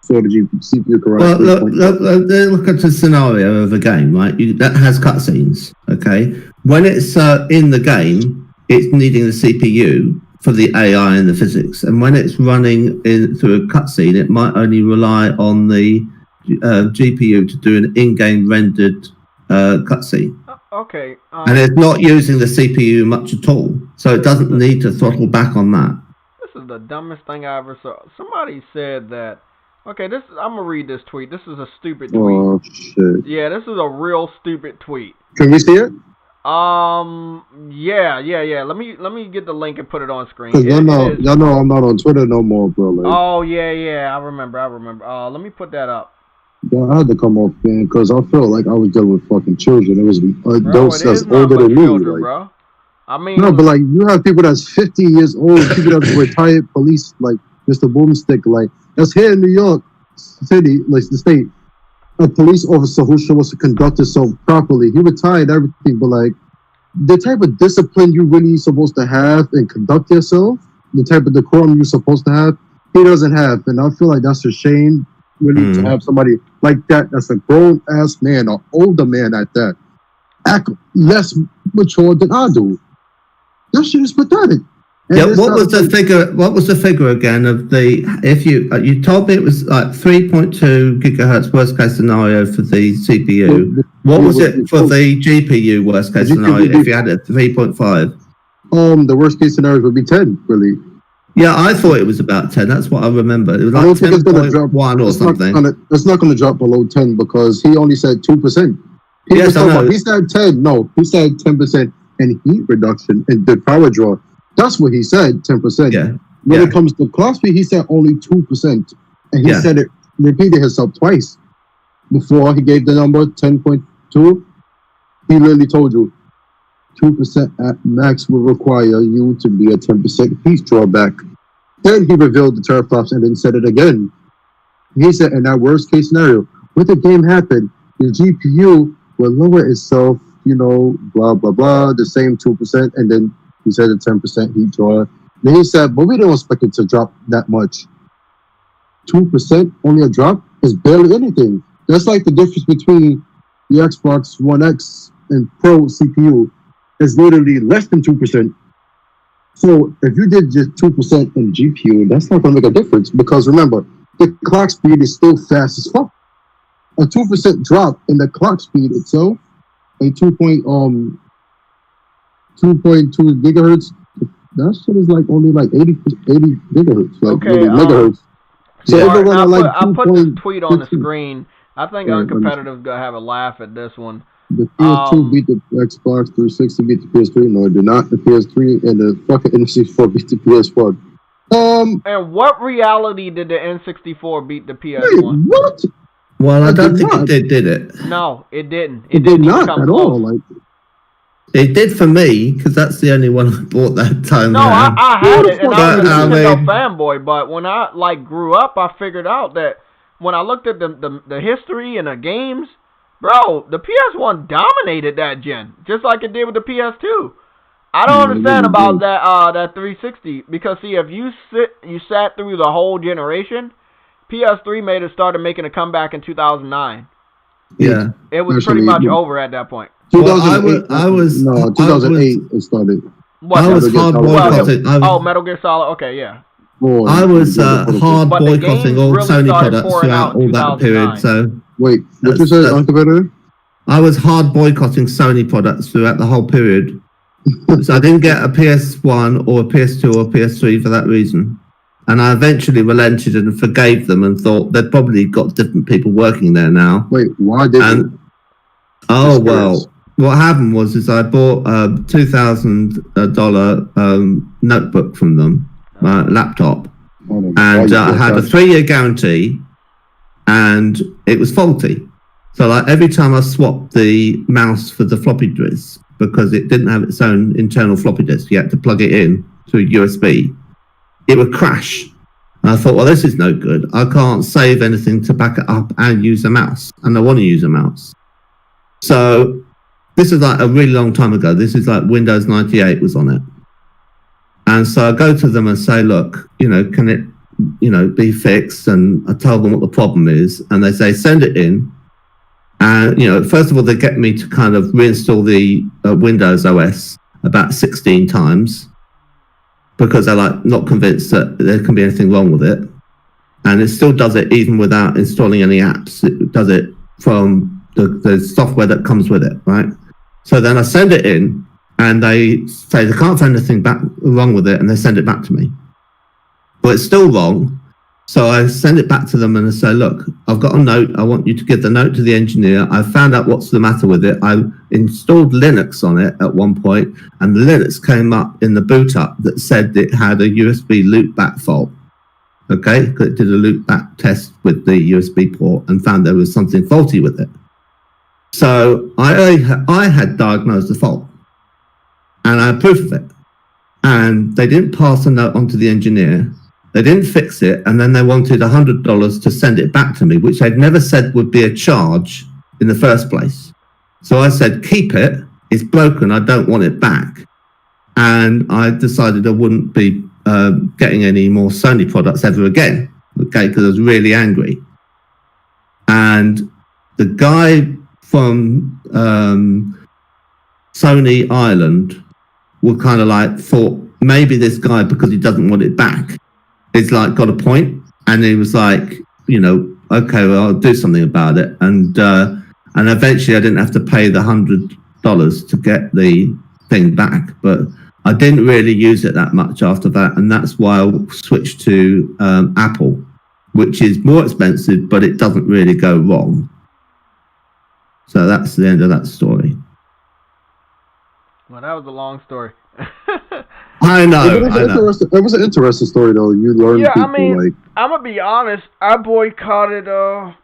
Speaker 3: So the CPU can run.
Speaker 2: Well, look at the scenario of a game, right? That has cutscenes, okay? When it's in the game, it's needing the CPU for the AI and the physics. And when it's running through a cutscene, it might only rely on the GPU to do an in-game rendered cutscene.
Speaker 1: Okay.
Speaker 2: And it's not using the CPU much at all. So it doesn't need to throttle back on that.
Speaker 1: This is the dumbest thing I ever saw. Somebody said that. Okay, I'm gonna read this tweet. This is a stupid tweet.
Speaker 3: Oh shit!
Speaker 1: Yeah, this is a real stupid tweet.
Speaker 3: Can we see it?
Speaker 1: Yeah. Let me get the link and put it on screen.
Speaker 3: Cause y'all know I'm not on Twitter no more, bro.
Speaker 1: Oh yeah. I remember. Let me put that up.
Speaker 3: Yeah, I had to come off, man, because I felt like I was dealing with fucking children. It was adults that's older than me,
Speaker 1: children, bro. I mean,
Speaker 3: no, but you have people that's 50 years old, people that's retired police, like Mr. Boomstick, that's here in New York City, the state, a police officer who's supposed to conduct himself properly. He retired, everything, but the type of discipline you really supposed to have and conduct yourself, the type of decorum you're supposed to have, he doesn't have, and I feel like that's a shame. Really, to have somebody like that, that's a grown ass man, or older man at that, act less mature than I do. That shit is pathetic. And
Speaker 2: what was the figure? What was the figure again of the? If you told me it was 3.2 gigahertz worst case scenario for the CPU. What was it for the GPU worst case scenario if you had it 3.5?
Speaker 3: The worst case scenario would be 10, really.
Speaker 2: Yeah, I thought it was about 10. That's what I remember. It was
Speaker 3: I don't think it's going to drop
Speaker 2: 1 or something.
Speaker 3: It's not going to drop below 10 because he only said 2%. He said 10. No, he said 10% in heat reduction and the power draw. That's what he said, 10%.
Speaker 2: Yeah.
Speaker 3: When it comes to clock speed, he said only 2%. And he said it, repeated himself twice. Before he gave the number 10.2, he literally told you 2% at max will require you to be a 10% heat drawback. Then he revealed the teraflops and then said it again. He said in that worst case scenario, when the game happened, the GPU will lower itself, blah, blah, blah, the same 2%. And then he said a 10% heat draw. Then he said, but we don't expect it to drop that much. 2%, only a drop, is barely anything. That's like the difference between the Xbox One X and Pro CPU is literally less than 2%. So if you did just 2% in GPU, that's not going to make a difference because remember, the clock speed is still fast as fuck. A 2% drop in the clock speed itself, a 2.2 gigahertz, that shit is like only like 80 gigahertz, like
Speaker 1: Okay,
Speaker 3: megahertz. So
Speaker 1: yeah.
Speaker 3: if we're gonna like
Speaker 1: I put this tweet on the screen. I think
Speaker 3: Right,
Speaker 1: Uncompetitive's gonna have a laugh at this one.
Speaker 3: the PS2 beat the Xbox 360, beat the PS3. No, it did not. The PS3 and the fucking N64 beat the PS1.
Speaker 1: And what reality did the N64 beat the
Speaker 3: Wait,
Speaker 1: PS1?
Speaker 3: what?
Speaker 2: Well, I
Speaker 3: It
Speaker 2: don't
Speaker 3: did
Speaker 2: think
Speaker 3: not.
Speaker 2: it did it?
Speaker 1: No, it didn't.
Speaker 3: It did
Speaker 1: didn't even
Speaker 3: not
Speaker 1: come
Speaker 3: at
Speaker 1: close.
Speaker 3: all. Like,
Speaker 2: It did for me, because that's the only one I bought that time.
Speaker 1: No, I had it, and I was a
Speaker 2: But,
Speaker 1: Nintendo fanboy. But when I grew up, I figured out that when I looked at the history and the games, bro, the PS1 dominated that gen, just like it did with the PS2. I don't understand about that 360 because see, if you sat through the whole generation, PS3 started making a comeback in 2009.
Speaker 2: Yeah,
Speaker 1: It was pretty much over at that point.
Speaker 3: 2008.
Speaker 2: Well,
Speaker 3: 2008 it started.
Speaker 1: What?
Speaker 2: I was hard boycotting.
Speaker 1: Metal Gear Solid. Okay, yeah.
Speaker 2: I was hard
Speaker 1: But the
Speaker 2: boycotting
Speaker 1: games
Speaker 2: all
Speaker 1: really
Speaker 2: Sony
Speaker 1: started
Speaker 2: products
Speaker 1: pouring out
Speaker 2: throughout
Speaker 1: in
Speaker 2: all that period.
Speaker 1: 2009.
Speaker 2: So
Speaker 3: Wait, what you said, Uncompetitive?
Speaker 2: I was hard boycotting Sony products throughout the whole period. So I didn't get a PS1 or a PS2 or a PS3 for that reason. And I eventually relented and forgave them and thought they'd probably got different people working there now.
Speaker 3: Wait, why did you?
Speaker 2: Oh, well, what happened was I bought a $2,000 notebook from them, my laptop, and I had a 3-year guarantee, and it was faulty. So like every time I swapped the mouse for the floppy disk, because it didn't have its own internal floppy disk, you had to plug it in through USB, it would crash. And I thought, well, this is no good. I can't save anything to back it up and use a mouse, and I want to use a mouse. So this is like a really long time ago. This is like Windows 98 was on it. And so I go to them and say, look, can it, be fixed? And I tell them what the problem is. And they say, send it in. And, first of all, they get me to kind of reinstall the Windows OS about 16 times because they're like not convinced that there can be anything wrong with it. And it still does it even without installing any apps. It does it from the software that comes with it, right? So then I send it in, and they say they can't find anything wrong with it, and they send it back to me. But it's still wrong. So I send it back to them and I say, look, I've got a note. I want you to give the note to the engineer. I found out what's the matter with it. I installed Linux on it at one point, and the Linux came up in the boot up that said it had a USB loopback fault. Okay, because it did a loopback test with the USB port and found there was something faulty with it. So I had diagnosed the fault, and I had proof of it. And they didn't pass a note on to the engineer. They didn't fix it, and then they wanted $100 to send it back to me, which they'd never said would be a charge in the first place. So I said, keep it. It's broken. I don't want it back. And I decided I wouldn't be getting any more Sony products ever again, okay, because I was really angry. And the guy from Sony Ireland were kind of like thought maybe this guy, because he doesn't want it back, it's like got a point, and he was like, okay, well, I'll do something about it, and eventually I didn't have to pay the $100 to get the thing back, but I didn't really use it that much after that, and that's why I switched to Apple, which is more expensive, but it doesn't really go wrong. So that's the end of that story.
Speaker 1: Well, that was a long story.
Speaker 2: I know.
Speaker 3: It was an interesting story, though. You learned people,
Speaker 1: I'm going to be honest. I boycotted the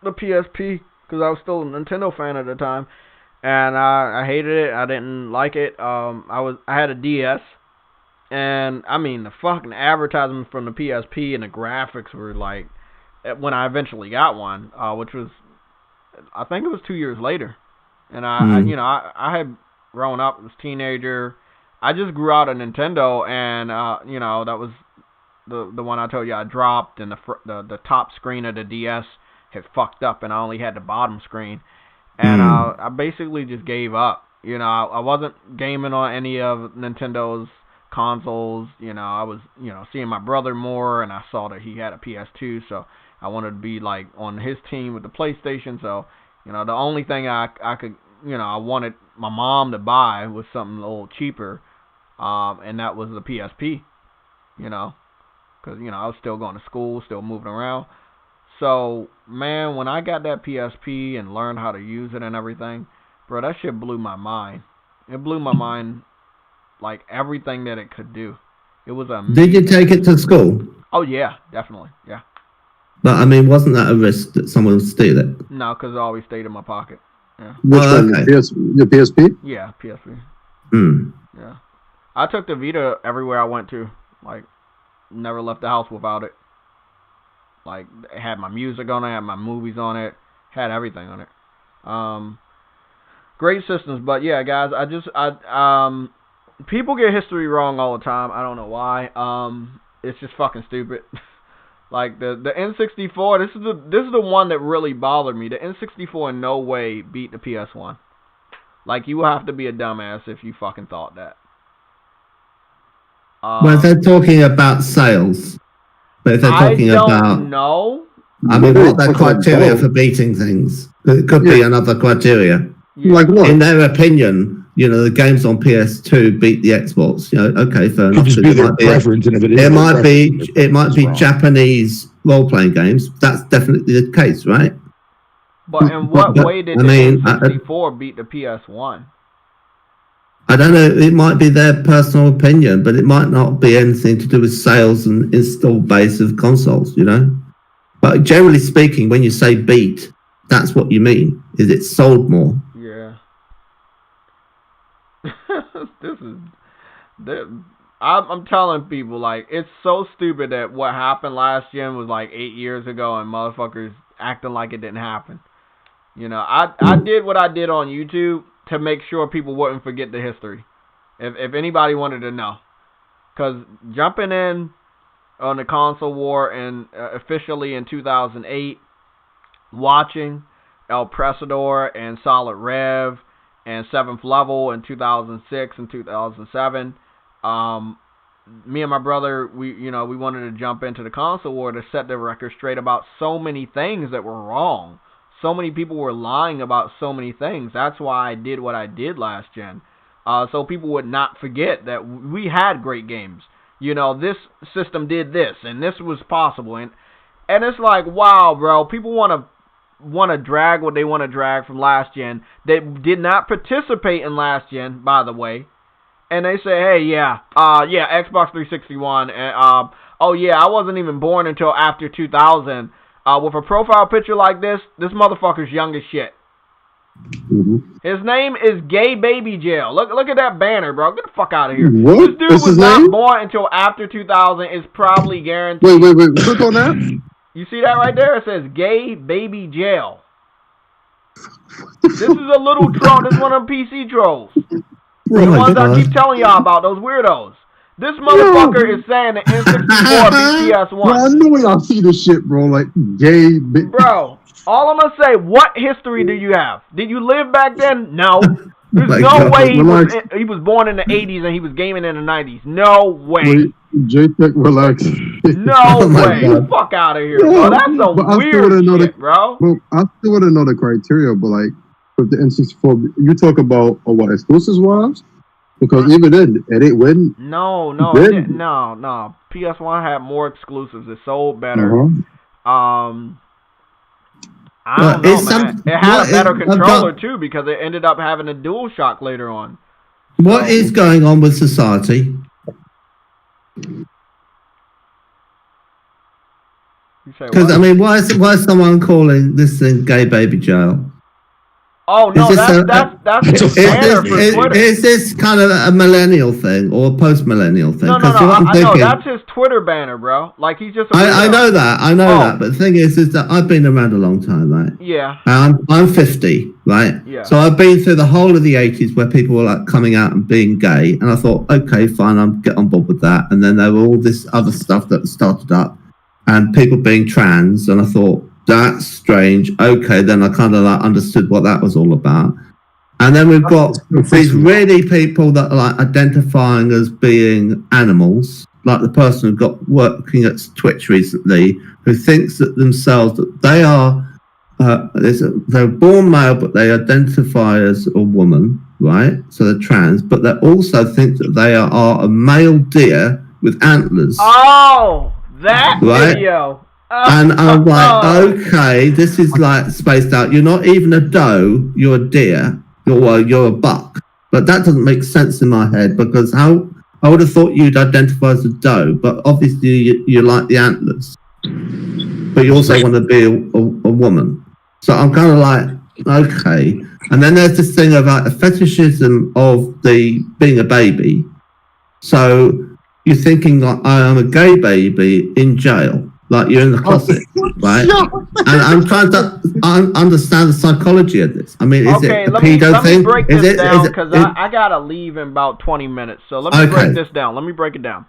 Speaker 1: PSP because I was still a Nintendo fan at the time. And I hated it. I didn't like it. I had a DS. And, the fucking advertisement from the PSP and the graphics were like, when I eventually got one, which was I think it was 2 years later, and I had grown up, was a teenager. I just grew out of Nintendo, and that was the one I told you I dropped, and the top screen of the DS had fucked up, and I only had the bottom screen, and I basically just gave up. I wasn't gaming on any of Nintendo's consoles. I was seeing my brother more, and I saw that he had a PS2, so I wanted to be like on his team with the PlayStation. So the only thing I could I wanted my mom to buy was something a little cheaper, and that was the PSP. Because I was still going to school, still moving around. So man, when I got that PSP and learned how to use it and everything, bro, that shit blew my mind. It blew my mind, like everything that it could do. It was amazing.
Speaker 2: Did you take it to school?
Speaker 1: Oh yeah, definitely, yeah.
Speaker 2: But I mean, wasn't that a risk that someone would steal it?
Speaker 1: No, because it always stayed in my pocket. Yeah.
Speaker 3: Which one?
Speaker 2: Okay.
Speaker 3: Your PSP?
Speaker 1: Yeah, PSP.
Speaker 2: Hmm.
Speaker 1: Yeah. I took the Vita everywhere I went to. Like, never left the house without it. Like, it had my music on it, had my movies on it, had everything on it. Great systems, but yeah, guys, people get history wrong all the time. I don't know why. It's just fucking stupid. Like the N64, this is the one that really bothered me. The N64 in no way beat the PS1. Like, you have to be a dumbass if you fucking thought that.
Speaker 2: Well, they're talking about sales, but if they're talking about
Speaker 1: no.
Speaker 2: I mean, what their criteria for beating things? It could be another criteria.
Speaker 1: Yeah.
Speaker 3: Like what?
Speaker 2: In their opinion, the games on PS2 beat the Xbox. Okay, fair enough.
Speaker 4: Just be their preference, and if it
Speaker 2: might be Japanese role-playing games. That's definitely the case, right?
Speaker 1: But in what way did the N64 beat the PS1?
Speaker 2: I don't know. It might be their personal opinion, but it might not be anything to do with sales and install base of consoles. But generally speaking, when you say beat, that's what you mean. Is it sold more?
Speaker 1: Yeah. I'm telling people, like, it's so stupid that what happened last gen was like 8 years ago, and motherfuckers acting like it didn't happen. I did what I did on YouTube to make sure people wouldn't forget the history. If anybody wanted to know. Because jumping in on the console war and officially in 2008, watching El Presador and Solid Rev and 7th Level in 2006 and 2007, me and my brother, we wanted to jump into the console war to set the record straight about so many things that were wrong. So many people were lying about so many things. That's why I did what I did last gen. So people would not forget that we had great games. This system did this, and this was possible. And it's like, wow, bro. People want to drag what they want to drag from last gen. They did not participate in last gen, by the way. And they say, hey, Xbox 361. And, oh, yeah, I wasn't even born until after 2000. With a profile picture like this motherfucker's young as shit.
Speaker 3: Mm-hmm.
Speaker 1: His name is Gay Baby Jail. Look at that banner, bro. Get the fuck out of here.
Speaker 3: What?
Speaker 1: This dude was not born until after 2000. Is probably guaranteed.
Speaker 3: Wait. Click on that.
Speaker 1: You see that right there? It says Gay Baby Jail. This is a little troll. This is one of them PC trolls. The ones I keep telling y'all about, those weirdos. This motherfucker is saying the N64 beat PS1.
Speaker 3: Bro, I know y'all see this shit, bro. Like, gay.
Speaker 1: Bro, all I'm gonna say, what history do you have? Did you live back then? No. There's no way he was born in the 80s and he was gaming in the 90s. No way.
Speaker 3: Wait, JayTech, relax.
Speaker 1: No way. Fuck out of here, bro. That's some weird shit, bro.
Speaker 3: Well, I still want to know the criteria, but like, with the N64, you talk about what exclusives was? Because even then, it ain't win.
Speaker 1: No. PS1 had more exclusives. It sold better. I don't know, man. It had a better controller, too, because it ended up having a DualShock later on.
Speaker 2: What is going on with society? Because, I mean, why is someone calling this thing Gay Baby Jail?
Speaker 1: Oh no,
Speaker 2: Is this
Speaker 1: that's
Speaker 4: It's a
Speaker 1: his banner
Speaker 4: fucking
Speaker 1: for
Speaker 4: idiot.
Speaker 1: Twitter.
Speaker 2: is this kind of a millennial thing or a post-millennial thing?
Speaker 1: No,
Speaker 2: 'Cause what I'm
Speaker 1: I know
Speaker 2: thinking-
Speaker 1: that's his Twitter banner, bro. Like he's just.
Speaker 2: I know that,
Speaker 1: Oh.
Speaker 2: that. But the thing is that I've been around a long time, right?
Speaker 1: Yeah.
Speaker 2: I'm 50, right?
Speaker 1: Yeah.
Speaker 2: So I've been through the whole of the 80s where people were like coming out and being gay, and I thought, okay, fine, I'll get on board with that. And then there were all this other stuff that started up, and people being trans, and I thought that's strange. Okay, then I kind of like understood what that was all about. And then we've got these really people that are like identifying as being animals, like the person who got working at Twitch recently, who thinks that themselves that they are they're born male, but they identify as a woman, right? So they're trans, but they also think that they are a male deer with antlers.
Speaker 1: Oh, that
Speaker 2: Right?
Speaker 1: video.
Speaker 2: And I'm like, okay, this is like spaced out. You're not even a doe, you're a deer. You're a buck. But that doesn't make sense in my head because how I would have thought you'd identify as a doe, but obviously you like the antlers. But you also want to be a woman. So I'm kind of like, okay. And then there's this thing about the fetishism of the being a baby. So you're thinking like, I am a gay baby in jail. Like you're in the closet, right? And I'm trying to understand the psychology of this. I mean, is it a pedo thing?
Speaker 1: Let me break this down because I gotta leave in about 20 minutes. So let me break this down. Let me break it down.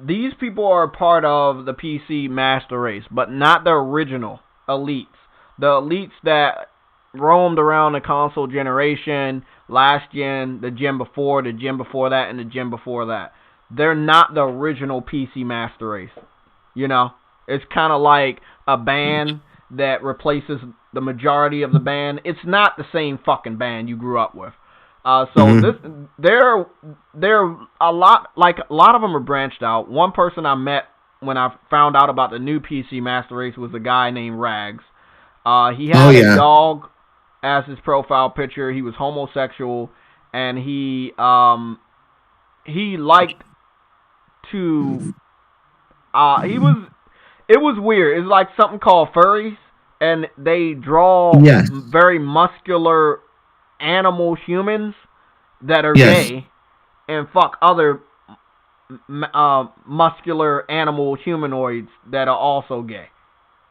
Speaker 1: These people are part of the PC master race, but not the original elites. The elites that roamed around the console generation, last gen, the gen before that, and the gen before that. They're not the original PC master race. You know, it's kind of like a band that replaces the majority of the band. It's not the same fucking band you grew up with. They're a lot of them are branched out. One person I met when I found out about the new PC Master Race was a guy named Rags. He had a dog as his profile picture. He was homosexual, and he liked to. It was weird. It's like something called furries, and they draw very muscular animal humans that are gay, and fuck other muscular animal humanoids that are also gay.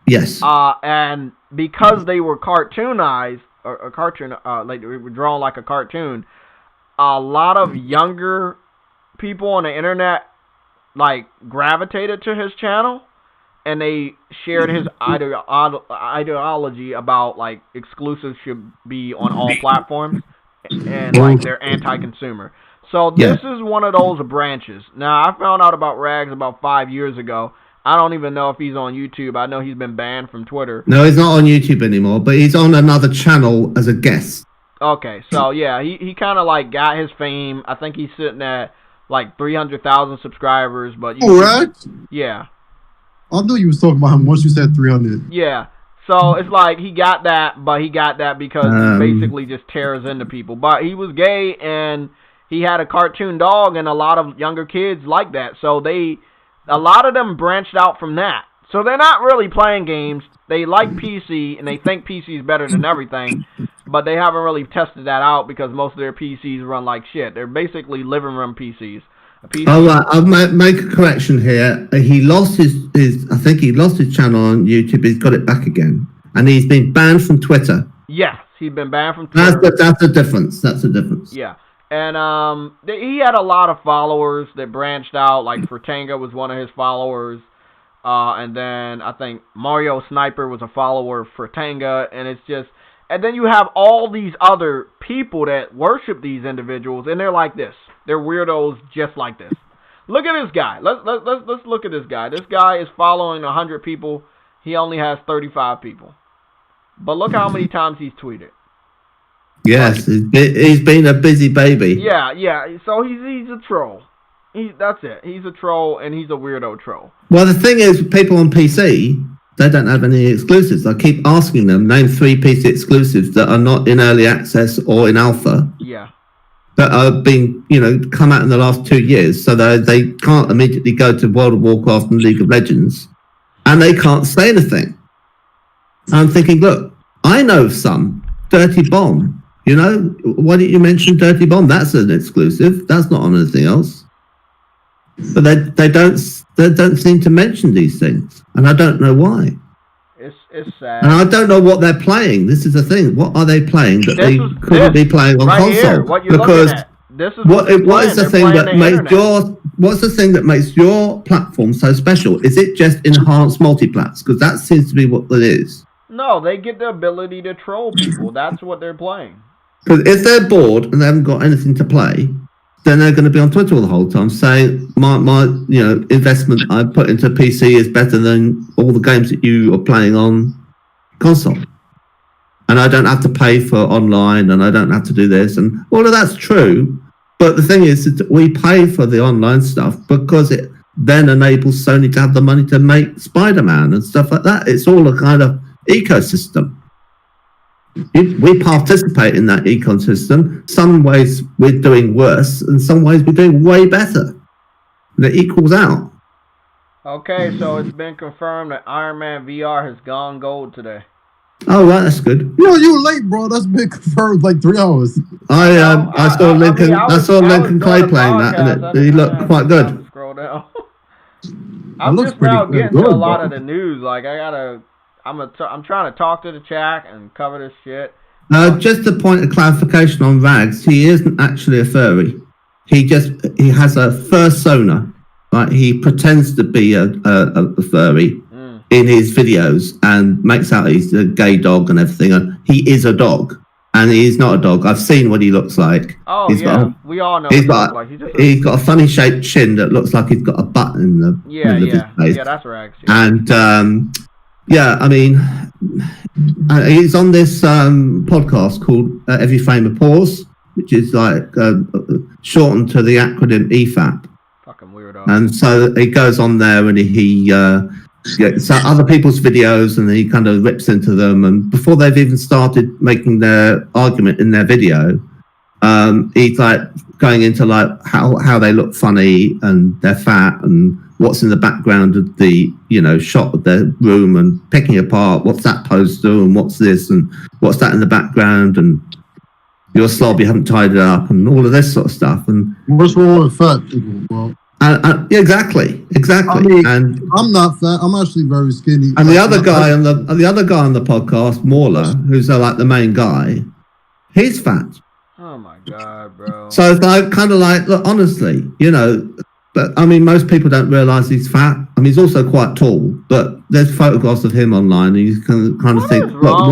Speaker 2: Yes.
Speaker 1: And because they were cartoonized, or like they were drawn like a cartoon, a lot of younger people on the internet like gravitated to his channel, and they shared his ideology about like exclusives should be on all platforms, and like they're anti-consumer. So this is one of those branches. Now I found out about Rags about 5 years ago. I don't even know if he's on YouTube. I know he's been banned from Twitter.
Speaker 2: No, he's not on YouTube anymore, but he's on another channel as a guest.
Speaker 1: Okay, so yeah, he kind of like got his fame. I think he's sitting at like 300,000 subscribers, but yeah.
Speaker 3: I knew you was talking about him once you said 300.
Speaker 1: Yeah. So it's like he got that, but he got that because he basically just tears into people. But he was gay and he had a cartoon dog, and a lot of younger kids like that. So a lot of them branched out from that. So they're not really playing games. They like PC, and they think PC is better than everything, but they haven't really tested that out because most of their PCs run like shit. They're basically living room PCs.
Speaker 2: I'll make a correction here. He lost his I think he lost his channel on YouTube. He's got it back again, and he's been banned from Twitter.
Speaker 1: Yes, he's been banned from Twitter.
Speaker 2: That's the difference. That's the difference.
Speaker 1: Yeah. And he had a lot of followers that branched out. Like Fratanga was one of his followers. And then I think Mario Sniper was a follower of Fratanga. And then you have all these other people that worship these individuals, and they're like this. They're weirdos just like this. Look at this guy. Let's look at this guy. This guy is following 100 people. He only has 35 people. But look how many times he's tweeted.
Speaker 2: Yes, he's been a busy baby.
Speaker 1: Yeah. So he's a troll. That's it. He's a troll, and he's a weirdo troll.
Speaker 2: Well, the thing is, people on PC, they don't have any exclusives. I keep asking them, name 3 PC exclusives that are not in early access or in alpha.
Speaker 1: Yeah.
Speaker 2: That are being, come out in the last 2 years, so they can't immediately go to World of Warcraft and League of Legends, and they can't say anything. And I'm thinking, look, I know some Dirty Bomb. You know, why didn't you mention Dirty Bomb? That's an exclusive. That's not on anything else. But they don't seem to mention these things, and I don't know why.
Speaker 1: It's sad.
Speaker 2: And I don't know what they're playing. This is the thing. What are they playing that they couldn't be playing on
Speaker 1: right
Speaker 2: console?
Speaker 1: Here, what you're looking at. This is what
Speaker 2: is the thing that makes what's the thing that makes your platform so special? Is it just enhanced multiplats? Because that seems to be what it is.
Speaker 1: No, they get the ability to troll people. That's what they're playing.
Speaker 2: Because if they're bored and they haven't got anything to play, then they're going to be on Twitter all the whole time saying my investment I put into PC is better than all the games that you are playing on console. And I don't have to pay for online, and I don't have to do this, and all of that's true. But the thing is that we pay for the online stuff because it then enables Sony to have the money to make Spider-Man and stuff like that. It's all a kind of ecosystem. We participate in that ecosystem. Some ways we're doing worse, and some ways we're doing way better. And it equals out.
Speaker 1: Okay, so it's been confirmed that Iron Man VR has gone gold today.
Speaker 2: Oh, right, that's good.
Speaker 3: Yo, you late, bro. That's been confirmed like 3 hours.
Speaker 2: I saw Lincoln Clay playing that, and he looked quite good.
Speaker 1: Scroll down. I'm just now getting to a lot of the news. Like I'm trying to talk to the chat and cover this shit.
Speaker 2: Just a point of clarification on Rags. He isn't actually a furry. He has a fursona. Right? He pretends to be a furry in his videos and makes out he's a gay dog and everything. And he is a dog, and he's not a dog. I've seen what he looks like.
Speaker 1: Oh, we all know what he looks like.
Speaker 2: He's got a funny shaped chin that looks like he's got a butt in the middle of his face.
Speaker 1: Yeah, that's Rags.
Speaker 2: Yeah. And I mean, he's on this podcast called Every Frame a Pause, which is like shortened to the acronym EFAP.
Speaker 1: Fucking weirdo.
Speaker 2: And so he goes on there and he gets other people's videos and he kind of rips into them. And before they've even started making their argument in their video, he's like going into like how they look funny and they're fat and what's in the background of the shot of their room and picking apart what's that poster and what's this and what's that in the background and you're a slob, you haven't tied it up and all of this sort of stuff. And
Speaker 3: what's wrong with fat people? Well,
Speaker 2: exactly.
Speaker 3: I mean,
Speaker 2: and
Speaker 3: I'm not fat. I'm actually very skinny.
Speaker 2: And the other guy on the podcast, Mauler, who's like the main guy, he's fat.
Speaker 1: Oh my god, bro.
Speaker 2: So it's like kind of like, look, honestly, but I mean, most people don't realise he's fat. I mean, he's also quite tall, but there's photographs of him online, and you can kind of think, look,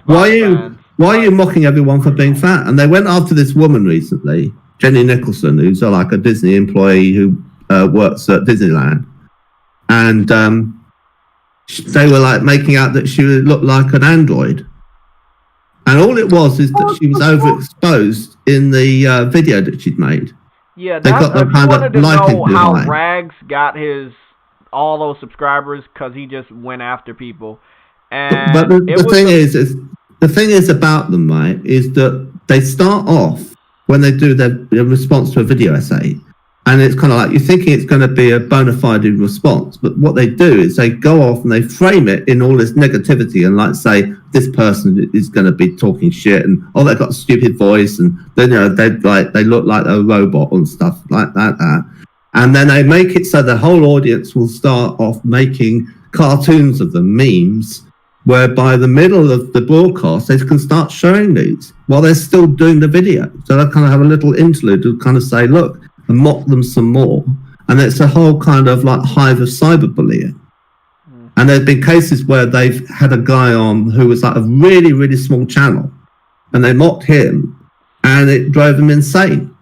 Speaker 2: why are you mocking everyone for being fat? And they went after this woman recently, Jenny Nicholson, who's like a Disney employee who works at Disneyland, and they were like making out that she looked like an android. And all it was is that she was overexposed in the video that she'd made.
Speaker 1: Yeah, that's, if you wanted to know how Rags got all those subscribers, because he just went after people. And
Speaker 2: but the thing is about them, right, is that they start off when they do their response to a video essay, and it's kind of like you're thinking it's going to be a bona fide response, but what they do is they go off and they frame it in all this negativity and like say this person is going to be talking shit and they've got a stupid voice and then they look like a robot and stuff like that, and then they make it so the whole audience will start off making cartoons of them, memes, where by the middle of the broadcast they can start showing these while they're still doing the video. So they kind of have a little interlude to kind of say, look, and mock them some more. And it's a whole kind of like hive of cyberbullying. And there's been cases where they've had a guy on who was like a really, really small channel, and they mocked him, and it drove him insane.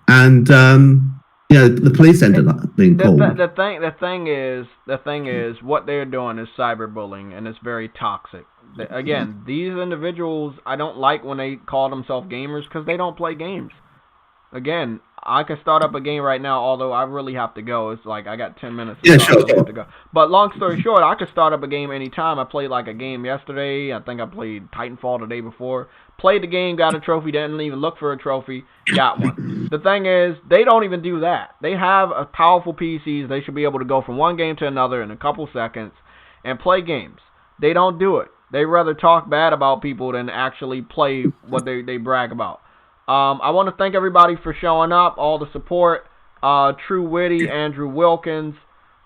Speaker 2: And the police ended up being called.
Speaker 1: The thing is, what they're doing is cyberbullying, and it's very toxic. Again, these individuals, I don't like when they call themselves gamers because they don't play games. Again, I can start up a game right now, although I really have to go. It's like I got 10 minutes to go. But long story short, I could start up a game anytime. I played like a game yesterday. I think I played Titanfall the day before. Played the game, got a trophy, didn't even look for a trophy, got one. The thing is, they don't even do that. They have a powerful PCs. They should be able to go from one game to another in a couple seconds and play games. They don't do it. They rather talk bad about people than actually play what they brag about. I want to thank everybody for showing up, all the support. True Witty, Andrew Wilkins,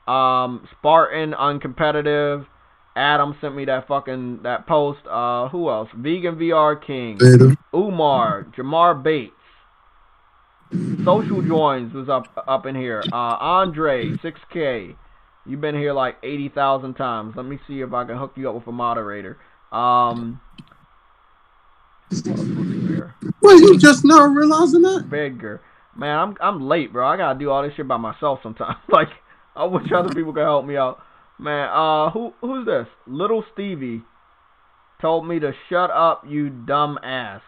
Speaker 1: Spartan, Uncompetitive. Adam sent me that post. Who else? Vegan VR King, Umar, Jamar Bates. Social Joins was up in here. Andre, 6K. You've been here like 80,000 times. Let me see if I can hook you up with a moderator. What else was here?
Speaker 3: Wait, you just now realizing that?
Speaker 1: Bigger. Man, I'm late, bro. I gotta do all this shit by myself sometimes. Like, I wish other people could help me out. Man, who's this? Little Stevie told me to shut up, you dumb ass.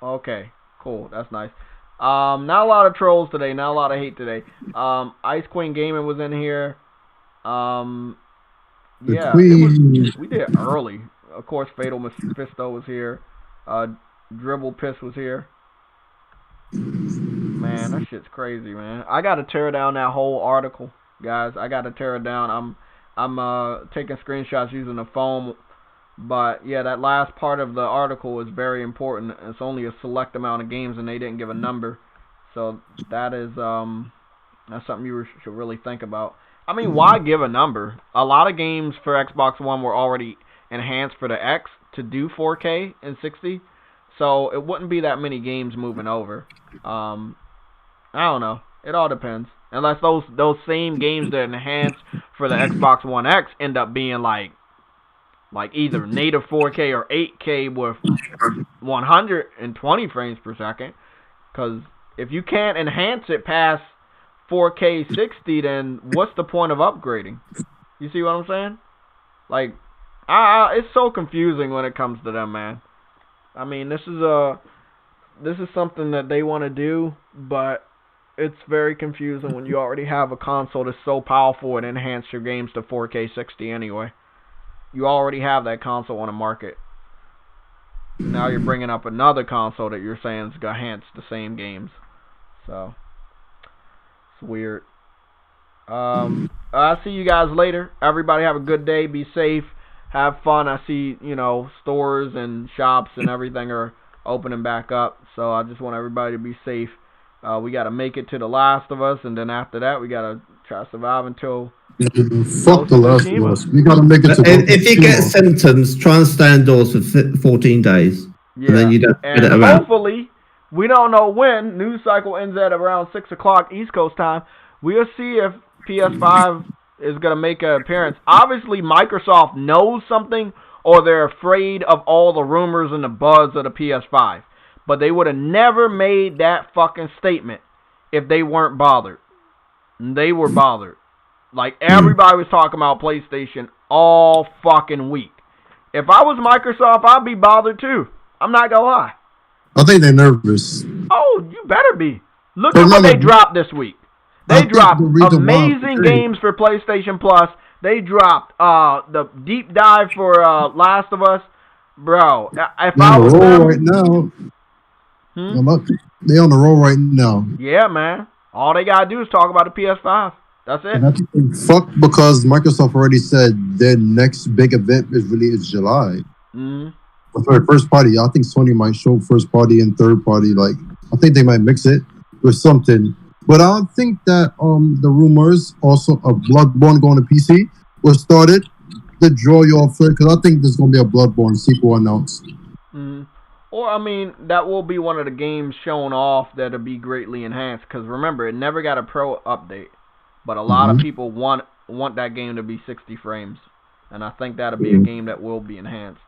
Speaker 1: Okay, cool. That's nice. Not a lot of trolls today. Not a lot of hate today. Ice Queen Gaming was in here. Yeah, we did early. Of course, Fatal Mephisto was here. Dribble Piss was here. Man, that shit's crazy, man. I gotta tear down that whole article, guys. I gotta tear it down. I'm taking screenshots using the phone, but yeah, that last part of the article is very important. It's only a select amount of games, and they didn't give a number, so that is that's something you should really think about. I mean, why give a number? A lot of games for Xbox One were already enhanced for the X to do 4K and 60, so it wouldn't be that many games moving over. I don't know. It all depends. Unless those same games that enhance for the Xbox One X end up being like either native 4K or 8K with 120 frames per second. Because if you can't enhance it past 4K 60, then what's the point of upgrading? You see what I'm saying? Like, it's so confusing when it comes to them, man. I mean, this is something that they want to do, but it's very confusing when you already have a console that's so powerful and enhance your games to 4K 60 anyway. You already have that console on the market. Now you're bringing up another console that you're saying is going to enhance the same games. So, it's weird. I'll see you guys later. Everybody have a good day. Be safe. Have fun. I see, stores and shops and everything are opening back up. So I just want everybody to be safe. We got to make it to The Last of Us, and then after that, we got to try to survive until...
Speaker 3: Fuck The Last of Us. We got to make it to...
Speaker 2: If you get symptoms, try and stay indoors for 14 days.
Speaker 1: Yeah.
Speaker 2: And then you don't get it
Speaker 1: and
Speaker 2: around.
Speaker 1: hopefully, we don't know when. News cycle ends at around 6 o'clock East Coast time. We'll see if PS5 is going to make an appearance. Obviously, Microsoft knows something, or they're afraid of all the rumors and the buzz of the PS5. But they would have never made that fucking statement if they weren't bothered. They were bothered. Like, everybody was talking about PlayStation all fucking week. If I was Microsoft, I'd be bothered too. I'm not gonna lie.
Speaker 3: I think they're nervous.
Speaker 1: Oh, you better be. Look at what they dropped this week. They dropped amazing games for PlayStation Plus. They dropped the deep dive for Last of Us. Bro, if I was them...
Speaker 3: right now... They on the roll right now.
Speaker 1: Yeah, man. All they gotta do is talk about the PS5. That's it.
Speaker 3: Fuck, because Microsoft already said their next big event is July. For first party, I think Sony might show first party and third party. Like, I think they might mix it with something. But I think that the rumors also of Bloodborne going to PC was started to draw you off it, because I think there's gonna be a Bloodborne sequel announced.
Speaker 1: Or, I mean, that will be one of the games shown off that'll be greatly enhanced. Because remember, it never got a pro update. But a lot of people want that game to be 60 frames. And I think that'll be a game that will be enhanced.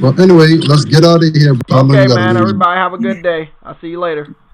Speaker 3: Well, anyway, let's get out of here.
Speaker 1: Okay, man. Everybody have a good day. I'll see you later.